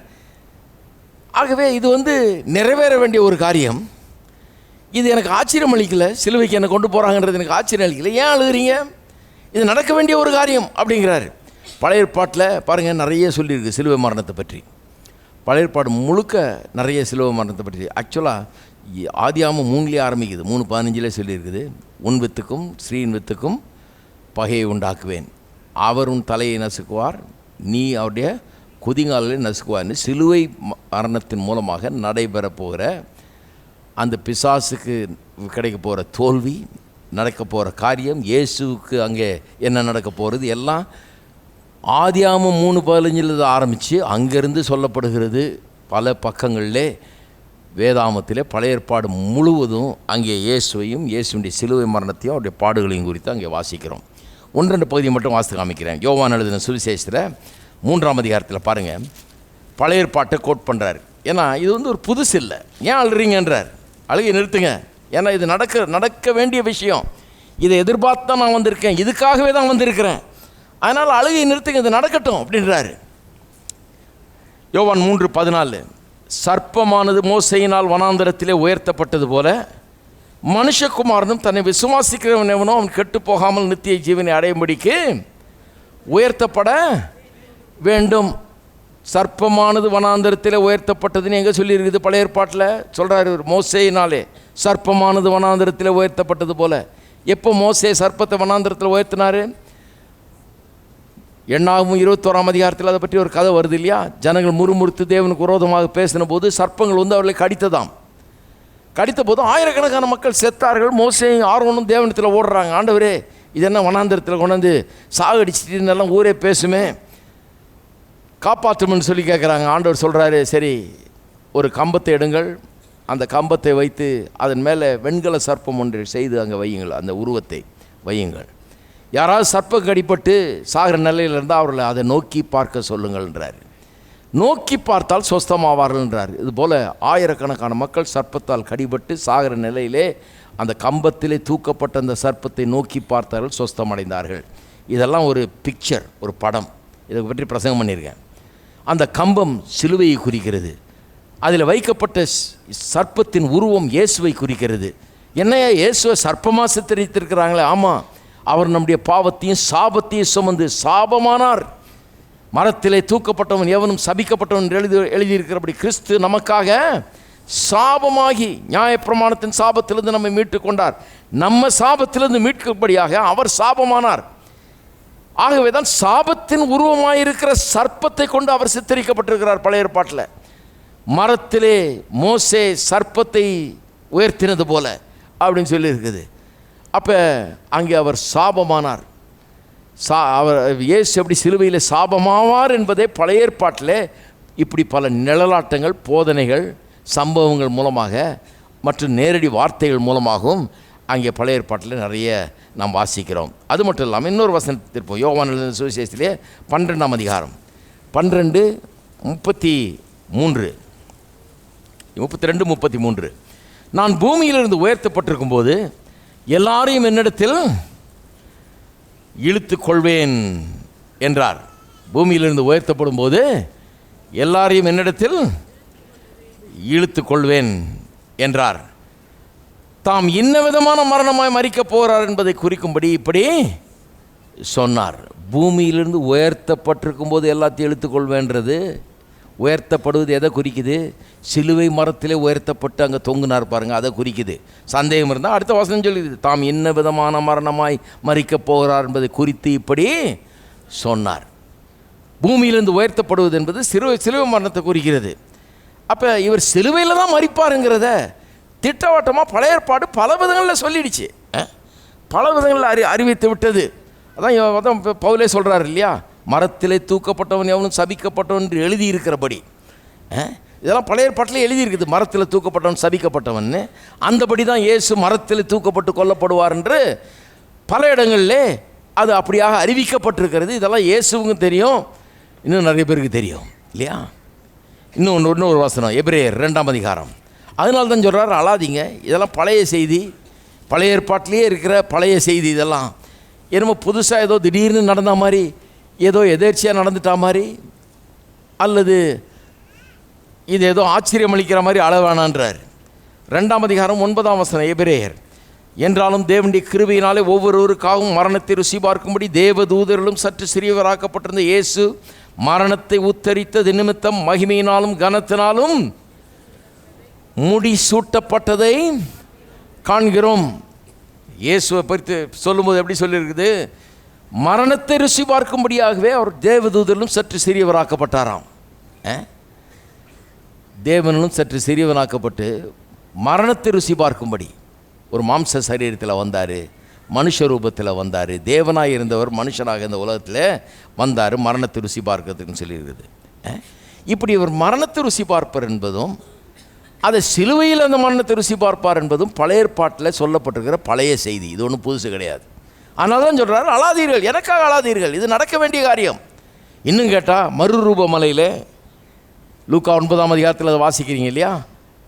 ஆகவே இது வந்து நிறைவேற வேண்டிய ஒரு காரியம். இது எனக்கு ஆச்சரியம் அளிக்கலை. சிலுவைக்கு என்னை கொண்டு போகிறாங்கன்றது எனக்கு ஆச்சரியம் அளிக்கலை. ஏன் அழுகிறீங்க? இது நடக்க வேண்டிய ஒரு காரியம் அப்படிங்கிறாரு. பழைய ஏற்பாட்டில் பாருங்கள், நிறைய சொல்லியிருக்கு சிலுவை மரணத்தை பற்றி. பழைய ஏற்பாடு முழுக்க நிறைய சிலுவை மரணத்தை பற்றி. ஆக்சுவலாக ஆதியாகமம் 3 ஆரம்பிக்குது, 3:15 சொல்லியிருக்குது. உன் வித்துக்கும் ஸ்ரீயின் வித்துக்கும் பகையை உண்டாக்குவேன், அவர் உன் தலையை நசுக்குவார், நீ அவருடைய குதிங்காலை நசுக்குவார்னு சிலுவை மரணத்தின் மூலமாக நடைபெற போகிற அந்த பிசாசுக்கு கிடைக்க போகிற தோல்வி, நடக்க போகிற காரியம், இயேசுவுக்கு அங்கே என்ன நடக்க போகிறது எல்லாம் ஆதியாகமம் 3:15 ஆரம்பித்து அங்கேருந்து சொல்லப்படுகிறது. பல பக்கங்களிலே வேதாமத்திலே பழைய ஏற்பாடு முழுவதும் அங்கே இயேசுவையும் இயேசுடைய சிலுவை மரணத்தையும் அவருடைய பாடுகளையும் குறித்து அங்கே வாசிக்கிறோம். 1-2 பகுதியை மட்டும் வாசித்து காமிக்கிறேன். யோவான் எழுதின சுவிசேஷத்தில் 3ஆம் அதிகாரத்தில் பாருங்கள், பழைய ஏற்பாட்டை கோட் பண்ணுறாரு. ஏன்னா இது வந்து ஒரு புதுசு இல்லை. ஏன் அழுறீங்கன்றார். அழுகை நிறுத்துங்க, ஏன்னா இது நடக்க வேண்டிய விஷயம். இதை எதிர்பார்த்து தான் நான் வந்திருக்கேன், இதுக்காகவே தான் வந்திருக்கிறேன். அதனால் அழுகை நிறுத்துங்க, இது நடக்கட்டும் அப்படின்றாரு. யோவான் 3:14, சர்ப்பமானது மோசையினால் வனாந்தரத்திலே உயர்த்தப்பட்டது போல மனுஷகுமாரனும் தன்னை விசுவாசிக்கிறவன் எவனோ அவன் கெட்டு போகாமல் நித்திய ஜீவனை அடையும்படிக்கு உயர்த்தப்பட வேண்டும். சர்ப்பமானது வனாந்தரத்தில் உயர்த்தப்பட்டதுன்னு எங்கே சொல்லியிருக்குது? பழைய ஏற்பாட்டில் சொல்கிறாரு. மோசேயினாலே சர்ப்பமானது வனாந்தரத்தில் உயர்த்தப்பட்டது போல. எப்போ மோசே சர்ப்பத்தை வனாந்தரத்தில் உயர்த்தினார்? எண்ணாகமும் 21ஆம் அதிகாரத்தில் அதை பற்றி ஒரு கதை வருது இல்லையா? ஜனங்கள் முறுமுறுத்து தேவனுக்கு விரோதமாக பேசின போது சர்ப்பங்கள் வந்து அவர்களை கடித்ததாம். கடித்த போது ஆயிரக்கணக்கான மக்கள் செத்தார்கள். மோசேயும் ஆரோனும் தேவனத்தில் ஓடுறாங்க, ஆண்டவரே இது என்ன வனாந்தரத்தில் கொண்டாந்து சாகடிச்சிட்டுன்னெல்லாம் ஊரே பேசுமே, காப்பாற்றுமென்னு சொல்லி கேட்குறாங்க. ஆண்டவர் சொல்கிறாரு, சரி ஒரு கம்பத்தை எடுங்கள், அந்த கம்பத்தை வைத்து அதன் மேலே வெண்கல சர்ப்பம் ஒன்று செய்து அங்கே வையுங்கள், அந்த உருவத்தை வையுங்கள். யாராவது சர்ப்பம் கடிப்பட்டு சாகிற நிலையில் இருந்தால் அவர்களை அதை நோக்கி பார்க்க சொல்லுங்கள்ன்றார். நோக்கி பார்த்தால் சொஸ்தமாவார்கள்ன்றார். இதுபோல் ஆயிரக்கணக்கான மக்கள் சர்ப்பத்தால் கடிபட்டு சாகிற நிலையிலே அந்த கம்பத்திலே தூக்கப்பட்ட அந்த சர்ப்பத்தை நோக்கி பார்த்தார்கள், சொஸ்தமடைந்தார்கள். இதெல்லாம் ஒரு பிக்சர், ஒரு படம். இதை பற்றி பிரசங்கம் பண்ணியிருக்கேன். அந்த கம்பம் சிலுவையை குறிக்கிறது. அதில் வைக்கப்பட்ட சர்ப்பத்தின் உருவம் இயேசுவை குறிக்கிறது. என்னையா இயேசுவை சர்ப்பமாக சித்தரித்திருக்கிறாங்களே? ஆமாம், அவர் நம்முடைய பாவத்தையும் சாபத்தையும் சுமந்து சாபமானார். மரத்திலே தூக்கப்பட்டவன் எவனும் சபிக்கப்பட்டவன் எழுதியிருக்கிறபடி கிறிஸ்து நமக்காக சாபமாகி நியாயப்பிரமாணத்தின் சாபத்திலிருந்து நம்மை மீட்டு கொண்டார். நம்ம சாபத்திலிருந்து மீட்கும்படியாக அவர் சாபமானார். ஆகவே தான் சாபத்தின் உருவமாயிருக்கிற சர்ப்பத்தை கொண்டு அவர் சித்தரிக்கப்பட்டிருக்கிறார் பழைய ஏற்பாட்டில். மரத்திலே மோசே சர்ப்பத்தை உயர்த்தினது போல அப்படின்னு சொல்லியிருக்குது. அப்போ அங்கே அவர் சாபமானார். அவர் இயேசு எப்படி சிலுவையில் சாபமாவார் என்பதே பழைய ஏற்பாட்டில் இப்படி பல நிழலாட்டங்கள், போதனைகள், சம்பவங்கள் மூலமாக மற்றும் நேரடி வார்த்தைகள் மூலமாகவும் அங்கே பழைய ஏற்பாட்டில் நிறைய நாம் வாசிக்கிறோம். அது மட்டும் இல்லாமல் இன்னொரு வசனத்திற்போம். யோவான் எழுதின சுவிசேஷத்திலே 12ஆம் அதிகாரம் 12:33 நான் பூமியிலிருந்து உயர்த்தப்பட்டிருக்கும் போது எல்லாரையும் என்னிடத்தில் இழுத்து கொள்வேன் என்றார். பூமியிலிருந்து உயர்த்தப்படும் போது எல்லாரையும் என்னிடத்தில் இழுத்து கொள்வேன் என்றார். தாம் இன்ன விதமான மரணமாய் மரிக்கப் போகிறார் என்பதை குறிக்கும்படி இப்படி சொன்னார். பூமியிலிருந்து உயர்த்தப்பட்டிருக்கும் போது எல்லாத்தையும் இழுத்துக்கொள்வேன்றது உயர்த்தப்படுவது எதை குறிக்குது? சிலுவை மரத்திலே உயர்த்தப்பட்டு அங்கே தொங்குனார் பாருங்கள், அதை குறிக்குது. சந்தேகம் இருந்தால் அடுத்த வசனம் சொல்லுது, தாம் என்ன விதமான மரணமாய் மரிக்கப் போகிறார் என்பதை குறித்து இப்படி சொன்னார். பூமியிலிருந்து உயர்த்தப்படுவது என்பது சிலுவை மரணத்தை குறிக்கிறது. அப்போ இவர் சிலுவையில் தான் மரிப்பாருங்கிறத திட்டவட்டமாக பழைய ஏற்பாடு பல விதங்களில் சொல்லிடுச்சு, பல விதங்களில் அறிவித்து விட்டது. அதான் பவுலே சொல்கிறார் இல்லையா, மரத்திலே தூக்கப்பட்டவன் எவனும் சபிக்கப்பட்டவன் என்று எழுதியிருக்கிறபடி. இதெல்லாம் பழைய ஏற்பாட்டில் எழுதியிருக்குது, மரத்தில் தூக்கப்பட்டவன் சபிக்கப்பட்டவன். அந்தபடி தான் இயேசு மரத்தில் தூக்கப்பட்டு கொல்லப்படுவார் என்று பல இடங்களில் அது அப்படியாக அறிவிக்கப்பட்டிருக்கிறது. இதெல்லாம் இயேசுவுக்கும் தெரியும், இன்னும் நிறைய பேருக்கு தெரியும் இல்லையா? இன்னொரு வசனம் எபிரேயர் 2ஆம் அதிகாரம். அதனால தான் சொல்கிறார், அழாதீங்க, இதெல்லாம் பழைய செய்தி, பழைய ஏற்பாட்டிலே இருக்கிற பழைய செய்தி. இதெல்லாம் என்னமோ புதுசாக ஏதோ திடீர்னு நடந்த மாதிரி, ஏதோ எதேர்ச்சியாக நடந்துட்டா மாதிரி, அல்லது இது ஏதோ ஆச்சரியம் அளிக்கிற மாதிரி அழ வேணான்றார். 2ஆம் அதிகாரம் 9ஆம் வசனம் எபிரேயர். என்றாலும் தேவனுடைய கிருபையினாலே ஒவ்வொருவருக்காகவும் மரணத்தை ருசி பார்க்கும்படி தேவதூதர்களும் சற்று சிறியவராக்கப்பட்டிருந்த இயேசு மரணத்தை உத்தரித்தது நிமித்தம் மகிமையினாலும் கனத்தினாலும் முடி சூட்டப்பட்டதை காண்கிறோம். இயேசுவை பற்றி சொல்லும்போது எப்படி சொல்லியிருக்குது? மரணத்தை ருசி பார்க்கும்படியாகவே அவர் தேவதூதரிலும் சற்று சிறியவராக்கப்பட்டாராம். தேவனிலும் சற்று சிறியவனாக்கப்பட்டு மரணத்தை ருசி பார்க்கும்படி ஒரு மாம்ச சரீரத்தில் வந்தார். மனுஷ ரூபத்தில் வந்தார். தேவனாக இருந்தவர் மனுஷனாக இந்த உலகத்தில் வந்தார் மரணத்தை ருசி பார்க்கறதுக்குன்னு சொல்லியிருக்குது. இப்படி இவர் மரணத்தை ருசி பார்ப்பார் என்பதும் அதை சிலுவையில் அந்த மரணத்தை ருசி பார்ப்பார் என்பதும் பழைய ஏற்பாட்டில் சொல்லப்பட்டிருக்கிற பழைய செய்தி. இது ஒன்றும் புதுசு கிடையாது. அதனால தான் சொல்கிறார், அழாதீர்கள், எனக்காக அழாதீர்கள், இது நடக்க வேண்டிய காரியம். இன்னும் கேட்டால் மறுரூப மலையில் லூக்கா 9ஆம் அதிகாரத்தில் அதை வாசிக்கிறீங்க இல்லையா?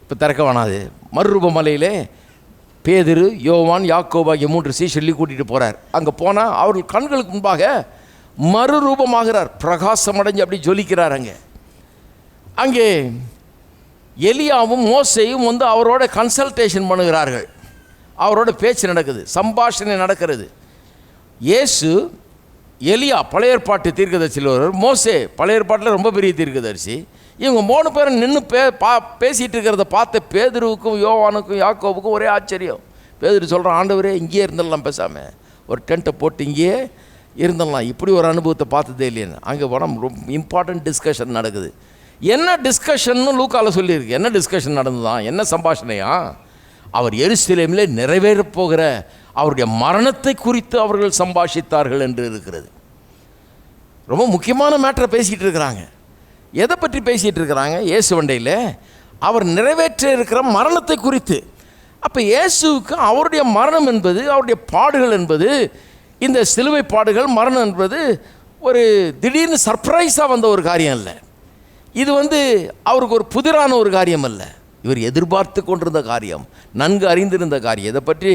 இப்போ திறக்க வேணாது. மறுரூப மலையிலே பேதுரு, யோவான், யாக்கோபு ஆகிய 3 சீஷர்களை கூட்டிகிட்டு போகிறார். அங்கே போனால் அவர்கள் கண்களுக்கு முன்பாக மறுரூபமாகிறார், பிரகாசம் அடைஞ்சு அப்படி ஜொலிக்கிறார். அங்கே எலியாவும் மோசேயும் வந்து அவரோட கன்சல்டேஷன் பண்ணுகிறார்கள். அவரோட பேச்சு நடக்குது, சம்பாஷணை நடக்கிறது. இயேசு, எலியா பழைய ஏற்பாட்டு தீர்க்கதரிசியில் ஒருவர், மோசே பழைய ஏற்பாட்டில் ரொம்ப பெரிய தீர்க்கதரிசி. இவங்க 3 பேரும் நின்று பேசிகிட்டு இருக்கிறத பார்த்த பேதுருவுக்கும் யோவானுக்கும் யாக்கோபுக்கும் ஒரே ஆச்சரியம். பேதுரு சொல்கிறான், ஆண்டவரே இங்கேயே இருந்துடலாம், பேசாமல் ஒரு டென்ட்டை போட்டு இங்கேயே இருந்துடலாம், இப்படி ஒரு அனுபவத்தை பார்த்ததே இல்லைன்னு. அங்கே போனால் ரொம்ப இம்பார்ட்டன்ட் டிஸ்கஷன் நடக்குது. என்ன டிஸ்கஷன்னு லூக்காவில் சொல்லியிருக்கு. என்ன டிஸ்கஷன் நடந்துதான், என்ன சம்பாஷணையா? அவர் எருசலேமிலே நிறைவேறப் போகிற அவருடைய மரணத்தை குறித்து அவர்கள் சம்பாஷித்தார்கள் என்று இருக்கிறது. ரொம்ப முக்கியமான மேட்டரை பேசிகிட்டு இருக்கிறாங்க. எதை பற்றி பேசிகிட்டு இருக்கிறாங்க? இயேசு வண்டையில் அவர் நிறைவேற்ற இருக்கிற மரணத்தை குறித்து. அப்போ இயேசுவுக்கு அவருடைய மரணம் என்பது, அவருடைய பாடுகள் என்பது, இந்த சிலுவை பாடுகள், மரணம் என்பது ஒரு திடீர்னு சர்ப்ரைஸாக வந்த ஒரு காரியம் இல்லை. இது அவருக்கு ஒரு புதிரான ஒரு காரியம் அல்ல. இவர் எதிர்பார்த்து கொண்டிருந்த காரியம், நன்கு அறிந்திருந்த காரியம். இதை பற்றி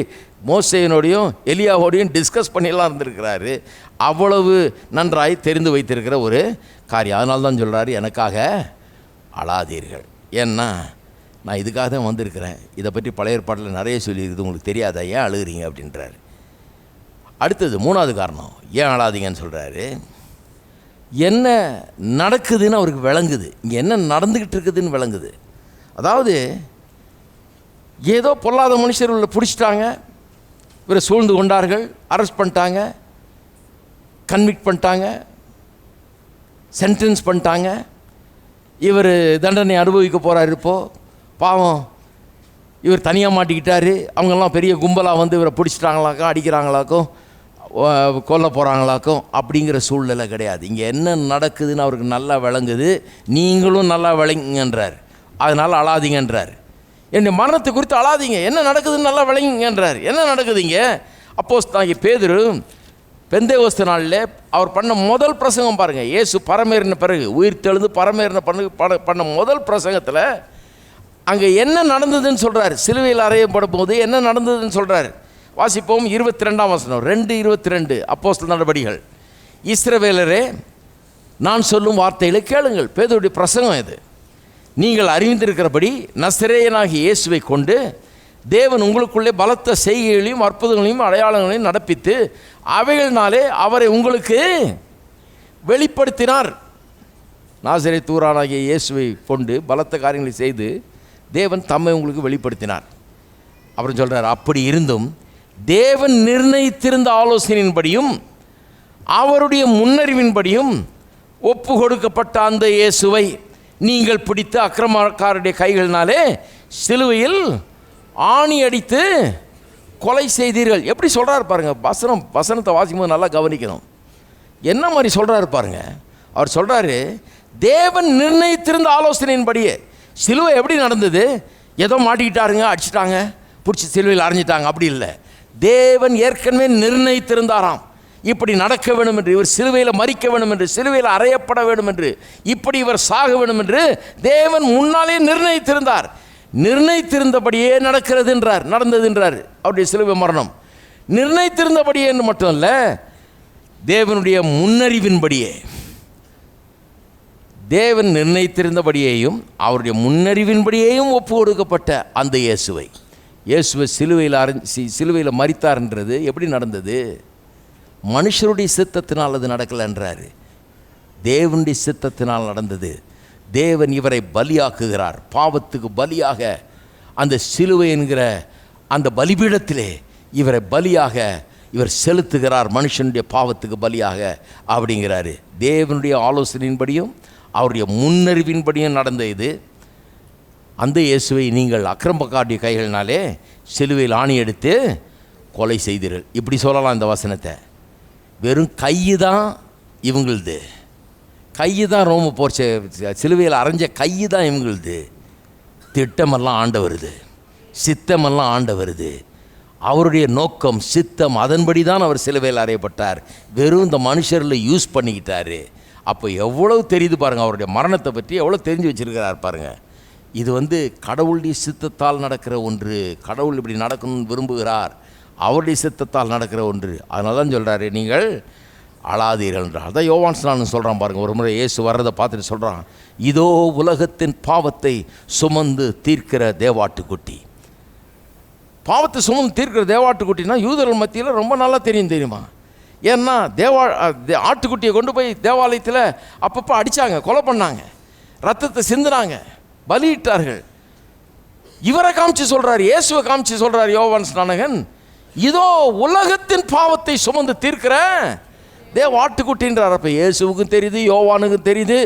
மோசேயினோடையும் எலியாவோடையும் டிஸ்கஸ் பண்ணிலாம் இருந்திருக்கிறாரு. அவ்வளவு நன்றாய் தெரிந்து வைத்திருக்கிற ஒரு காரியம். அதனால தான் சொல்கிறாரு, எனக்காக அழாதீர்கள். ஏன்னா நான் இதுக்காக தான் வந்திருக்கிறேன். இதை பற்றி பழைய ஏற்பாட்டில் நிறைய சொல்லியிருக்குது, உங்களுக்கு தெரியாதா, ஏன் அழுகிறீங்க அப்படின்றாரு. அடுத்தது 3வது காரணம், ஏன் அழாதீங்கன்னு சொல்கிறாரு. என்ன நடக்குதுன்னு அவருக்கு விளங்குது. இங்கே என்ன நடந்துக்கிட்டு இருக்குதுன்னு விளங்குது. அதாவது ஏதோ பொல்லாத மனுஷர்களை பிடிச்சிட்டாங்க, இவரை சூழ்ந்து கொண்டார்கள், அரெஸ்ட் பண்ணிட்டாங்க, கன்விக்ட் பண்ணிட்டாங்க, சென்டென்ஸ் பண்ணிட்டாங்க. இவர் தண்டனை அனுபவிக்க போகிறார். இப்போது பாவம் இவர் தனியாக மாட்டிக்கிட்டார். அவங்கெல்லாம் பெரிய கும்பலாக இவரை பிடிச்சிட்டாங்களாக்கும், அடிக்கிறாங்களாக்கும், கொல்ல போகிறாங்களாக்கும். அப்படிங்கிற சூழ்நிலை கிடையாது. இங்கே என்ன நடக்குதுன்னு அவருக்கு நல்லா விளங்குது. நீங்களும் நல்லா விளங்குங்கன்றார். அதனால் அழாதீங்கன்றார். என்னுடைய மரணத்தை குறித்து அழாதீங்க, என்ன நடக்குதுன்னு நல்லா விளங்குங்கன்றார். என்ன நடக்குதுங்க? அப்போஸ்தலனாகிய பேதுரு பெந்தேகோஸ்து நாளில் அவர் பண்ண முதல் பிரசங்கம் பாருங்கள். இயேசு பரமேறின பிறகு, உயிர் தெழுந்து பரமேறின பண்ண முதல் பிரசங்கத்தில் அங்கே என்ன நடந்ததுன்னு சொல்கிறார். சிலுவையில் அறையப்படும் போது என்ன நடந்ததுன்னு சொல்கிறார். வாசிப்போம் 22ஆம் வசனம், 2:22 அப்போஸ்தலர் நடபடிகள். இஸ்ரவேலரே, நான் சொல்லும் வார்த்தைகளை கேளுங்கள். பேதுருடைய பிரசங்கம் இது. நீங்கள் அறிந்திருக்கிறபடி நசரேயனாகிய இயேசுவை கொண்டு தேவன் உங்களுக்குள்ளே பலத்த செய்கைகளையும் அற்புதங்களையும் அடையாளங்களையும் நடப்பித்து அவைகளினாலே அவரை உங்களுக்கு வெளிப்படுத்தினார். நாசரேத்து ஊரானாகிய இயேசுவை கொண்டு பலத்த காரியங்களை செய்து தேவன் தம்மை உங்களுக்கு வெளிப்படுத்தினார். அப்புறம் சொல்கிறார், அப்படி இருந்தும் தேவன் நிர்ணயித்திருந்த ஆலோசனையின்படியும் அவருடைய முன்னறிவின்படியும் ஒப்பு கொடுக்கப்பட்ட அந்த இயேசுவை நீங்கள் பிடித்து அக்கிரமக்காரருடைய கைகளினாலே சிலுவையில் ஆணி அடித்து கொலை செய்தீர்கள். எப்படி சொல்கிறாரு பாருங்க. வசனத்தை வாசிக்கும்போது நல்லா கவனிக்கணும். என்ன மாதிரி சொல்கிறாரு பாருங்க. அவர் சொல்கிறாரு, தேவன் நிர்ணயித்திருந்த ஆலோசனையின்படியே. சிலுவை எப்படி நடந்தது? ஏதோ மாட்டிக்கிட்டாருங்க, அடிச்சிட்டாங்க, பிடிச்சி சிலுவையில் அரைஞ்சிட்டாங்க, அப்படி இல்லை. தேவன் ஏற்கனவே நிர்ணயித்திருந்தாராம், இப்படி நடக்க வேண்டும் என்று, இவர் சிலுவையில் மரிக்க வேண்டும் என்று, சிலுவையில் அறையப்பட வேண்டும் என்று, இப்படி இவர் சாக வேண்டும் என்று தேவன் முன்னாலே நிர்ணயித்திருந்தார். நிர்ணயித்திருந்தபடியே நடக்கிறது என்றார், நடந்தது என்றார். அவருடைய சிலுவை மரணம் நிர்ணயித்திருந்தபடியே என்று மட்டும் இல்லை, தேவனுடைய முன்னறிவின்படியே. தேவன் நிர்ணயித்திருந்தபடியேயும் அவருடைய முன்னறிவின்படியேயும் ஒப்பு கொடுக்கப்பட்ட அந்த இயேசுவை சிலுவையில் மரித்தார்ன்றது எப்படி நடந்தது? மனுஷருடைய சித்தத்தினால் அது நடக்கலைன்றாரு, தேவனுடைய சித்தத்தினால் நடந்தது. தேவன் இவரை பலியாக்குகிறார். பாவத்துக்கு பலியாக அந்த சிலுவை என்கிற அந்த பலிபீடத்திலே இவரை பலியாக இவர் செலுத்துகிறார், மனுஷனுடைய பாவத்துக்கு பலியாக அப்படிங்கிறாரு. தேவனுடைய ஆலோசனையின்படியும் அவருடைய முன்னறிவின்படியும் நடந்த இது. அந்த இயேசுவை நீங்கள் அக்கிரமக்காரருடைய கைகளினாலே சிலுவையில் ஆணி எடுத்து கொலை செய்தீர்கள். இப்படி சொல்லலாம் இந்த வசனத்தை. வெறும் கையை தான் இவங்களுது, கையை தான் ரோம போர் சிலுவையில் அரைஞ்ச கையை தான் இவங்களுது. திட்டமெல்லாம் ஆண்டவருது, சித்தமெல்லாம் ஆண்டவருது. அவருடைய நோக்கம் சித்தம், அதன்படி தான் அவர் சிலுவையில் அறையப்பட்டார். வெறும் இந்த மனுஷரில் யூஸ் பண்ணிக்கிட்டாரு. அப்போ எவ்வளவு தெரியுது பாருங்கள், அவருடைய மரணத்தை பற்றி எவ்வளோ தெரிஞ்சு வச்சுருக்கிறார் பாருங்கள். இது கடவுளுடைய சித்தத்தால் நடக்கிற ஒன்று. கடவுள் இப்படி நடக்கணும்னு விரும்புகிறார், அவருடைய சித்தத்தால் நடக்கிற ஒன்று. அதனால தான் சொல்கிறாரு, நீங்கள் அழாதீர்கள் என்றார். அதான் யோவான் ஸ்நானன் சொல்கிறான் பாருங்கள். ஒரு முறை இயேசு வர்றதை பார்த்துட்டு சொல்கிறான், இதோ உலகத்தின் பாவத்தை சுமந்து தீர்க்கிற தேவாட்டுக்குட்டி. பாவத்தை சுமந்து தீர்க்கிற தேவாட்டுக்குட்டினா யூதர்கள் மத்தியில் ரொம்ப நல்லா தெரியுமா? ஏன்னா ஆட்டுக்குட்டியை கொண்டு போய் தேவாலயத்தில் அப்பப்போ அடித்தாங்க, கொலை பண்ணாங்க, ரத்தத்தை சிந்தினாங்க, பலியிட்டார்கள். இவரை காமிச்சு சொல்கிறார், இயேசுவை காமிச்சு சொல்கிறார் யோவான் ஸ்நானகன், இதோ உலகத்தின் பாவத்தை சுமந்து தீர்க்கிற ஆட்டுக்குட்டின்றார். அப்போ இயேசுவுக்கும் தெரியுது, யோவானுக்கும் தெரியுது,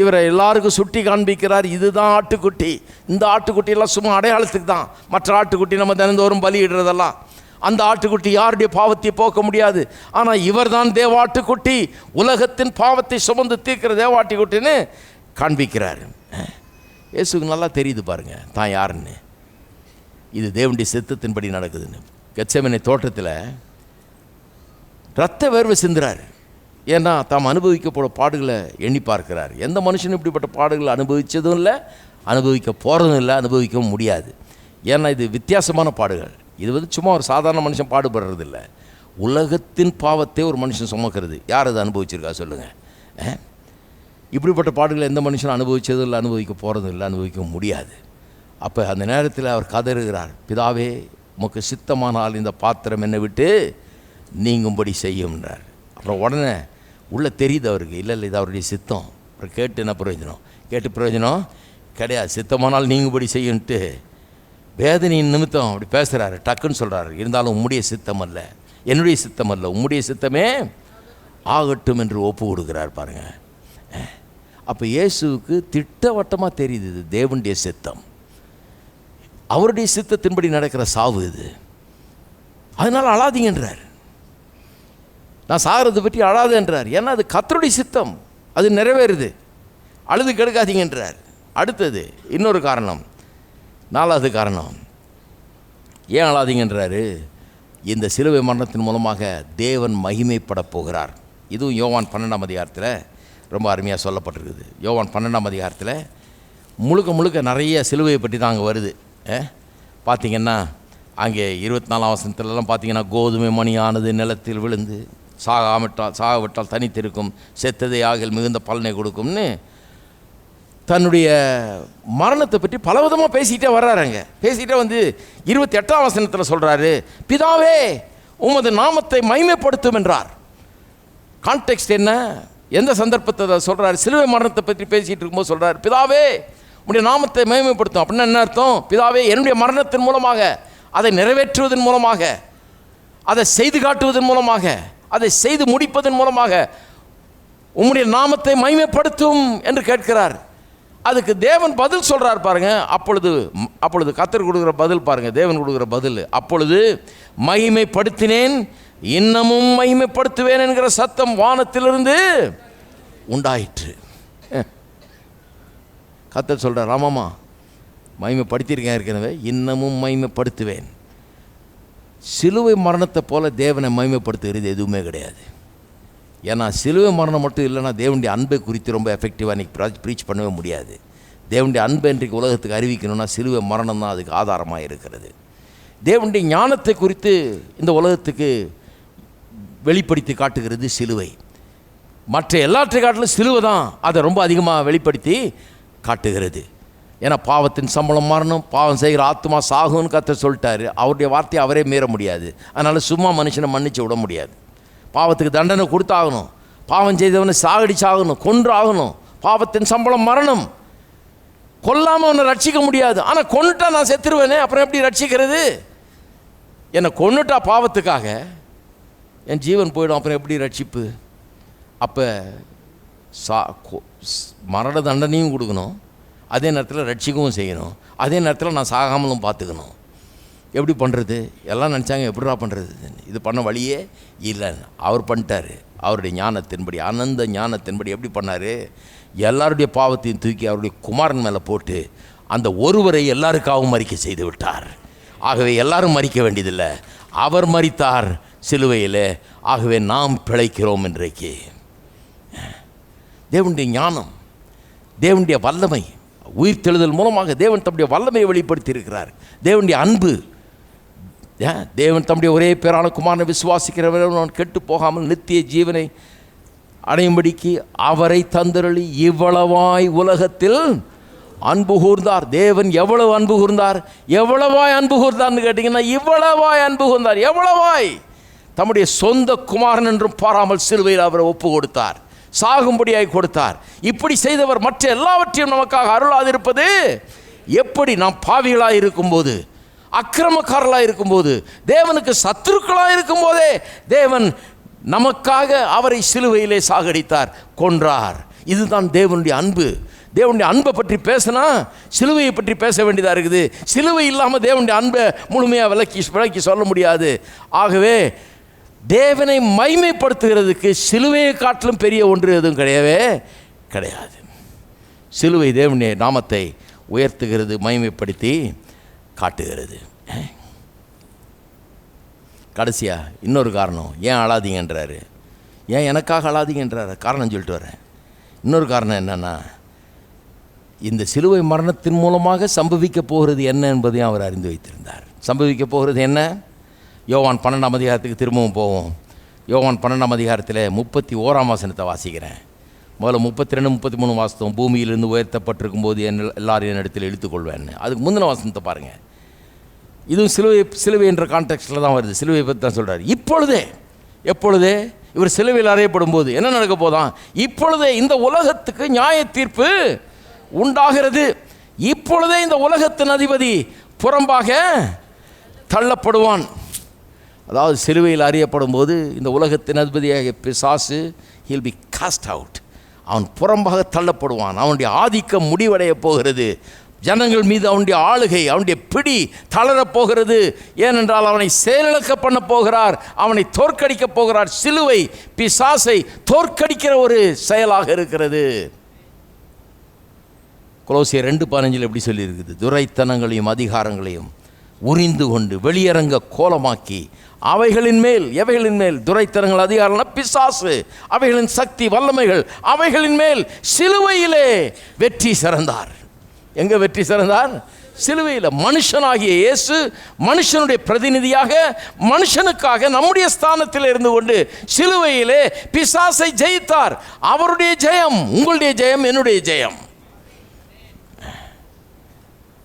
இவரை எல்லாருக்கும் சுட்டி காண்பிக்கிறார். இதுதான் ஆட்டுக்குட்டி. இந்த ஆட்டுக்குட்டியெல்லாம் சும்மா அடையாளத்துக்கு தான். மற்ற ஆட்டுக்குட்டி நம்ம தினந்தோறும் பலியிடுறதெல்லாம், அந்த ஆட்டுக்குட்டி யாருடைய பாவத்தை போக்க முடியாது. ஆனால் இவர் தான் தேவாட்டுக்குட்டி, உலகத்தின் பாவத்தை சுமந்து தீர்க்கிற தேவாட்டுக்குட்டின்னு காண்பிக்கிறார். இயேசுக்கு நல்லா தெரியுது பாருங்க தான் யாருன்னு. இது தேவனுடைய சித்தத்தின்படி நடக்குதுன்னு. கெத்செமனே தோட்டத்தில் இரத்த வேர்வை சிந்துறார். ஏன்னா தாம் அனுபவிக்க போகிற பாடுகளை எண்ணி பார்க்கிறார். எந்த மனுஷனும் இப்படிப்பட்ட பாடுகளை அனுபவித்ததும் இல்லை, அனுபவிக்க போகிறதும் இல்லை, அனுபவிக்கவும் முடியாது. ஏன்னா இது வித்தியாசமான பாடுகள். இது சும்மா ஒரு சாதாரண மனுஷன் பாடுபடுறது இல்லை. உலகத்தின் பாவத்தை ஒரு மனுஷன் சுமக்கிறது. யார் அதை அனுபவிச்சிருக்கா சொல்லுங்கள்? இப்படிப்பட்ட பாடுகளை எந்த மனுஷனும் அனுபவித்ததும் இல்லை, அனுபவிக்க போகிறதும் இல்லை, அனுபவிக்க முடியாது. அப்போ அந்த நேரத்தில் அவர் கதறுகிறார், பிதாவே உமக்கு சித்தமானால் இந்த பாத்திரம் என்னை விட்டு நீங்கும்படி செய்யும்ன்றார். அப்புறம் உடனே உள்ளே தெரியுது அவருக்கு, இல்லை இது அவருடைய சித்தம். அப்புறம் கேட்டு என்ன பிரயோஜனம்? கேட்டு பிரயோஜனம் கிடையாது. சித்தமானால் நீங்கும்படி செய்யுன்ட்டு வேதனையின் நிமித்தம் அப்படி பேசுகிறாரு. டக்குன்னு சொல்கிறாரு, இருந்தாலும் உம்முடைய சித்தம் அல்ல, என்னுடைய சித்தம் அல்ல, உம்முடைய சித்தமே ஆகட்டும் என்று ஒப்பு கொடுக்குறார் பாருங்கள். அப்போ இயேசுவுக்கு திட்டவட்டமாக தெரியுது இது தேவனுடைய சித்தம், அவருடைய சித்தத்தின்படி நடக்கிற சாவு இது. அதனால் அழாதீங்கன்றார். நான் சாகிறதை பற்றி அழாதுன்றார். ஏன்னா அது கர்த்தருடைய சித்தம், அது நிறைவேறுது, அழுது கெடுக்காதீங்கன்றார். அடுத்தது இன்னொரு காரணம், 4வது காரணம் ஏன் அழாதீங்கன்றாரு. இந்த சிலுவை மரணத்தின் மூலமாக தேவன் மகிமைப்பட போகிறார். இதுவும் யோவான் 12ஆம் அதிகாரத்தில் ரொம்ப அருமையாக சொல்லப்பட்டிருக்குது. யோவான் 12ஆம் அதிகாரத்தில் முழுக்க நிறைய சிலுவையை பற்றி தான் அங்கே வருது. பார்த்திங்கன்னா அங்கே 24ஆம் வசனத்துலலாம் பார்த்திங்கன்னா, கோதுமை மணியானது நிலத்தில் விழுந்து சாகவிட்டால் தனித்திருக்கும், செத்ததை ஆகில் மிகுந்த பலனை கொடுக்கும்னு தன்னுடைய மரணத்தை பற்றி பலவிதமாக பேசிக்கிட்டே வர்றாருங்க. பேசிக்கிட்டே 28ஆம் வசனத்தில் சொல்கிறாரு, பிதாவே உமது நாமத்தை மகிமைப்படுத்தும் என்றார். கான்டெக்ஸ்ட் என்ன, எந்த சந்தர்ப்பத்தை சொல்கிறார்? சிலுவை மரணத்தை பற்றி பேசிகிட்டு இருக்கும்போது சொல்கிறார், பிதாவே உடைய நாமத்தை மகிமைப்படுத்தும். அப்படின்னா என்ன அர்த்தம்? பிதாவே என்னுடைய மரணத்தின் மூலமாக, அதை நிறைவேற்றுவதன் மூலமாக, அதை செய்து காட்டுவதன் மூலமாக, அதை செய்து முடிப்பதன் மூலமாக உம்முடைய நாமத்தை மகிமைப்படுத்தும் என்று கேட்கிறார். அதுக்கு தேவன் பதில் சொல்கிறார் பாருங்க. அப்பொழுது கர்த்தர் கொடுக்குற பதில் பாருங்க, தேவன் கொடுக்குற பதில், அப்பொழுது மகிமைப்படுத்தினேன் இன்னமும் மகிமைப்படுத்துவேன் என்கிற சத்தம் வானத்திலிருந்து உண்டாயிற்று. கர்த்தர் சொல்கிறார், ஆமாம்மா மகிமைப்படுத்தியிருக்கேன் ஏற்கனவே, இன்னமும் மகிமைப்படுத்துவேன். சிலுவை மரணத்தை போல தேவனை மகிமைப்படுத்துகிறது எதுவுமே கிடையாது. ஏன்னா சிலுவை மரணம் மட்டும் இல்லைன்னா தேவனுடைய அன்பை குறித்து ரொம்ப எஃபெக்டிவாக இன்றைக்கி ப்ரீச் பண்ணவே முடியாது. தேவனுடைய அன்பை இன்றைக்கு உலகத்துக்கு அறிவிக்கணும்னா சிலுவை மரணம் தான் அதுக்கு ஆதாரமாக இருக்கிறது. தேவனுடைய ஞானத்தை குறித்து இந்த உலகத்துக்கு வெளிப்படுத்தி காட்டுகிறது சிலுவை. மற்ற எல்லாற்றை காட்டிலும் சிலுவை தான் அதை ரொம்ப அதிகமாக வெளிப்படுத்தி காட்டுகிறது. ஏன்னா பாவத்தின் சம்பளம் மரணம், பாவம் செய்கிற ஆத்மா சாகுன்னு கர்த்தர் சொல்லிட்டாரு. அவருடைய வார்த்தையை அவரே மீற முடியாது. அதனால் சும்மா மனுஷனை மன்னிச்சு விட முடியாது. பாவத்துக்கு தண்டனை கொடுத்தாகணும், பாவம் செய்தவனை சாகடிச்சாகணும், கொன்று ஆகணும். பாவத்தின் சம்பளம் மரணம். கொல்லாமல் அவனை ரட்சிக்க முடியாது. ஆனால் கொன்னுட்டா நான் செத்துருவேனே, அப்புறம் எப்படி ரட்சிக்கிறது? என்னை கொன்னுட்டா பாவத்துக்காக என் ஜீவன் போயிடும், அப்புறம் எப்படி ரட்சிப்பு? அப்போ மரண தண்டனையும் கொடுக்கணும், அதே நேரத்தில் ரட்சிக்கவும் செய்யணும், அதே நேரத்தில் நான் சாகாமலும் பார்த்துக்கணும். எப்படி பண்ணுறது? எல்லாம் நினச்சாங்க எப்படிடா பண்ணுறது, இது பண்ண வழியே இல்லைன்னு. அவர் பண்ணிட்டார். அவருடைய ஞானத்தின்படி, அனந்த ஞானத்தின்படி எப்படி பண்ணார்? எல்லாருடைய பாவத்தையும் தூக்கி அவருடைய குமாரன் மேலே போட்டு அந்த ஒருவரை எல்லாருக்காகவும் மறிக்க செய்து விட்டார். ஆகவே எல்லாரும் மறிக்க வேண்டியதில்லை, அவர் மரித்தார் சிலுவையில். ஆகவே நாம் பிழைக்கிறோம். இன்றைக்கு தேவனுடைய ஞானம், தேவனுடைய வல்லமை, உயிர்த்தெழுதல் மூலமாக தேவன் தம்முடைய வல்லமையை வெளிப்படுத்தி இருக்கிறார். தேவனுடைய அன்பு, தேவன் தம்முடைய ஒரே பேரான குமாரனை விசுவாசிக்கிறவன் கெட்டு போகாமல் நித்திய ஜீவனை அடையும்படிக்கு அவரை தந்தருளி இவ்வளவாய் உலகத்தில் அன்பு கூர்ந்தார். தேவன் எவ்வளவு அன்பு கூர்ந்தார்? எவ்வளவாய் அன்பு கூர்ந்தார்னு கேட்டிங்கன்னா, இவ்வளவாய் அன்பு கூர்ந்தார். எவ்வளவாய்? தம்முடைய சொந்த குமாரன் என்றும் பாராமல் சிலுவையில் அவரை ஒப்பு கொடுத்தார், சாகும்படியாய் கொடுத்தார். இப்படி செய்தவர் மற்ற எல்லாவற்றையும் நமக்காக அருளாதிருப்பது எப்படி? நாம் பாவிகளாக இருக்கும்போது, அக்கிரமக்காரர்களாக இருக்கும்போது, தேவனுக்கு சத்துருக்களாக இருக்கும்போதே தேவன் நமக்காக அவரை சிலுவையிலே சாகடித்தார், கொன்றார். இதுதான் தேவனுடைய அன்பு. தேவனுடைய அன்பை பற்றி பேசினா சிலுவையை பற்றி பேச வேண்டியதாக இருக்குது. சிலுவை இல்லாமல் தேவனுடைய அன்பை முழுமையாக விளக்கி சொல்ல முடியாது. ஆகவே தேவனை மைமைப்படுத்துகிறதுக்கு சிலுவையை காட்டிலும் பெரிய ஒன்று எதுவும் கிடையவே கிடையாது. சிலுவை தேவனுடைய நாமத்தை உயர்த்துகிறது, மைமைப்படுத்தி காட்டுகிறது. கடைசியா இன்னொரு காரணம், ஏன் அழாதீங்கன்றாரு? ஏன் எனக்காக அழாதீங்கன்றாரு? காரணம் சொல்லிட்டு வரேன். இன்னொரு காரணம் என்னென்னா, இந்த சிலுவை மரணத்தின் மூலமாக சம்பவிக்க போகிறது என்ன என்பதையும் அவர் அறிந்து வைத்திருந்தார். சம்பவிக்க போகிறது என்ன? யோவான் 12ஆம் அதிகாரத்துக்கு திரும்பவும் போவோம். யோவான் 12ஆம் அதிகாரத்தில் 31ஆம் வசனத்தை வாசிக்கிறேன். முதல்ல 32, 33 வாசத்தம். பூமியிலிருந்து உயர்த்தப்பட்டிருக்கும் போது எல்லாரும் என்னிடத்தில் இழுத்துக்கொள்வேன்னு. அதுக்கு முந்தின வசனத்தை பாருங்கள். இதுவும் சிலுவை என்ற கான்டெக்ஸ்டில் தான் வருது. சிலுவை பற்றி தான் சொல்கிறார். இப்பொழுதே, எப்பொழுதே? இவர் சிலுவையில் அறையப்படும் போது என்ன நடக்க போதான்? இப்பொழுதே இந்த உலகத்துக்கு நியாய தீர்ப்பு உண்டாகிறது. இப்பொழுதே இந்த உலகத்தின் அதிபதி புறம்பாக தள்ளப்படுவான். அதாவது சிலுவையில் அறியப்படும் போது இந்த உலகத்தின் அதிபதியாக பிசாசு, he'll be cast out. அவன் புறம்பாக தள்ளப்படுவான். அவனுடைய ஆதிக்கம் முடிவடைய போகிறது. ஜனங்கள் மீது அவனுடைய ஆளுகை, அவனுடைய பிடி தளரப்போகிறது. ஏனென்றால் அவனை செயலிழக்க பண்ண போகிறார், அவனை தோற்கடிக்க போகிறார். சிலுவை பிசாசை தோற்கடிக்கிற ஒரு செயலாக இருக்கிறது. கொலோசியர் 2:15 எப்படி சொல்லியிருக்குது? துரைத்தனங்களையும் அதிகாரங்களையும் உரிந்து கொண்டு வெளியரங்க கோலமாக்கி அவைகளின் மேல், எவைகளின் மேல்? துரைத்தனங்கள், அதிகாரங்கள், பிசாசு, அவைகளின் சக்தி வல்லமைகள், அவைகளின் மேல் சிலுவையிலே வெற்றி சிறந்தார். எங்கே வெற்றி சிறந்தார்? சிலுவையில். மனுஷனாகிய இயேசு மனுஷனுடைய பிரதிநிதியாக மனுஷனுக்காக நம்முடைய ஸ்தானத்தில் இருந்து கொண்டு சிலுவையிலே பிசாசை ஜெயித்தார். அவருடைய ஜெயம் உங்களுடைய ஜெயம், என்னுடைய ஜெயம்.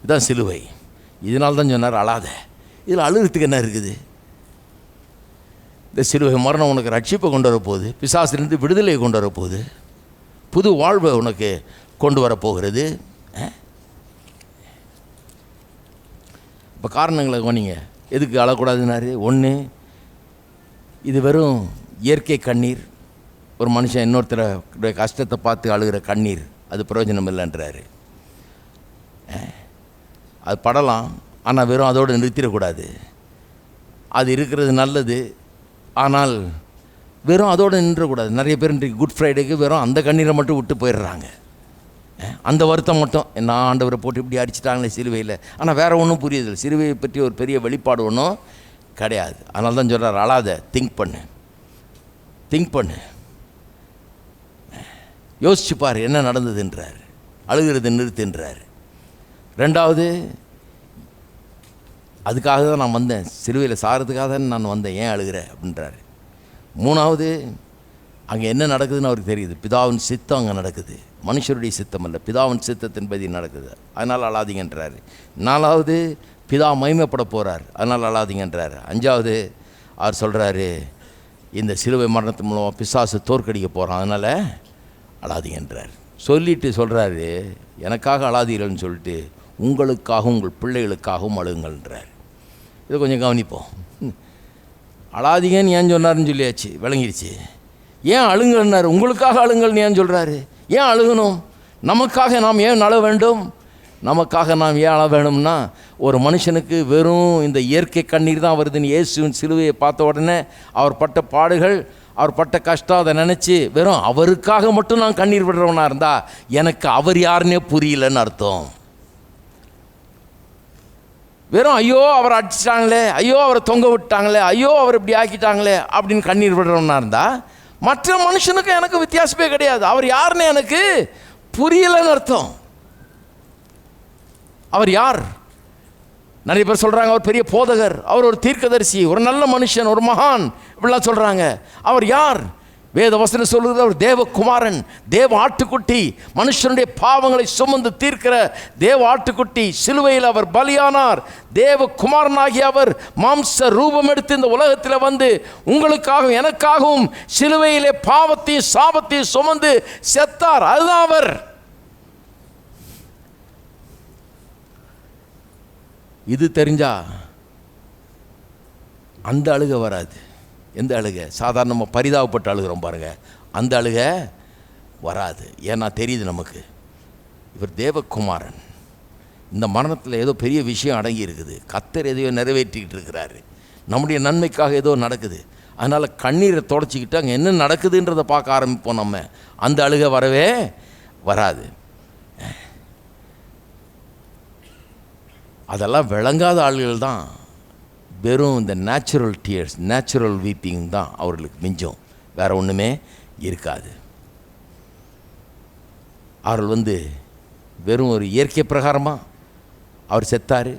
இதுதான் சிலுவை. இதனால தான் சொன்னார் அழாத. இதில் அழுகிறதுக்கு என்ன இருக்குது? இந்த சிலுவை மரணம் உனக்கு ரட்சிப்பை கொண்டு வரப்போகுது, பிசாசிலிருந்து விடுதலையை கொண்டு வரப்போகுது, புது வாழ்வை உனக்கு கொண்டு வரப்போகிறது. இப்போ காரணங்களை கவனிங்க. எதுக்கு அழக்கூடாதுன்னாரு? ஒன்று, இது வெறும் இயற்கை கண்ணீர். ஒரு மனுஷன் இன்னொருத்தருடைய கஷ்டத்தை பார்த்து அழுகிற கண்ணீர், அது பிரயோஜனம் இல்லைன்றாரு. அது படலாம், ஆனால் வெறும் அதோடு நிறுத்திடக்கூடாது. அது இருக்கிறது நல்லது, ஆனால் வெறும் அதோடு நின்றக்கூடாது. நிறைய பேர் இன்றைக்கு குட் ஃப்ரைடேக்கு வெறும் அந்த கண்ணீரை மட்டும் விட்டு போயிடுறாங்க. அந்த வருத்தம் மட்டும், என்ன ஆண்டவரை போட்டு இப்படி அடிச்சிட்டாங்களே சிலுவையில். ஆனால் வேறு ஒன்றும் புரியுதில்லை. சிலுவையை பற்றி ஒரு பெரிய வெளிப்பாடு ஒன்றும் கிடையாது. அதனால தான் சொல்கிறார் அழாத, திங்க் பண்ணு, யோசிச்சுப்பார் என்ன நடந்ததுன்றார். அழுகிறது நிறுத்துன்றார். ரெண்டாவது, அதுக்காக தான் நான் வந்தேன், சிலுவையில் சாகிறதுக்காக தான் நான் வந்தேன், ஏன் அழுகிற அப்படின்றாரு. மூணாவது, அங்கே என்ன நடக்குதுன்னு அவருக்கு தெரியுது. பிதாவின் சித்தம் அங்கே நடக்குது, மனுஷருடைய சித்தம் அல்ல, பிதாவின் சித்தத்தின்படி நடக்குது, அதனால் அழாதீங்கன்றாரு. நாலாவது, பிதா மகிமைப்பட போகிறார், அதனால் அழாதீங்கன்றார். அஞ்சாவது, அவர் சொல்கிறாரு இந்த சிலுவை மரணத்தின் மூலமாக பிசாசு தோற்கடிக்க போகிறான், அதனால் அழாதீங்கன்றார். சொல்லிட்டு சொல்கிறாரு எனக்காக அழாதீர்கள்னு சொல்லிட்டு உங்களுக்காகவும் உங்கள் பிள்ளைகளுக்காகவும் அழுங்கள்ன்றார். இதை கொஞ்சம் கவனிப்போம். அழாதீங்கன்னு ஏன் சொன்னார்னு சொல்லியாச்சு, விளங்கிடுச்சு. ஏன் அழுங்கள்னார்? உங்களுக்காக அழுங்கள்னு ஏன் சொல்கிறாரு? ஏன் அழுகணும்? நமக்காக நாம் ஏன் அழ வேண்டும்? நமக்காக நாம் ஏன் அழ வேணும்னா, ஒரு மனுஷனுக்கு வெறும் இந்த இயற்கை கண்ணீர் தான் வருதுன்னு இயேசுவின் சிலுவையை பார்த்த உடனே அவர் பட்ட பாடுகள், அவர் பட்ட கஷ்டம், அதை நினச்சி வெறும் அவருக்காக மட்டும் நான் கண்ணீர் விடுறவனாக இருந்தால் எனக்கு அவர் யாருன்னே புரியலன்னு அர்த்தம். வெறும் ஐயோ அவரை அடிச்சிட்டாங்களே, ஐயோ அவரை தொங்க விட்டாங்களே, ஐயோ அவர் இப்படி ஆக்கிட்டாங்களே அப்படின்னு கண்ணீர் விடுறவனாக இருந்தால் மற்ற மனுஷனுக்கு எனக்கு வித்தியாசமே கிடையாது. அவர் யாருன்னு எனக்கு புரியலன்னு அர்த்தம். அவர் யார்? நிறைய பேர் சொல்கிறாங்க அவர் பெரிய போதகர், அவர் ஒரு தீர்க்கதரிசி, ஒரு நல்ல மனுஷன், ஒரு மகான், இப்படிலாம் சொல்கிறாங்க. அவர் யார்? வேத வசனம் சொல்லுகிறது அவர் தேவகுமாரன், தேவ ஆட்டுக்குட்டி, மனுஷனுடைய பாவங்களை சுமந்து தீர்க்கிற தேவ ஆட்டுக்குட்டி. சிலுவையில் அவர் பலியானார். தேவகுமாரனாகிய அவர் மாம்ச ரூபம் எடுத்து இந்த உலகத்தில் வந்து உங்களுக்காகவும் எனக்காகவும் சிலுவையிலே பாவத்தையும் சாபத்தையும் சுமந்து செத்தார். அதுதான் அவர். இது தெரிஞ்சா அந்த அழுகை வராது. எந்த அழுகை? சாதாரணமாக பரிதாபப்பட்டு அழுகிறோம் பாருங்க, அந்த அழுகை வராது. ஏன்னா தெரியுது நமக்கு இவர் தேவகுமாரன். இந்த மரணத்தில் ஏதோ பெரிய விஷயம் அடங்கி இருக்குது. கர்த்தர் எதையோ நிறைவேற்றிக்கிட்டு இருக்கிறாரு, நம்முடைய நன்மைக்காக ஏதோ நடக்குது. அதனால் கண்ணீரை தொடச்சிக்கிட்டு அங்கே என்ன நடக்குதுன்றதை பார்க்க ஆரம்பிப்போம். நம்ம அந்த அழுகை வரவே வராது. அதெல்லாம் விளங்காத ஆளுகள் தான் வெறும் இந்த நேச்சுரல் டியர்ஸ், நேச்சுரல் வீப்பிங் தான் அவர்களுக்கு மிஞ்சம், வேறு ஒன்றுமே இருக்காது. அவர்கள் வெறும் ஒரு இயற்கை பிரகாரமாக அவர் செத்தார்,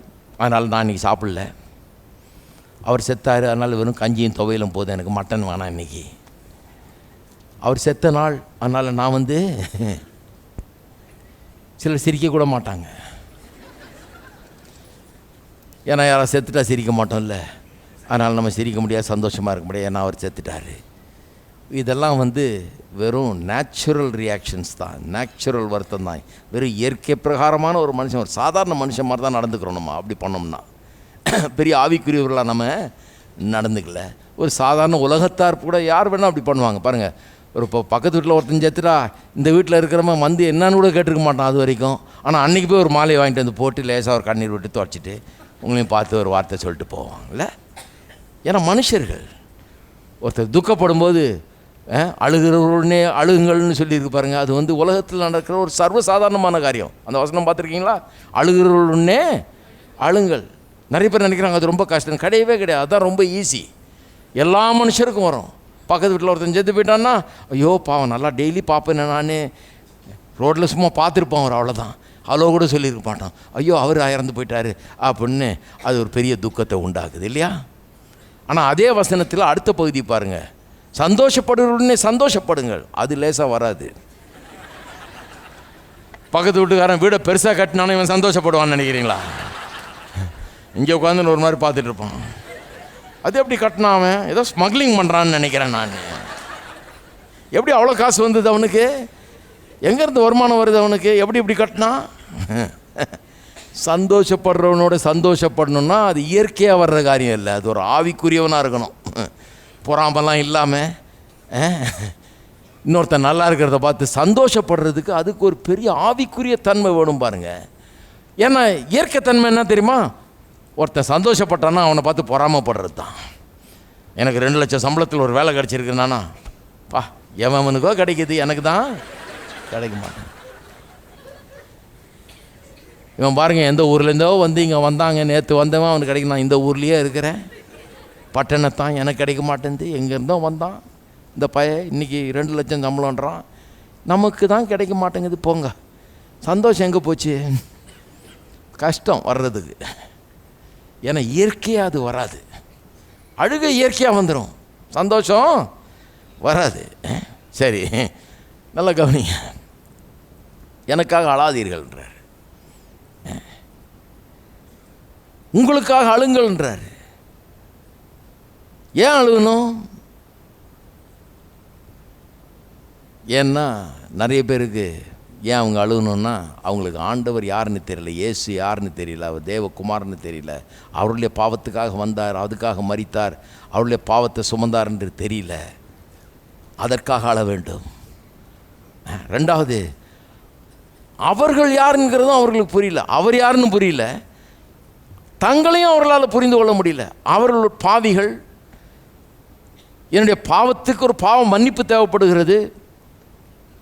அதனால் நான் இன்றைக்கி சாப்பிடல. அவர் செத்தார், அதனால் வெறும் கஞ்சியும் துவையிலும் போதும், எனக்கு மட்டன் வேணாம் இன்றைக்கி. அவர் செத்த நாள், அதனால் நான் சிலர் சிரிக்க கூட மாட்டாங்க. ஏன்னா யாராவது செத்துட்டா சிரிக்க மாட்டோம்ல, அதனால் நம்ம சிரிக்க முடியாது, சந்தோஷமாக இருக்க முடியாது, ஏன்னா அவர் செத்துட்டார். இதெல்லாம் வெறும் நேச்சுரல் ரியாக்ஷன்ஸ் தான், நேச்சுரல் வருத்தம் தான். வெறும் இயற்கை பிரகாரமான ஒரு மனுஷன், ஒரு சாதாரண மனுஷன் மாதிரி தான் நடந்துக்கிறோம். நம்ம அப்படி பண்ணோம்னா பெரிய ஆவிக்குரியவர்களாக நம்ம நடந்துக்கல. ஒரு சாதாரண உலகத்தார் கூட யார் வேணால் அப்படி பண்ணுவாங்க பாருங்கள். ஒரு இப்போ பக்கத்து வீட்டில் ஒருத்தன் செத்துட்டா இந்த வீட்டில் இருக்கிறவன் என்னன்னு கூட கேட்டுருக்க மாட்டான் அது வரைக்கும். ஆனால் அன்றைக்கி போய் ஒரு மாலையை வாங்கிட்டு போட்டு லேசாக ஒரு கண்ணீர் விட்டு துடைச்சிட்டு உங்களையும் பார்த்து ஒரு வார்த்தை சொல்லிட்டு போவாங்கள்ல. ஏன்னா மனுஷர்கள். ஒருத்தர் துக்கப்படும் போது அழுகிறவருடனே அழுகுங்கள்னு சொல்லியிருக்கு பாருங்கள். அது உலகத்தில் நடக்கிற ஒரு சர்வசாதாரணமான காரியம். அந்த வசனம் பார்த்துருக்கீங்களா? அழுகிறவருடனே அழுங்கள். நிறைய பேர் நினைக்கிறாங்க அது ரொம்ப கஷ்டம். கிடையவே கிடையாது, அதுதான் ரொம்ப ஈஸி. எல்லா மனுஷருக்கும் வரும். பக்கத்து வீட்டில் ஒருத்தன் செத்து போயிட்டான்னா ஐயோ பாவம், நல்லா டெய்லி பார்ப்பேன் நான், ரோட்டில் சும்மா பார்த்துருப்பான் அவர், அவ்வளோதான், அவ்வளோ கூட சொல்லியிருக்க மாட்டான். ஐயோ அவர் இறந்து போயிட்டாரு அப்படின்னு அது ஒரு பெரிய துக்கத்தை உண்டாக்குது இல்லையா? ஆனால் அதே வசனத்தில் அடுத்த பகுதி பாருங்கள், சந்தோஷப்படுறவுடனே சந்தோஷப்படுங்கள். அது லேசாக வராது. பக்கத்து வீட்டுக்காரன் வீடை பெருசாக கட்டினானே இவன் சந்தோஷப்படுவான்னு நினைக்கிறீங்களா? இங்கே உட்காந்து ஒரு மாதிரி பார்த்துட்டு இருப்பான். அது எப்படி கட்டினா? அவன் ஏதோ ஸ்மக்லிங் பண்ணுறான்னு நினைக்கிறேன் நான். எப்படி அவ்வளோ காசு வந்தது அவனுக்கு? எங்கேருந்து வருமானம் வருது அவனுக்கு? எப்படி இப்படி கட்டினா? சந்தோஷப்படுறவனோட சந்தோஷப்படணும்னா அது இயற்கையாக வர்ற காரியம் இல்லை, அது ஒரு ஆவிக்குரியவனாக இருக்கணும். பொறாமலாம் இல்லாமல் இன்னொருத்தன் நல்லா இருக்கிறத பார்த்து சந்தோஷப்படுறதுக்கு அதுக்கு ஒரு பெரிய ஆவிக்குரிய தன்மை வேணும் பாருங்கள். ஏன்னா இயற்கை தன்மை என்ன தெரியுமா? ஒருத்தன் சந்தோஷப்பட்டான்னா அவனை பார்த்து பொறாமப்படுறது தான். எனக்கு 2 லட்சம் சம்பளத்தில் ஒரு வேலை கிடச்சிருக்குனானா பா எவனுக்கோ கிடைக்கிது, எனக்கு தான் கிடைக்க மாட்டேன். இவன் பாருங்கள், எந்த ஊர்லேருந்தோ இங்கே வந்தாங்க, நேற்று வந்தவன் அவனுக்கு கிடைக்கும். நான் இந்த ஊர்லேயே இருக்கிறேன், பட்டணத்தான், எனக்கு கிடைக்க மாட்டேங்குது. எங்கேருந்தோ வந்தான் இந்த பையன், இன்றைக்கி 2 லட்சம் சம்பளம்ன்றான், நமக்கு தான் கிடைக்க மாட்டேங்குது. போங்க, சந்தோஷம் எங்கே போச்சு? கஷ்டம் வர்றதுக்கு. ஏன்னா இயற்கையாக அது வராது. அழுகை இயற்கையாக வந்துடும், சந்தோஷம் வராது. சரி, நல்லா கவனிங்க. எனக்காக அழாதீர்கள்ன்றார், உங்களுக்காக அழுங்கள்ன்றார். ஏன் அழுகணும்? ஏன்னா நிறைய பேருக்கு ஏன் அவங்க அழுகணுன்னா அவங்களுக்கு ஆண்டவர் யாருன்னு தெரியல, இயேசு யாருன்னு தெரியல, அவர் தேவகுமாரன்னு தெரியல, அவருடைய பாவத்துக்காக வந்தார், அதுக்காக மரித்தார், அவருடைய பாவத்தை சுமந்தார் என்று தெரியல, அதற்காக அழ வேண்டும். 2வது, அவர்கள் யாருங்கிறதும் அவர்களுக்கு புரியல. அவர் யாருன்னு புரியல, தங்களையும் அவர்களால் புரிந்து கொள்ள முடியல. அவர்கள் பாவிகள், என்னுடைய பாவத்துக்கு ஒரு பாவம் மன்னிப்பு தேவைப்படுகிறது,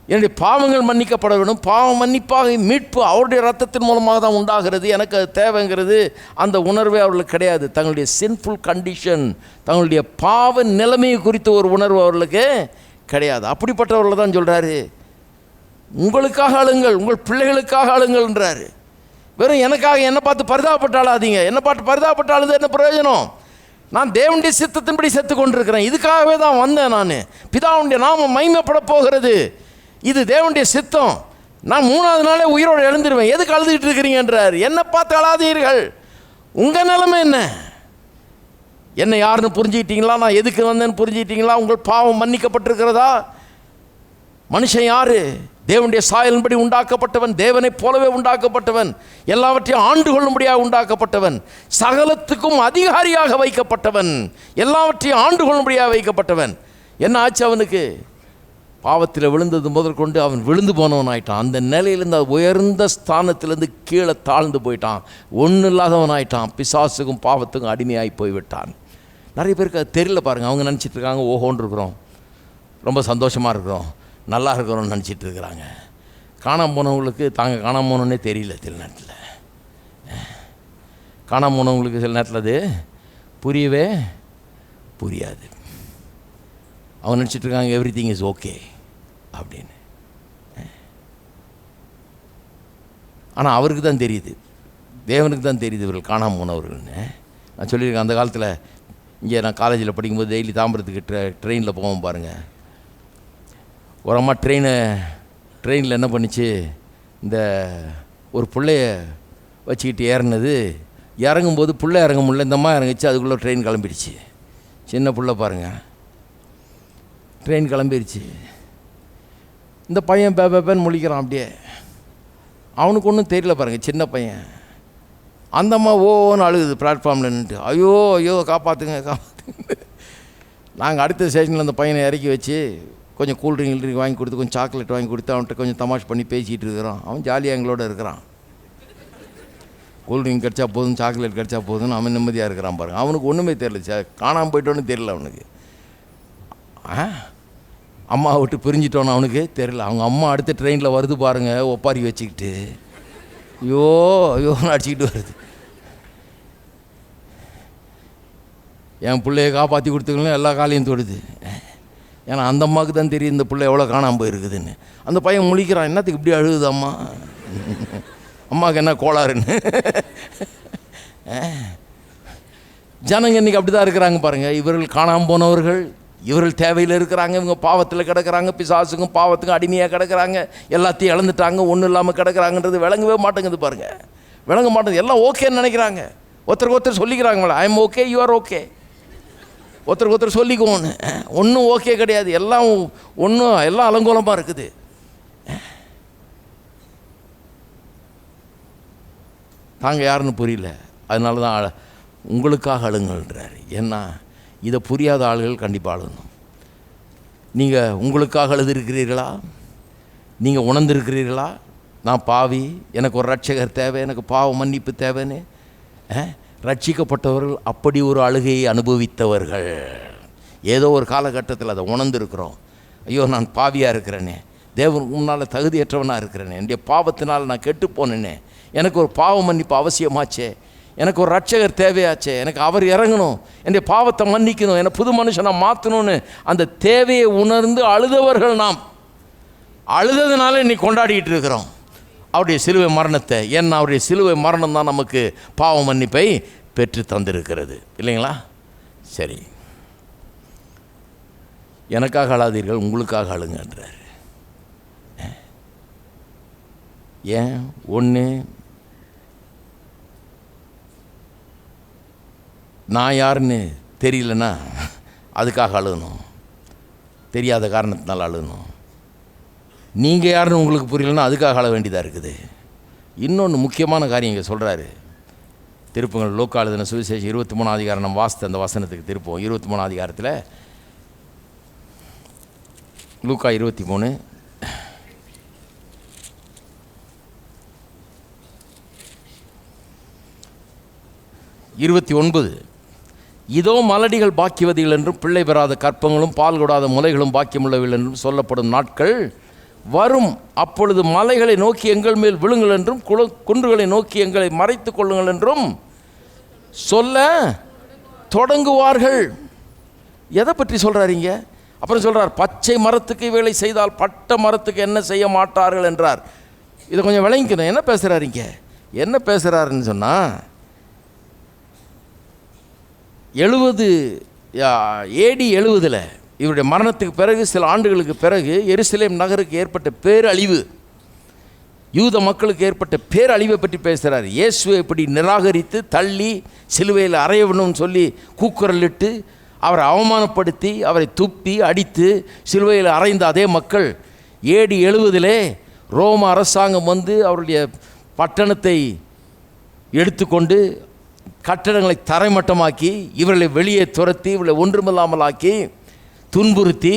என்னுடைய பாவங்கள் மன்னிக்கப்பட வேண்டும், பாவம் மன்னிப்பாக மீட்பு அவருடைய ரத்தத்தின் மூலமாக தான் உண்டாகிறது, எனக்கு அது தேவைங்கிறது அந்த உணர்வே அவர்களுக்கு கிடையாது. தங்களுடைய சின்ஃபுல் கண்டிஷன், தங்களுடைய பாவ நிலைமையை குறித்த ஒரு உணர்வு அவர்களுக்கு கிடையாது. அப்படிப்பட்டவர்கள் தான் சொல்கிறாரு, உங்களுக்காக அழுங்கள், உங்கள் பிள்ளைகளுக்காக அழுங்கள்ன்றாரு. வெறும் எனக்காக என்னை பார்த்து பரிதாபப்பட்டாளாதீங்க. என்னை பார்த்து பரிதாபப்பட்டாலும் என்ன பிரயோஜனம்? நான் தேவனுடைய சித்தத்தின்படி செத்து கொண்டிருக்கிறேன். இதுக்காகவே தான் வந்தேன். நான் பிதாவுடைய நாமம் மகிமைப்பட போகிறது, இது தேவனுடைய சித்தம். நான் 3வது நாளே உயிரோடு எழுந்துருவேன். எதுக்கு அழுதுகிட்டு இருக்கிறீங்கன்றார். என்னை பார்த்து அழாதீர்கள். உங்கள் நிலைமை என்ன? என்னை யாருன்னு புரிஞ்சுக்கிட்டீங்களா? நான் எதுக்கு வந்தேன்னு புரிஞ்சுக்கிட்டீங்களா? உங்கள் பாவம் மன்னிக்கப்பட்டிருக்கிறதா? மனுஷன் யாரு? தேவனுடைய சாயலின்படி உண்டாக்கப்பட்டவன், தேவனைப் போலவே உண்டாக்கப்பட்டவன், எல்லாவற்றையும் ஆண்டு கொள்ளும்படியாக உண்டாக்கப்பட்டவன், சகலத்துக்கும் அதிகாரியாக வைக்கப்பட்டவன், எல்லாவற்றையும் ஆண்டு கொள்ளும்படியாக வைக்கப்பட்டவன். என்ன ஆச்சு அவனுக்கு? பாவத்தில் விழுந்தது முதற்கொண்டு அவன் விழுந்து போனவன் ஆயிட்டான். அந்த நிலையிலேருந்து உயர்ந்த ஸ்தானத்திலேருந்து கீழே தாழ்ந்து போயிட்டான். ஒன்றும் இல்லாதவன் ஆயிட்டான். பிசாசுக்கும் பாவத்துக்கும் அடிமையாகி போய்விட்டான். நிறைய பேருக்கு அது தெரியல பாருங்கள். அவங்க நினச்சிட்டு இருக்காங்க, ஓஹோன்னு இருக்கிறோம், ரொம்ப சந்தோஷமாக இருக்கிறோம், நல்லா இருக்கிறோம்னு நினச்சிட்டு இருக்கிறாங்க. காணாமல் போனவங்களுக்கு தாங்க காணாமல் போனோன்னே தெரியல. சில நேரத்தில் காணாமல் போனவங்களுக்கு சில நேரத்தில் அது புரியவே புரியாது. அவங்க நினச்சிட்டு இருக்காங்க எவ்ரிதிங் இஸ் ஓகே அப்படின்னு. ஆனால் அவருக்கு தான் தெரியுது, தேவனுக்கு தான் தெரியுது இவர்கள் காணாமல் போனவர்கள்னு. நான் சொல்லியிருக்கேன், அந்த காலத்தில் இங்கே நான் காலேஜில் படிக்கும்போது டெய்லி தாம்பரத்துக்கு ட்ரெயினில் போவோம் பாருங்கள். ஒரு அம்மா ட்ரெயினில் என்ன பண்ணிச்சு, இந்த ஒரு பிள்ளைய வச்சுக்கிட்டு ஏறினது, இறங்கும்போது பிள்ளை இறங்க முடியல, இந்த அம்மா இறங்கிச்சு, அதுக்குள்ளே ட்ரெயின் கிளம்பிடுச்சு. சின்ன பிள்ளை பாருங்கள், ட்ரெயின் கிளம்பிடுச்சு. இந்த பையன் பேப்பேன்னு முழிக்கிறான். அப்படியே அவனுக்கு ஒன்றும் தெரியல பாருங்கள், சின்ன பையன். அந்த அம்மா ஓன்னு அழுகுது பிளாட்ஃபார்மில் நின்றுட்டு, ஐயோ ஐயோ காப்பாற்றுங்க காப்பாற்றுங்க. நாங்கள் அடுத்த ஸ்டேஷனில் அந்த பையனை இறக்கி வச்சு கொஞ்சம் கூல்ட்ரிங்க் வாங்கி கொடுத்து, கொஞ்சம் சாக்லேட் வாங்கி கொடுத்து, அவன்கிட்ட கொஞ்சம் தமாஷ் பண்ணி பேசிகிட்டு இருக்கிறான். அவன் ஜாலியாக எங்களோட இருக்கிறான். கூல்ட்ரிங்க் கிடச்சா போதும், சாக்லேட் கிடச்சா போதும்னு அவன் நிம்மதியாக இருக்கிறான் பாருங்கள். அவனுக்கு ஒன்றுமே தெரியல, காணாமல் போயிட்டோன்னு தெரியல அவனுக்கு. அம்மாவை விட்டு பிரிஞ்சிட்டோன்னு அவனுக்கு தெரியல. அவங்க அம்மா அடுத்த ட்ரெயினில் வருது பாருங்கள், ஒப்பாரி வச்சுக்கிட்டு ஐயோ ஐயோன்னு அடிச்சுக்கிட்டு வருது. என் பிள்ளைய காப்பாற்றி கொடுத்துக்கலாம் எல்லா காலையும் தொடுது. ஏன்னா அந்த அம்மாவுக்கு தான் தெரியும் இந்த பிள்ளை எவ்வளோ காணாமல் போயிருக்குதுன்னு. அந்த பையன் முழிக்கிறான், என்னத்துக்கு இப்படி அழுகுது அம்மா, அம்மாவுக்கு என்ன கோளாறுன்னு. ஜனங்க இன்றைக்கி அப்படி தான் இருக்கிறாங்க பாருங்கள். இவர்கள் காணாமல் போனவர்கள், இவர்கள் தேவையில் இருக்கிறாங்க, இவங்க பாவத்தில் கிடக்கிறாங்க, பிசாசுக்கும் பாவத்துக்கும் அடிமையாக கிடக்கிறாங்க, எல்லாத்தையும் இழந்துட்டாங்க, ஒன்றும் இல்லாமல் கிடக்கிறாங்கன்றது விளங்கவே மாட்டேங்குது பாருங்கள். விளங்க மாட்டேங்குது. எல்லாம் ஓகேன்னு நினைக்கிறாங்க. ஒருத்தருக்கு ஒருத்தர் சொல்லிக்கிறாங்களா, I am okay, you are okay. ஒருத்தருக்கு ஒருத்தர் சொல்லிக்குவோன்னு. ஒன்றும் ஓகே கிடையாது, எல்லாம் ஒன்றும் எல்லாம் அலங்கோலமாக இருக்குது. தாங்க யாருன்னு புரியல. அதனால தான் உங்களுக்காக அழுங்கள்ன்றார். ஏன்னா இதை புரியாத ஆளுகள் கண்டிப்பாக அழுகணும். நீங்கள் உங்களுக்காக அழுதுருக்கிறீர்களா? நீங்கள் உணர்ந்திருக்கிறீர்களா? நான் பாவி, எனக்கு ஒரு ரட்சகர் தேவை, எனக்கு பாவ மன்னிப்பு தேவைன்னு. ரட்சிக்கப்பட்டவர்கள் அப்படி ஒரு அழுகையை அனுபவித்தவர்கள். ஏதோ ஒரு காலகட்டத்தில் அதை உணர்ந்திருக்கிறோம். ஐயோ நான் பாவியாக இருக்கிறேனே, தேவனுக்கு முன்னால் தகுதியற்றவனாக இருக்கிறேனே, என்னுடைய பாவத்தினால் நான் கெட்டு போனேனே, எனக்கு ஒரு பாவ மன்னிப்பு அவசியமாச்சே, எனக்கு ஒரு ரட்சகர் தேவையாச்சே, எனக்கு அவர் இறங்கணும், என்னுடைய பாவத்தை மன்னிக்கணும், என்னை புது மனுஷனாக மாற்றணும்னு அந்த தேவையை உணர்ந்து அழுதவர்கள் நாம். அழுததுனால இன்னைக்கு கொண்டாடிக்கிட்டு இருக்கிறோம் அவருடைய சிலுவை மரணத்தை. ஏன்னா அவருடைய சிலுவை மரணம் தான் நமக்கு பாவ மன்னிப்பை பெற்று தந்திருக்கிறது, இல்லைங்களா? சரி, எனக்காக அழாதீர்கள், உங்களுக்காக அழுங்கன்றார். ஏன்? ஒன்று, நான் யாருன்னு தெரியலன்னா அதுக்காக அழுகணும், தெரியாத காரணத்தினால அழுகணும். நீங்கள் யாருன்னு உங்களுக்கு புரியலன்னா அதுக்காக அழ வேண்டியதாக இருக்குது. இன்னொன்று முக்கியமான காரியம் இங்கே சொல்கிறாரு. திருப்பங்கள் லூக்கா எழுதின சுவிசேஷம் 23ஆம் அதிகாரம் நம்ம வாசித்த அந்த வசனத்துக்கு திருப்போம். 23ஆம் அதிகாரத்தில் லூக்கா 23 29. இதோ மலடிகள் பாக்கியவதிகள் என்றும் பிள்ளை பெறாத கற்பங்களும் பால் கொடாத முலைகளும் பாக்கியமுள்ளவர்கள் என்றும் சொல்லப்படும் நாட்கள் வரும். அப்பொழுது மலைகளை நோக்கி எங்கள் மேல் விழுங்கள் என்றும் குன்றுகளை நோக்கி எங்களை மறைத்து கொள்ளுங்கள் என்றும் சொல்ல தொடங்குவார்கள். எதை பற்றி சொல்கிறாருங்க? அப்புறம் சொல்கிறார், பச்சை மரத்துக்கு வேலை செய்தால் பட்ட மரத்துக்கு என்ன செய்ய மாட்டார்கள் என்றார். இதை கொஞ்சம் விளங்கிக்கணும். என்ன பேசுகிறாருங்க? என்ன பேசுகிறாருன்னு சொன்னால், 70 AD 70 இவருடைய மரணத்துக்கு பிறகு சில ஆண்டுகளுக்கு பிறகு எருசலேம் நகருக்கு ஏற்பட்ட பேரழிவு, யூத மக்களுக்கு ஏற்பட்ட பேரழிவை பற்றி பேசுகிறார். இயேசுவை இப்படி நிராகரித்து தள்ளி சிலுவையில் அறையணும்னு சொல்லி கூக்குரலிட்டு அவரை அவமானப்படுத்தி அவரை துப்பி அடித்து சிலுவையில் அறைந்த அதே மக்கள் AD 70 ரோம அரசாங்கம் வந்து அவருடைய பட்டணத்தை எடுத்துக்கொண்டு கட்டடங்களை தரைமட்டமாக்கி இவர்களை வெளியே துரத்தி இவர்களை ஒன்றுமில்லாமல் ஆக்கி துன்புறுத்தி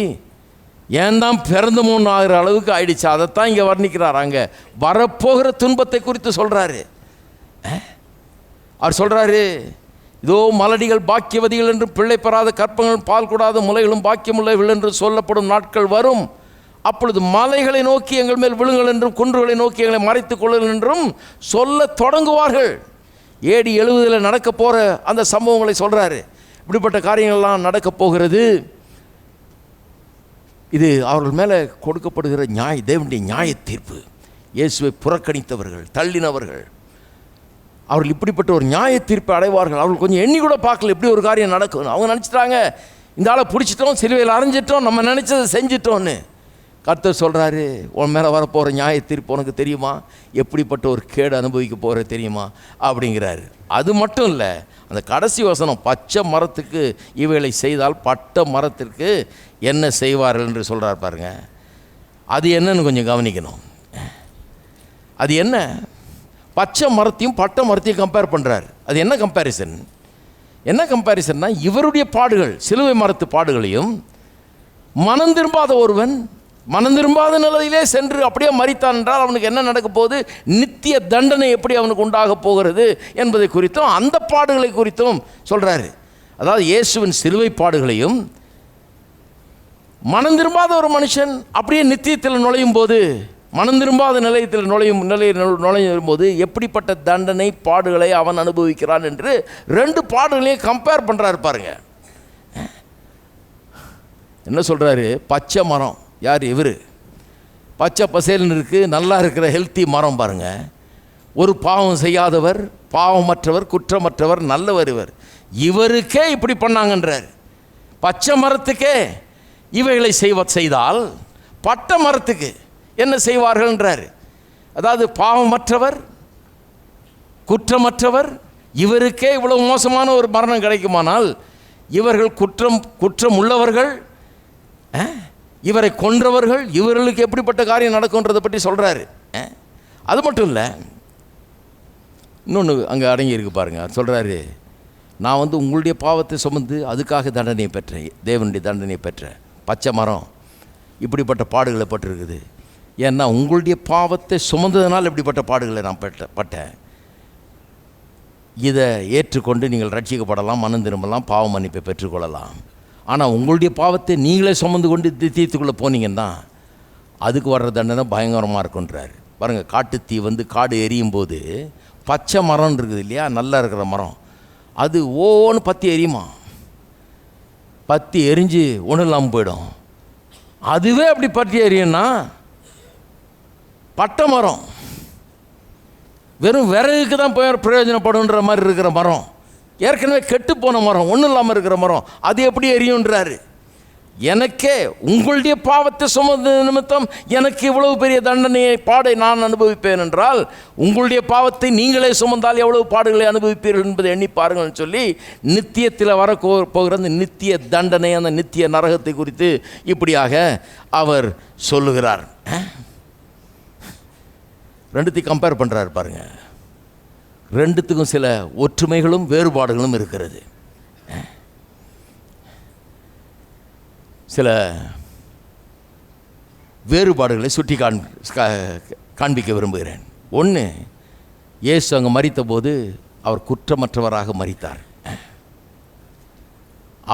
ஏன் தான் பிறந்தமோன்னு ஆகிற அளவுக்கு ஆயிடுச்சு. அதைத்தான் இங்கே வர்ணிக்கிறார். அங்கே வரப்போகிற துன்பத்தை குறித்து சொல்கிறாரு. அவர் சொல்கிறாரு, இதோ மலடிகள் பாக்கியவதிகள் என்றும் பிள்ளை பெறாத கற்பங்களும் பால் கூடாத முலைகளும் பாக்கியமுள்ளவர்கள் என்று சொல்லப்படும் நாட்கள் வரும். அப்பொழுது மலைகளை நோக்கி எங்கள் மேல் விழுங்கள் என்றும் குன்றுகளை நோக்கி எங்களை மறைத்துக் கொள்ளுங்கள் என்றும் சொல்ல தொடங்குவார்கள். AD 70 நடக்க போகிற அந்த சம்பவங்களை சொல்கிறாரு. இப்படிப்பட்ட காரியங்கள்லாம் நடக்க போகிறது. இது அவர்கள் மேலே கொடுக்கப்படுகிற தேவனுடைய நியாய தீர்ப்பு. இயேசுவை புறக்கணித்தவர்கள், தள்ளினவர்கள், அவர்கள் இப்படிப்பட்ட ஒரு நியாய தீர்ப்பை அடைவார்கள். அவர்கள் கொஞ்சம் எண்ணி கூட பார்க்கல எப்படி ஒரு காரியம் நடக்கும். அவங்க நினச்சிட்டாங்க, இந்த ஆளை பிடிச்சிட்டோம், சிலுவையில் அரைஞ்சிட்டோம், நம்ம நினச்சதை செஞ்சிட்டோன்னு. கர்த்தர் சொல்கிறாரு, உன் மேலே வரப்போகிற நியாய தீர்ப்பு உனக்கு தெரியுமா? எப்படிப்பட்ட ஒரு கேடு அனுபவிக்க போகிற தெரியுமா அப்படிங்கிறாரு. அது மட்டும் இல்லை, அந்த கடைசி வசனம், பச்சை மரத்துக்கு இவைகளை செய்தால் பட்ட மரத்திற்கு என்ன செய்வார்கள் என்று சொல்கிறார் பாருங்க. அது என்னன்னு கொஞ்சம் கவனிக்கணும். அது என்ன? பச்சை மரத்தையும் பட்ட மரத்தையும் கம்பேர் பண்ணுறார். அது என்ன கம்பேரிசன்? என்ன கம்பேரிசன்னா, இவருடைய பாடுகள், சிலுவை மரத்து பாடுகளையும், மனம் திரும்பாத ஒருவன் மனம் திரும்பாத நிலையிலே சென்று அப்படியே மரித்தான் என்றால் அவனுக்கு என்ன நடக்க போகுது, நித்திய தண்டனை எப்படி அவனுக்கு உண்டாக போகிறது என்பதை குறித்தும் அந்த பாடுகளை குறித்தும் சொல்கிறாரு. அதாவது இயேசுவின் சிலுவை பாடுகளையும், மனம் திரும்பாத ஒரு மனுஷன் அப்படியே நித்தியத்தில் நுழையும் போது, மனம் திரும்பாத நிலையத்தில் நுழையும் போது எப்படிப்பட்ட தண்டனை பாடுகளை அவன் அனுபவிக்கிறான் என்று 2 பாடுகளையும் கம்பேர் பண்ணுறாரு பாருங்க. என்ன சொல்கிறாரு? பச்சை மரம், யார் இவர்? பச்சை பசேல்னு இருக்குது, நல்லா இருக்கிற ஹெல்த்தி மரம் பாருங்கள். ஒரு பாவம் செய்யாதவர், பாவமற்றவர், குற்றமற்றவர், நல்லவர் இவர். இவருக்கே இப்படி பண்ணாங்கன்றார். பச்சை மரத்துக்கே இவைகளை செய்தால் பட்ட மரத்துக்கு என்ன செய்வார்கள்ன்றார். அதாவது பாவமற்றவர், குற்றமற்றவர், இவருக்கே இவ்வளவு மோசமான ஒரு மரணம் கிடைக்குமானால் இவர்கள் குற்றம் உள்ளவர்கள், இவரை கொன்றவர்கள், இவர்களுக்கு எப்படிப்பட்ட காரியம் நடக்கும்ன்றதை பற்றி சொல்கிறாரு. அது மட்டும் இல்லை, இன்னொன்று அங்கே அடங்கி இருக்கு பாருங்க. சொல்கிறாரு, நான் வந்து உங்களுடைய பாவத்தை சுமந்து அதுக்காக தண்டனையை பெற்றேன், தேவனுடைய தண்டனையை பெற்றேன். பச்சை மரம் இப்படிப்பட்ட பாடுகளை பட்டிருக்குது. ஏன்னா உங்களுடைய பாவத்தை சுமந்ததுனால் இப்படிப்பட்ட பாடுகளை நான் பட்டேன். இதை ஏற்றுக்கொண்டு நீங்கள் ரட்சிக்கப்படலாம், மனம் திரும்பலாம், பாவ மன்னிப்பை பெற்றுக்கொள்ளலாம். ஆனால் உங்களுடைய பாவத்தை நீங்களே சுமந்து கொண்டு தீர்த்துக்குள்ளே போனீங்கன்னா அதுக்கு வர்ற தண்டனை பயங்கரமாக இருக்குன்றார் பாருங்கள். காட்டு தீ வந்து காடு எரியும் போது பச்சை மரம் இருக்குது இல்லையா, நல்லா இருக்கிற மரம், அது ஓன்னு பற்றி எரியுமா, பற்றி எரிஞ்சு ஒன்றும் இல்லாமல் போயிடும். அதுவே அப்படி பற்றி எரியும்னா பட்டை மரம் வெறும் விறகுக்கு தான் போய் பிரயோஜனப்படுன்ற மாதிரி இருக்கிற மரம், ஏற்கனவே கெட்டு போன மரம், ஒன்றும் இல்லாமல் இருக்கிற மரம், அது எப்படி எரியுன்றாரு. எனக்கே உங்களுடைய பாவத்தை சுமந்த நிமித்தம் எனக்கு இவ்வளவு பெரிய தண்டனையை பாடை நான் அனுபவிப்பேன் என்றால் உங்களுடைய பாவத்தை நீங்களே சுமந்தால் எவ்வளவு பாடுகளை அனுபவிப்பீர்கள் என்பதை எண்ணி பாருங்கள்னு சொல்லி நித்தியத்தில் வர போகிற அந்த நித்திய தண்டனை, அந்த நித்திய நரகத்தை குறித்து இப்படியாக அவர் சொல்லுகிறார். ரெண்டுத்தையும் கம்பேர் பண்ணுறாரு பாருங்க. ரெண்டுத்துக்கும் சில ஒற்றுமைகளும் வேறுபாடுகளும் இருக்கிறது. சில வேறுபாடுகளை சுட்டி காண்பிக்க விரும்புகிறேன். ஒன்று, இயேசு அங்கே மரித்த போது அவர் குற்றமற்றவராக மரித்தார்.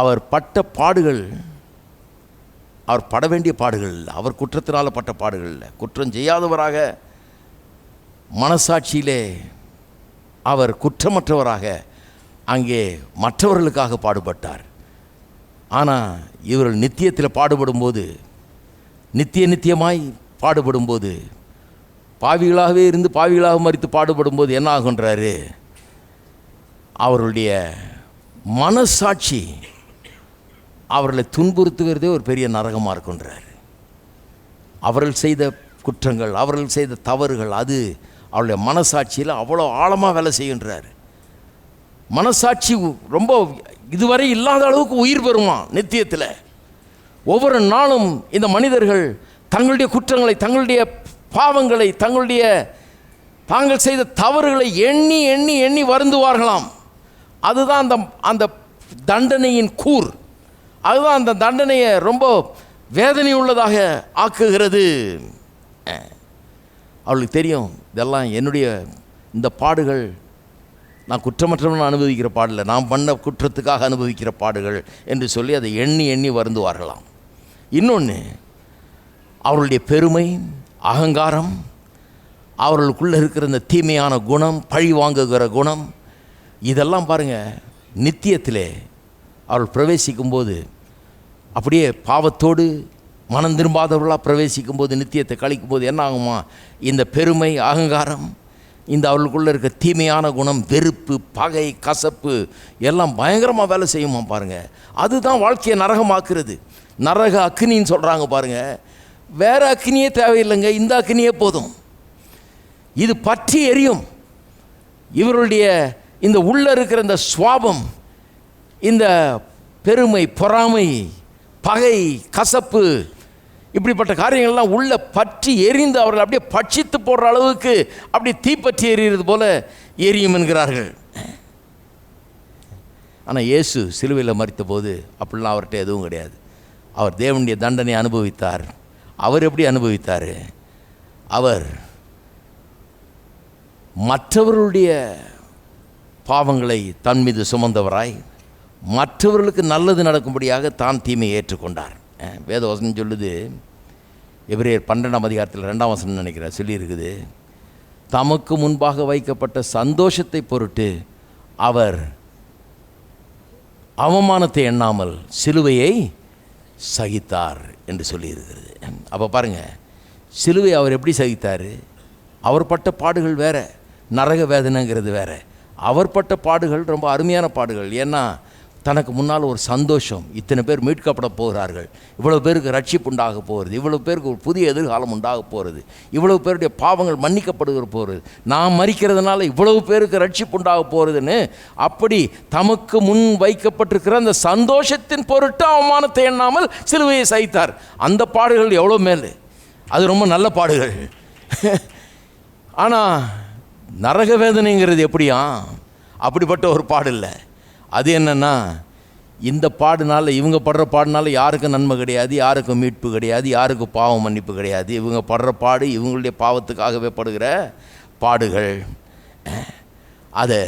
அவர் பட்ட பாடுகள் அவர் பட வேண்டிய பாடுகள் இல்லை, அவர் குற்றத்தினால் பட்ட பாடுகள் இல்லை. குற்றம் செய்யாதவராக மனசாட்சியிலே அவர் குற்றமற்றவராக அங்கே மற்றவர்களுக்காக பாடுபட்டார். ஆனால் இவர்கள் நித்தியத்தில் பாடுபடும்போது, நித்தியமாய் பாடுபடும்போது, பாவிகளாகவே இருந்து பாவிகளாக மரித்து பாடுபடும்போது என்ன ஆகுன்றாரு? அவர்களுடைய மனசாட்சி அவர்களை துன்புறுத்துகிறதே ஒரு பெரிய நரகமாக இருக்குன்றார். அவர்கள் செய்த குற்றங்கள், அவர்கள் செய்த தவறுகள், அது அவருடைய மனசாட்சியில் அவ்வளோ ஆழமாக வேலை செய்கின்றார். மனசாட்சி ரொம்ப இதுவரை இல்லாத அளவுக்கு உயிர் பெறுமா நித்தியத்தில். ஒவ்வொரு நாளும் இந்த மனிதர்கள் தங்களுடைய குற்றங்களை, தங்களுடைய பாவங்களை, தாங்கள் செய்த தவறுகளை எண்ணி எண்ணி எண்ணி வருந்துவார்களாம். அதுதான் அந்த தண்டனையின் கூர். அதுதான் அந்த தண்டனையை ரொம்ப வேதனை உள்ளதாக ஆக்குகிறது. அவளுக்கு தெரியும், இதெல்லாம் என்னுடைய இந்த பாடுகள் நான் குற்றமற்றவன் அனுபவிக்கிற பாடலை, நான் பண்ண குற்றத்துக்காக அனுபவிக்கிற பாடுகள் என்று சொல்லி அதை எண்ணி எண்ணி வருந்துவார்களாம். இன்னொன்று, அவர்களுடைய பெருமை, அகங்காரம், அவர்களுக்குள்ளே இருக்கிற இந்த தீமையான குணம், பழி வாங்குகிற குணம், இதெல்லாம் பாருங்கள் நித்தியத்திலே அவர்கள் பிரவேசிக்கும்போது அப்படியே பாவத்தோடு மனம் திரும்பாதவர்களாக பிரவேசிக்கும்போது, நித்தியத்தை கழிக்கும்போது என்ன ஆகுமா? இந்த பெருமை, அகங்காரம், இந்த அவர்களுக்குள்ளே இருக்க தீமையான குணம், வெறுப்பு, பகை, கசப்பு எல்லாம் பயங்கரமாக வேலை செய்யுமா பாருங்கள். அதுதான் வாழ்க்கையை நரகமாக்குறது. நரக அக்னின்னு சொல்கிறாங்க பாருங்கள். வேறு அக்னியே தேவையில்லைங்க, இந்த அக்னியே போதும். இது பற்றி எரியும். இவருடைய இந்த உள்ளே இருக்கிற இந்த சுவாபம், இந்த பெருமை, பொறாமை, பகை, கசப்பு, இப்படிப்பட்ட காரியங்கள்லாம் உள்ள பற்றி எரிந்து அவர்கள் அப்படியே பட்சித்து போடுற அளவுக்கு அப்படி தீப்பற்றி எரிகிறது போல எரியும் என்கிறார்கள். ஆனால் இயேசு சிலுவையில் மரித்த போது அப்படிலாம் அவர்கிட்ட எதுவும் கிடையாது. அவர் தேவனுடைய தண்டனை அனுபவித்தார். அவர் எப்படி அனுபவித்தார்? அவர் மற்றவர்களுடைய பாவங்களை தன் மீது சுமந்தவராய் மற்றவர்களுக்கு நல்லது நடக்கும்படியாக தான் தீமையை ஏற்றுக்கொண்டார். வேதவசனம் சொல்லுது, எபிரேயர் 12ஆம் அதிகாரத்தில் 2ஆம் வசனம் நினைக்கிறேன் சொல்லியிருக்குது, தமக்கு முன்பாக வைக்கப்பட்ட சந்தோஷத்தை பொருட்டு அவர் அவமானத்தை எண்ணாமல் சிலுவையை சகித்தார் என்று சொல்லியிருக்கிறது. அப்போ பாருங்கள், சிலுவை அவர் எப்படி சகித்தார்? அவர் பட்ட பாடுகள் வேறு, நரக வேதனைங்கிறது வேறு. அவர் பட்ட பாடுகள் ரொம்ப அருமையான பாடுகள். ஏன்னா தனக்கு முன்னால் ஒரு சந்தோஷம், இத்தனை பேர் மீட்கப்பட போகிறார்கள், இவ்வளோ பேருக்கு ரட்சிப்பு உண்டாக போகிறது, இவ்வளோ பேருக்கு ஒரு புதிய எதிர்காலம் உண்டாக போகிறது, இவ்வளோ பேருடைய பாவங்கள் மன்னிக்கப்படுகிற போகிறது, நான் மறிக்கிறதுனால இவ்வளவு பேருக்கு ரட்சிப்பு உண்டாக போகிறதுன்னு அப்படி தமக்கு முன் வைக்கப்பட்டிருக்கிற அந்த சந்தோஷத்தின் பொருட்டு அவமானத்தை எண்ணாமல் சிலுவையை சகித்தார். அந்த பாடுகள் எவ்வளோ மேல், அது ரொம்ப நல்ல பாடுகள். ஆனால் நரக வேதனைங்கிறது எப்படியா? அப்படிப்பட்ட ஒரு பாடு இல்லை. அது என்னென்னா, இந்த பாடுனால, இவங்க படுற பாடுனால யாருக்கும் நன்மை கிடையாது, யாருக்கும் மீட்பு கிடையாது, யாருக்கும் பாவம் மன்னிப்பு கிடையாது. இவங்க படுற பாடு இவங்களுடைய பாவத்துக்காகவே படுகிற பாடுகள். அதை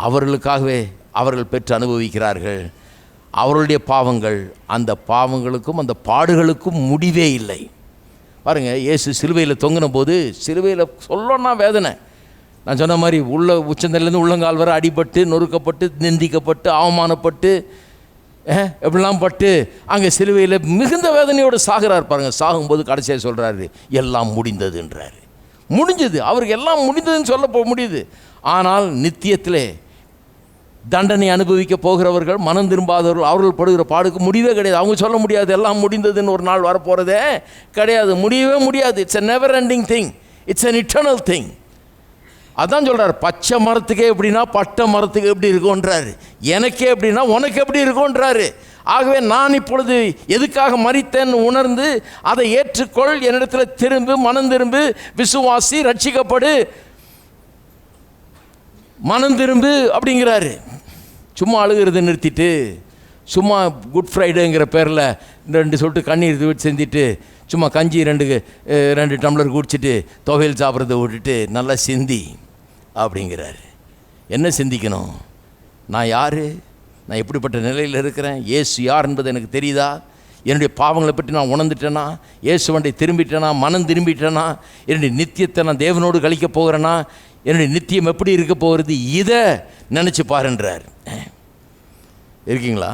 அவர்களுக்காகவே அவர்கள் பெற்று அனுபவிக்கிறார்கள். அவர்களுடைய பாவங்கள், அந்த பாவங்களுக்கும் அந்த பாடுகளுக்கும் முடிவே இல்லை. பாருங்கள், இயேசு சிலுவையில் தொங்கின போது, சிலுவையில் சொல்லணும்னா வேதனை. நான் சொன்ன மாதிரி உச்சந்தலேருந்து உள்ளங்கால் வரை அடிபட்டு, நொறுக்கப்பட்டு, நிந்திக்கப்பட்டு, அவமானப்பட்டு, எப்படிலாம் பட்டு அங்கே சிலுவையில் மிகுந்த வேதனையோடு சாகிறார் பாருங்கள். சாகும்போது கடைசியாக சொல்கிறாரு, எல்லாம் முடிந்ததுன்றாரு. முடிஞ்சது, அவருக்கு எல்லாம் முடிந்ததுன்னு சொல்ல முடியுது. ஆனால் நித்தியத்திலே தண்டனை அனுபவிக்க போகிறவர்கள், மனம் திரும்பாதவர்கள், அவர்கள் படுகிற பாடுக்கு முடிவே கிடையாது. அவங்க சொல்ல முடியாது எல்லாம் முடிந்ததுன்னு ஒரு நாள் வரப்போகிறதே கிடையாது, முடியவே முடியாது. It's a never ending thing, it's an eternal thing. அதான் சொல்கிறார், பச்சை மரத்துக்கே எப்படின்னா பட்டை மரத்துக்கு எப்படி இருக்கும்ன்றாரு, எனக்கே எப்படின்னா உனக்கு எப்படி இருக்கும்ன்றாரு. ஆகவே நான் இப்பொழுது எதுக்காக மரித்தேன்னு உணர்ந்து அதை ஏற்றுக்கொள், என்னிடத்தில் திரும்பு, மனம் திரும்பு, விசுவாசி, ரட்சிக்கப்படு, மனம் திரும்பு அப்படிங்கிறாரு. சும்மா அழுகிறது நிறுத்திட்டு, சும்மா குட் ஃப்ரைடேங்கிற பேரில் 2 சொட்டு கண்ணீர் செஞ்சுட்டு, சும்மா கஞ்சி 2 டம்ளர் குடிச்சிட்டு துவையல் சாப்பிட்றத விட்டுட்டு நல்லா சிந்தி அப்படிங்கிறாரு. என்ன சிந்திக்கணும்? நான் யார்? நான் எப்படிப்பட்ட நிலையில் இருக்கிறேன்? இயேசு யார் என்பது எனக்கு தெரியுதா? என்னுடைய பாவங்களை பற்றி நான் உணர்ந்துட்டேனா? இயேசுவண்டை திரும்பிட்டேனா? மனம் திரும்பிட்டேனா? என்னுடைய நித்தியத்தை நான் தேவனோடு கழிக்க போகிறேன்னா? என்னுடைய நித்தியம் எப்படி இருக்க போகிறது? இதை நினச்சி பாருன்றார். இருக்கீங்களா?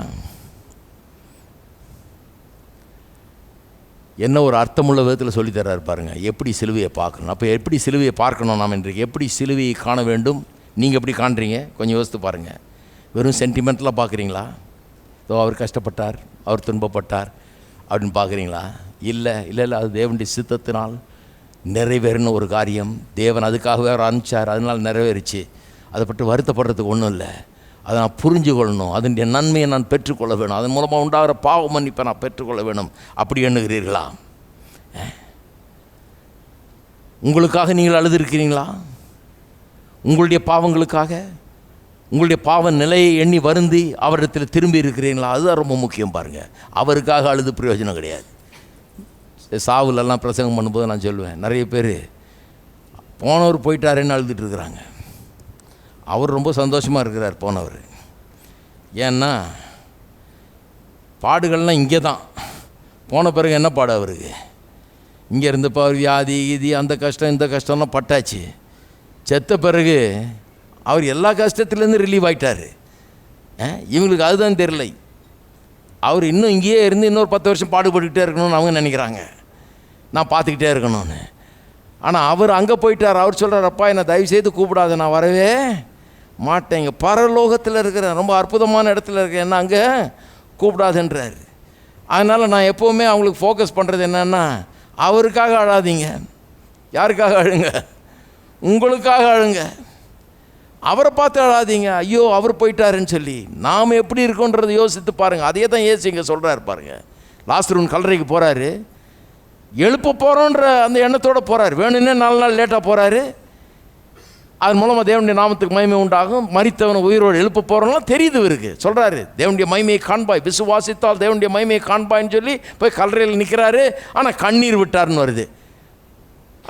என்ன ஒரு அர்த்தமுள்ள விதத்தில் சொல்லித்தரார் பாருங்கள், எப்படி சிலுவையை பார்க்கணும். அப்போ எப்படி சிலுவையை பார்க்கணும் நாம் இன்றைக்கு? எப்படி சிலுவையை காண வேண்டும்? நீங்கள் எப்படி காண்றீங்க? கொஞ்சம் யோசித்து பாருங்கள். வெறும் சென்டிமெண்ட்லாம் பார்க்குறீங்களா? இதோ அவர் கஷ்டப்பட்டார், அவர் துன்பப்பட்டார் அப்படின்னு பார்க்குறீங்களா? இல்லை இல்லை இல்லை, அது தேவனுடைய சித்தத்தினால் நிறைவேறின ஒரு காரியம். தேவன் அதுக்காகவே அவர் அனுப்பிச்சார், அதனால் நிறைவேறிச்சு. அதை பற்றி வருத்தப்படுறதுக்கு ஒன்றும் இல்லை. அதை நான் புரிஞ்சு கொள்ளணும், அதனுடைய நன்மையை நான் பெற்றுக்கொள்ள வேணும், அதன் மூலமாக உண்டாகிற பாவ மன்னிப்பை நான் பெற்றுக்கொள்ள வேணும். அப்படி எண்ணுகிறீர்களா? உங்களுக்காக நீங்கள் அழுதுருக்கிறீங்களா? உங்களுடைய பாவங்களுக்காக, உங்களுடைய பாவ நிலையை எண்ணி வருந்தி அவரிடத்தில் திரும்பி இருக்கிறீங்களா? அதுதான் ரொம்ப முக்கியம். பாருங்கள், அவருக்காக அழுது பிரயோஜனம் கிடையாது. சாவுலெல்லாம் பிரசங்கம் பண்ணும்போது நான் சொல்லுவேன், நிறைய பேர் போனவர் போயிட்டாருன்னு அழுதுட்டு இருக்கிறாங்க. அவர் ரொம்ப சந்தோஷமாக இருக்கிறார் போனவர். ஏன்னா பாடுகள்லாம் இங்கே தான். போன பிறகு என்ன பாடு அவருக்கு? இங்கே இருந்தப்போ அவர் வியாதி கீதி அந்த கஷ்டம் இந்த கஷ்டம்லாம் பட்டாச்சு. செத்த பிறகு அவர் எல்லா கஷ்டத்துலேருந்து ரிலீவ் ஆகிட்டார். இவங்களுக்கு அதுதான் தெரியல. அவர் இன்னும் இங்கேயே இருந்து இன்னொரு 10 வருஷம் பாடுபட்டுக்கிட்டே இருக்கணும்னு அவங்க நினைக்கிறாங்க, நான் பார்த்துக்கிட்டே இருக்கணும்னு. ஆனால் அவர் அங்கே போயிட்டார். அவர் சொல்கிறார், அப்பா என்னை தயவுசெய்து கூப்பிடாத, நான் வரவே மாட்டேன். இங்கே பரலோகத்தில் இருக்கிறேன், ரொம்ப அற்புதமான இடத்துல இருக்கேன், என்ன அங்கே கூப்பிடாதுன்றார். அதனால் நான் எப்போவுமே அவங்களுக்கு ஃபோக்கஸ் பண்ணுறது என்னென்னா, அவருக்காக அழாதீங்க. யாருக்காக அழுங்க? உங்களுக்காக அழுங்க. அவரை பார்த்து அழாதீங்க, ஐயோ அவர் போயிட்டாருன்னு சொல்லி. நாம் எப்படி இருக்கோன்றதை யோசித்து பாருங்கள். அதே தான் ஏசு இங்கே சொல்கிறார் பாருங்கள். லாசரு கல்லறைக்கு போகிறாரு, எழுப்ப போகிறோன்ற அந்த எண்ணத்தோடு போகிறார். வேணும்னே 4 நாள் லேட்டாக போகிறாரு. அதன் மூலமாக தேவனுடைய நாமத்துக்கு மகிமை உண்டாகும். மரித்தவனை உயிரோடு எழுப்ப போகிறோம்லாம் தெரியுது இவருக்கு. சொல்கிறாரு, தேவனுடைய மகிமையை காண்பாய், விசுவாசித்தால் தேவனுடைய மகிமையை காண்பாய்ன்னு சொல்லி போய் கல்லறையில் நிற்கிறாரு. ஆனால் கண்ணீர் விட்டார்னு வருது.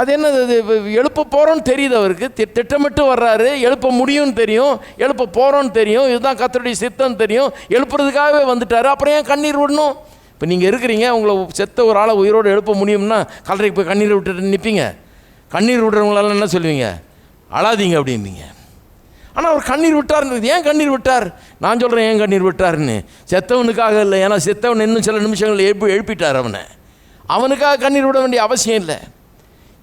அது என்னது? அது எழுப்ப போகிறோன்னு தெரியுது அவருக்கு. திட்டமிட்டு வர்றாரு. எழுப்ப முடியும்னு தெரியும், எழுப்ப போகிறோன்னு தெரியும், இதுதான் கர்த்தருடைய சித்தம் தெரியும். எழுப்புறதுக்காகவே வந்துட்டார். அப்புறம் ஏன் கண்ணீர் விடணும்? இப்போ நீங்கள் இருக்கிறீங்க, உங்களை செத்த ஒரு ஆளை உயிரோடு எழுப்ப முடியும்னா கல்லறைக்கு போய் கண்ணீர் விட்டுட்டு நிற்பீங்க. கண்ணீர் விடுறவங்களெல்லாம் என்ன சொல்லுவீங்க? அழாதீங்க அப்படிம்பீங்க. ஆனால் அவர் கண்ணீர் விட்டார்ன்றது. ஏன் கண்ணீர் விட்டார்? நான் சொல்கிறேன் ஏன் கண்ணீர் விட்டார்னு. செத்தவனுக்காக இல்லை. ஏன்னா செத்தவன் இன்னும் சில நிமிஷங்கள் எழுப்பிட்டார் அவனை. அவனுக்காக கண்ணீர் விட வேண்டிய அவசியம் இல்லை.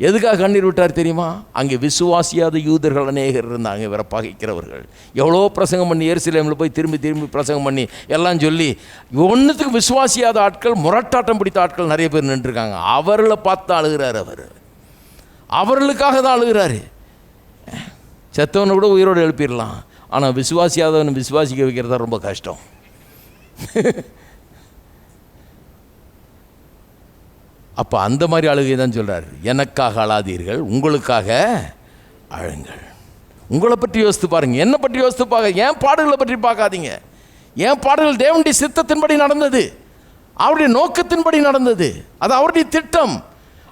எதுக்காக கண்ணீர் விட்டார் தெரியுமா? அங்கே விசுவாசியாத யூதர்கள் அநேகர் இருந்தாங்க, இவரை பகைக்கிறவர்கள். எவ்வளோ பிரசங்கம் பண்ணி எருசலேமில் போய் திரும்பி திரும்பி பிரசங்கம் பண்ணி எல்லாம் சொல்லி ஒன்றுத்துக்கு விசுவாசியாத ஆட்கள், முரட்டாட்டம் பிடித்த ஆட்கள் நிறைய பேர் நின்றுருக்காங்க. அவர்களை பார்த்து தான் அழுகிறார். அவர்களுக்காக தான் அழுகிறாரு. செத்தவனை கூட உயிரோடு எழுப்பிடலாம், ஆனால் விசுவாசியாதவனை விசுவாசிக்க வைக்கிறது தான் ரொம்ப கஷ்டம். அப்போ அந்த மாதிரி அழுகை தான் சொல்கிறார். எனக்காக அழாதீர்கள், உங்களுக்காக அழுங்கள். உங்களை பற்றி யோசித்து பாருங்கள், என்னை பற்றி யோசித்து பார்க்க. ஏன் பாடுகளை பற்றி பார்க்காதீங்க. ஏன் பாடுகள் தேவனுடைய சித்தத்தின்படி நடந்தது, அவருடைய நோக்கத்தின்படி நடந்தது, அது அவருடைய திட்டம்.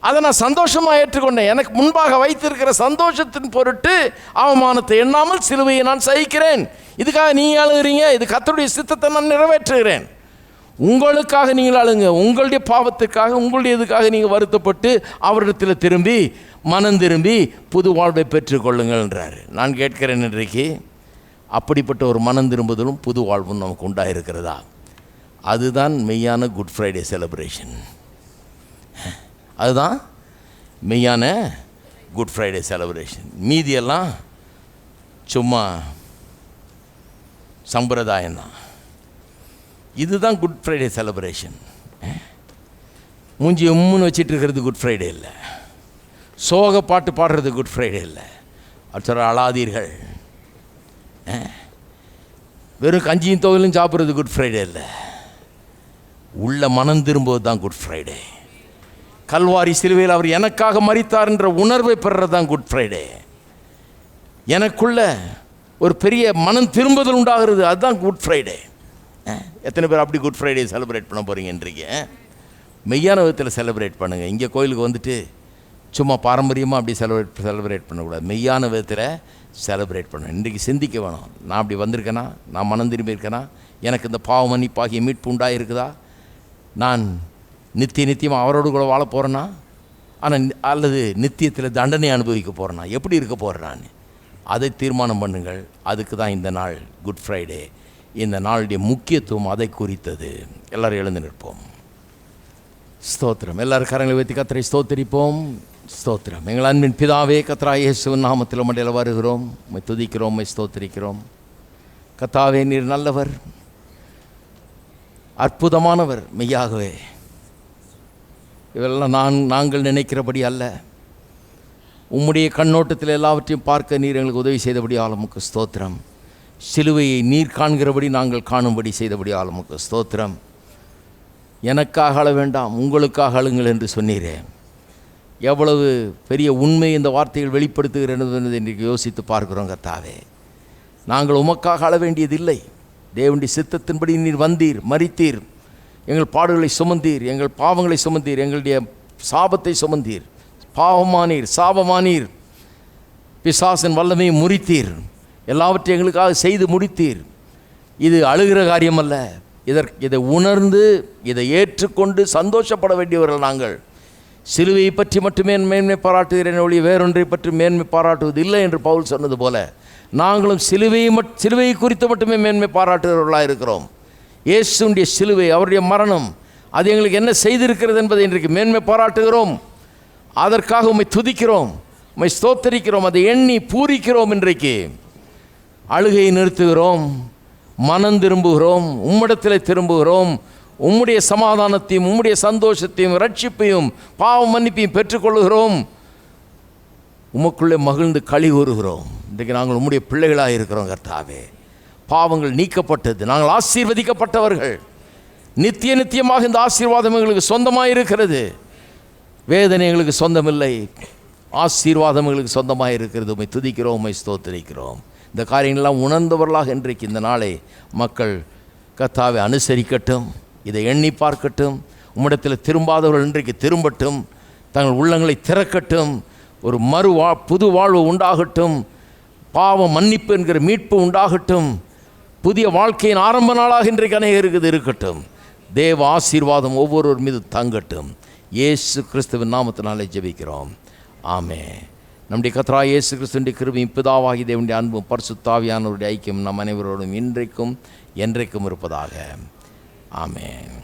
அதை நான் சந்தோஷமாக ஏற்றுக்கொண்டேன். எனக்கு முன்பாக வைத்திருக்கிற சந்தோஷத்தின் பொருட்டு அவமானத்தை எண்ணாமல் சிலுவையை நான் சகிக்கிறேன். இதுக்காக நீங்கள் அழுகிறீங்க, இது கர்த்தருடைய சித்தத்தை நான் நிறைவேற்றுகிறேன். உங்களுக்காக நீங்கள் அழுங்க, உங்களுடைய பாவத்துக்காக, உங்களுடைய இதுக்காக நீங்கள் வருத்தப்பட்டு அவரிடத்தில் திரும்பி மனம் திரும்பி புது வாழ்வை பெற்றுக்கொள்ளுங்கள்ன்றார். நான் கேட்கிறேன், இன்றைக்கு அப்படிப்பட்ட ஒரு மனம் திரும்புதலும் புது வாழ்வும் நமக்கு உண்டாயிருக்கிறதா? அதுதான் மெய்யான குட் ஃப்ரைடே செலிப்ரேஷன். அதுதான் மெய்யான குட் ஃப்ரைடே செலிப்ரேஷன். மீதியெல்லாம் சும்மா சம்பிரதாயம்தான். இதுதான் குட் ஃப்ரைடே செலிப்ரேஷன். மூஞ்சி உம்முன்னு வச்சிட்டு இருக்கிறது குட் ஃப்ரைடே இல்லை. சோக பாட்டு பாடுறது குட் ஃப்ரைடே இல்லை. அது சொல்கிற அழாதீர்கள், வெறும் கஞ்சியும் தொகையிலும் சாப்பிட்றது குட் ஃப்ரைடே இல்லை. உள்ள மனம் திரும்புவது தான் குட் ஃப்ரைடே. கல்வாரி சிலுவையில் அவர் எனக்காக மரித்தார் என்ற உணர்வை பெறுறது தான் குட் ஃப்ரைடே. எனக்குள்ள ஒரு பெரிய மனம் திரும்புதல் உண்டாகிறது, அதுதான் குட் ஃப்ரைடே. எத்தனை பேர் அப்படி குட் ஃப்ரைடே செலிப்ரேட் பண்ண போகிறீங்கன்றீங்க? மெய்யான விதத்தில் செலிப்ரேட் பண்ணுங்கள். இங்கே கோயிலுக்கு வந்துட்டு சும்மா பாரம்பரியமாக அப்படி செலிப்ரேட் பண்ணக்கூடாது. மெய்யான விதத்தில் செலிப்ரேட் பண்ணணும். இன்றைக்கு சிந்திக்க வேணும், நான் அப்படி வந்திருக்கேனா, நான் மனம் திரும்பி இருக்கேனா, எனக்கு இந்த பாவ மன்னிப்பாகிய மீட்பு உண்டாயிருக்குதா, நான் நித்தியமாக அவரோடு கூட வாழ போகிறேன்னா, அல்லது நித்தியத்தில் தண்டனை அனுபவிக்க போகிறேன்னா, எப்படி இருக்க போகிறேன், அதை தீர்மானம் பண்ணுங்கள். அதுக்கு தான் இந்த நாள் குட் ஃப்ரைடே. இந்த நாளுடைய முக்கியத்துவம் அதை குறித்தது. எல்லோரும் எழுந்து நிற்போம். ஸ்தோத்திரம். எல்லாரும் கரங்களை வைத்து கர்த்தரை ஸ்தோத்திரிப்போம். ஸ்தோத்திரம். எங்கள் அன்பின் பிதாவே, கர்த்தராகிய இயேசுவின் நாமத்தில் மண்டையில் வருகிறோம், உம்மை துதிக்கிறோம், உம்மை ஸ்தோத்திரிக்கிறோம். கர்த்தாவே, நீர் நல்லவர், அற்புதமானவர். மெய்யாகவே இவெல்லாம் நாங்கள் நினைக்கிறபடி அல்ல, உம்முடைய கண்ணோட்டத்தில் எல்லாவற்றையும் பார்க்க நீர் எங்களுக்கு உதவி செய்தபடியால் உமக்கு ஸ்தோத்திரம். சிலுவையை நீர் காண்கிறபடி நாங்கள் காணும்படி செய்தபடியால் உமக்கு ஸ்தோத்திரம். எனக்காக அழ வேண்டாம், உங்களுக்காக அழுங்கள் என்று சொன்னீரே. எவ்வளவு பெரிய உண்மை இந்த வார்த்தைகள் வெளிப்படுத்துகிறது என்பதை இன்றைக்கு யோசித்து பார்க்கிறோம். கர்த்தாவே, நாங்கள் உமக்காக அழ வேண்டியதில்லை. தேவனுடைய சித்தத்தின்படி நீர் வந்தீர், மரித்தீர், எங்கள் பாடுகளை சுமந்தீர், எங்கள் பாவங்களை சுமந்தீர், எங்களுடைய சாபத்தை சுமந்தீர், பாவமானீர், சாபமானீர், பிசாசின் வல்லமையை முறித்தீர், எல்லாவற்றையும் எங்களுக்காக செய்து முடித்தீர். இது அழுகிற காரியம் அல்ல. இதை உணர்ந்து இதை ஏற்றுக்கொண்டு சந்தோஷப்பட வேண்டியவர்கள் நாங்கள். சிலுவையை பற்றி மட்டுமே மேன்மை பாராட்டுகிறேன் ஒழிய வேறொன்றை பற்றி மேன்மை பாராட்டுவது இல்லை என்று பவுல் சொன்னது போல நாங்களும் சிலுவையை குறித்து மட்டுமே மேன்மை பாராட்டுகிறவர்களாக இருக்கிறோம். இயேசுடைய சிலுவை, அவருடைய மரணம், அது எங்களுக்கு என்ன செய்திருக்கிறது என்பதை இன்றைக்கு மேன்மை பாராட்டுகிறோம். அதற்காக உம்மை துதிக்கிறோம், உம்மை ஸ்தோத்தரிக்கிறோம், அதை எண்ணி பூரிக்கிறோம். இன்றைக்கு அழுகையை நிறுத்துகிறோம், மனம் திரும்புகிறோம், உம்மிடத்தில் திரும்புகிறோம். உம்முடைய சமாதானத்தையும் உம்முடைய சந்தோஷத்தையும் ரட்சிப்பையும் பாவ மன்னிப்பையும் பெற்றுக்கொள்கிறோம். உமக்குள்ளே மகிழ்ந்து களி கூறுகிறோம். இன்றைக்கு நாங்கள் உம்முடைய பிள்ளைகளாக இருக்கிறோம். கர்த்தாவே, பாவங்கள் நீக்கப்பட்டது, நாங்கள் ஆசீர்வதிக்கப்பட்டவர்கள். நித்தியமாக இந்த ஆசீர்வாதம் எங்களுக்கு சொந்தமாக இருக்கிறது. வேதனை எங்களுக்கு சொந்தமில்லை, ஆசீர்வாதம் எங்களுக்கு சொந்தமாக இருக்கிறது. உம்மை துதிக்கிறோம், உம்மை ஸ்தோத்திரிக்கிறோம். இந்த காரியங்கள்லாம் உணர்ந்தவர்களாக இன்றைக்கு இந்த நாளை மக்கள் கர்த்தாவை அனுசரிக்கட்டும், இதை எண்ணி பார்க்கட்டும். உம்மிடத்தில் திரும்பாதவர்கள் இன்றைக்கு திரும்பட்டும், தங்கள் உள்ளங்களை திறக்கட்டும், ஒரு புது வாழ்வு உண்டாகட்டும், பாவ மன்னிப்பு என்கிற மீட்பு உண்டாகட்டும், புதிய வாழ்க்கையின் ஆரம்ப நாளாக இன்றைக்கு அநேகருக்கு இருக்கட்டும். தேவ ஆசீர்வாதம் ஒவ்வொருவர் மீது தங்கட்டும். இயேசு கிறிஸ்துவின் நாமத்தினாலே ஜெபிக்கிறோம், ஆமென். நம்முடைய கர்த்தராகிய இயேசு கிறிஸ்துவின் கிருபையும் பிதாவாகி தேவனுடைய அன்பும் பரிசுத்த ஆவியானவருடைய ஐக்கியம் நம் அனைவரோடும் இன்றைக்கும் என்றைக்கும் இருப்பதாக, ஆமென்.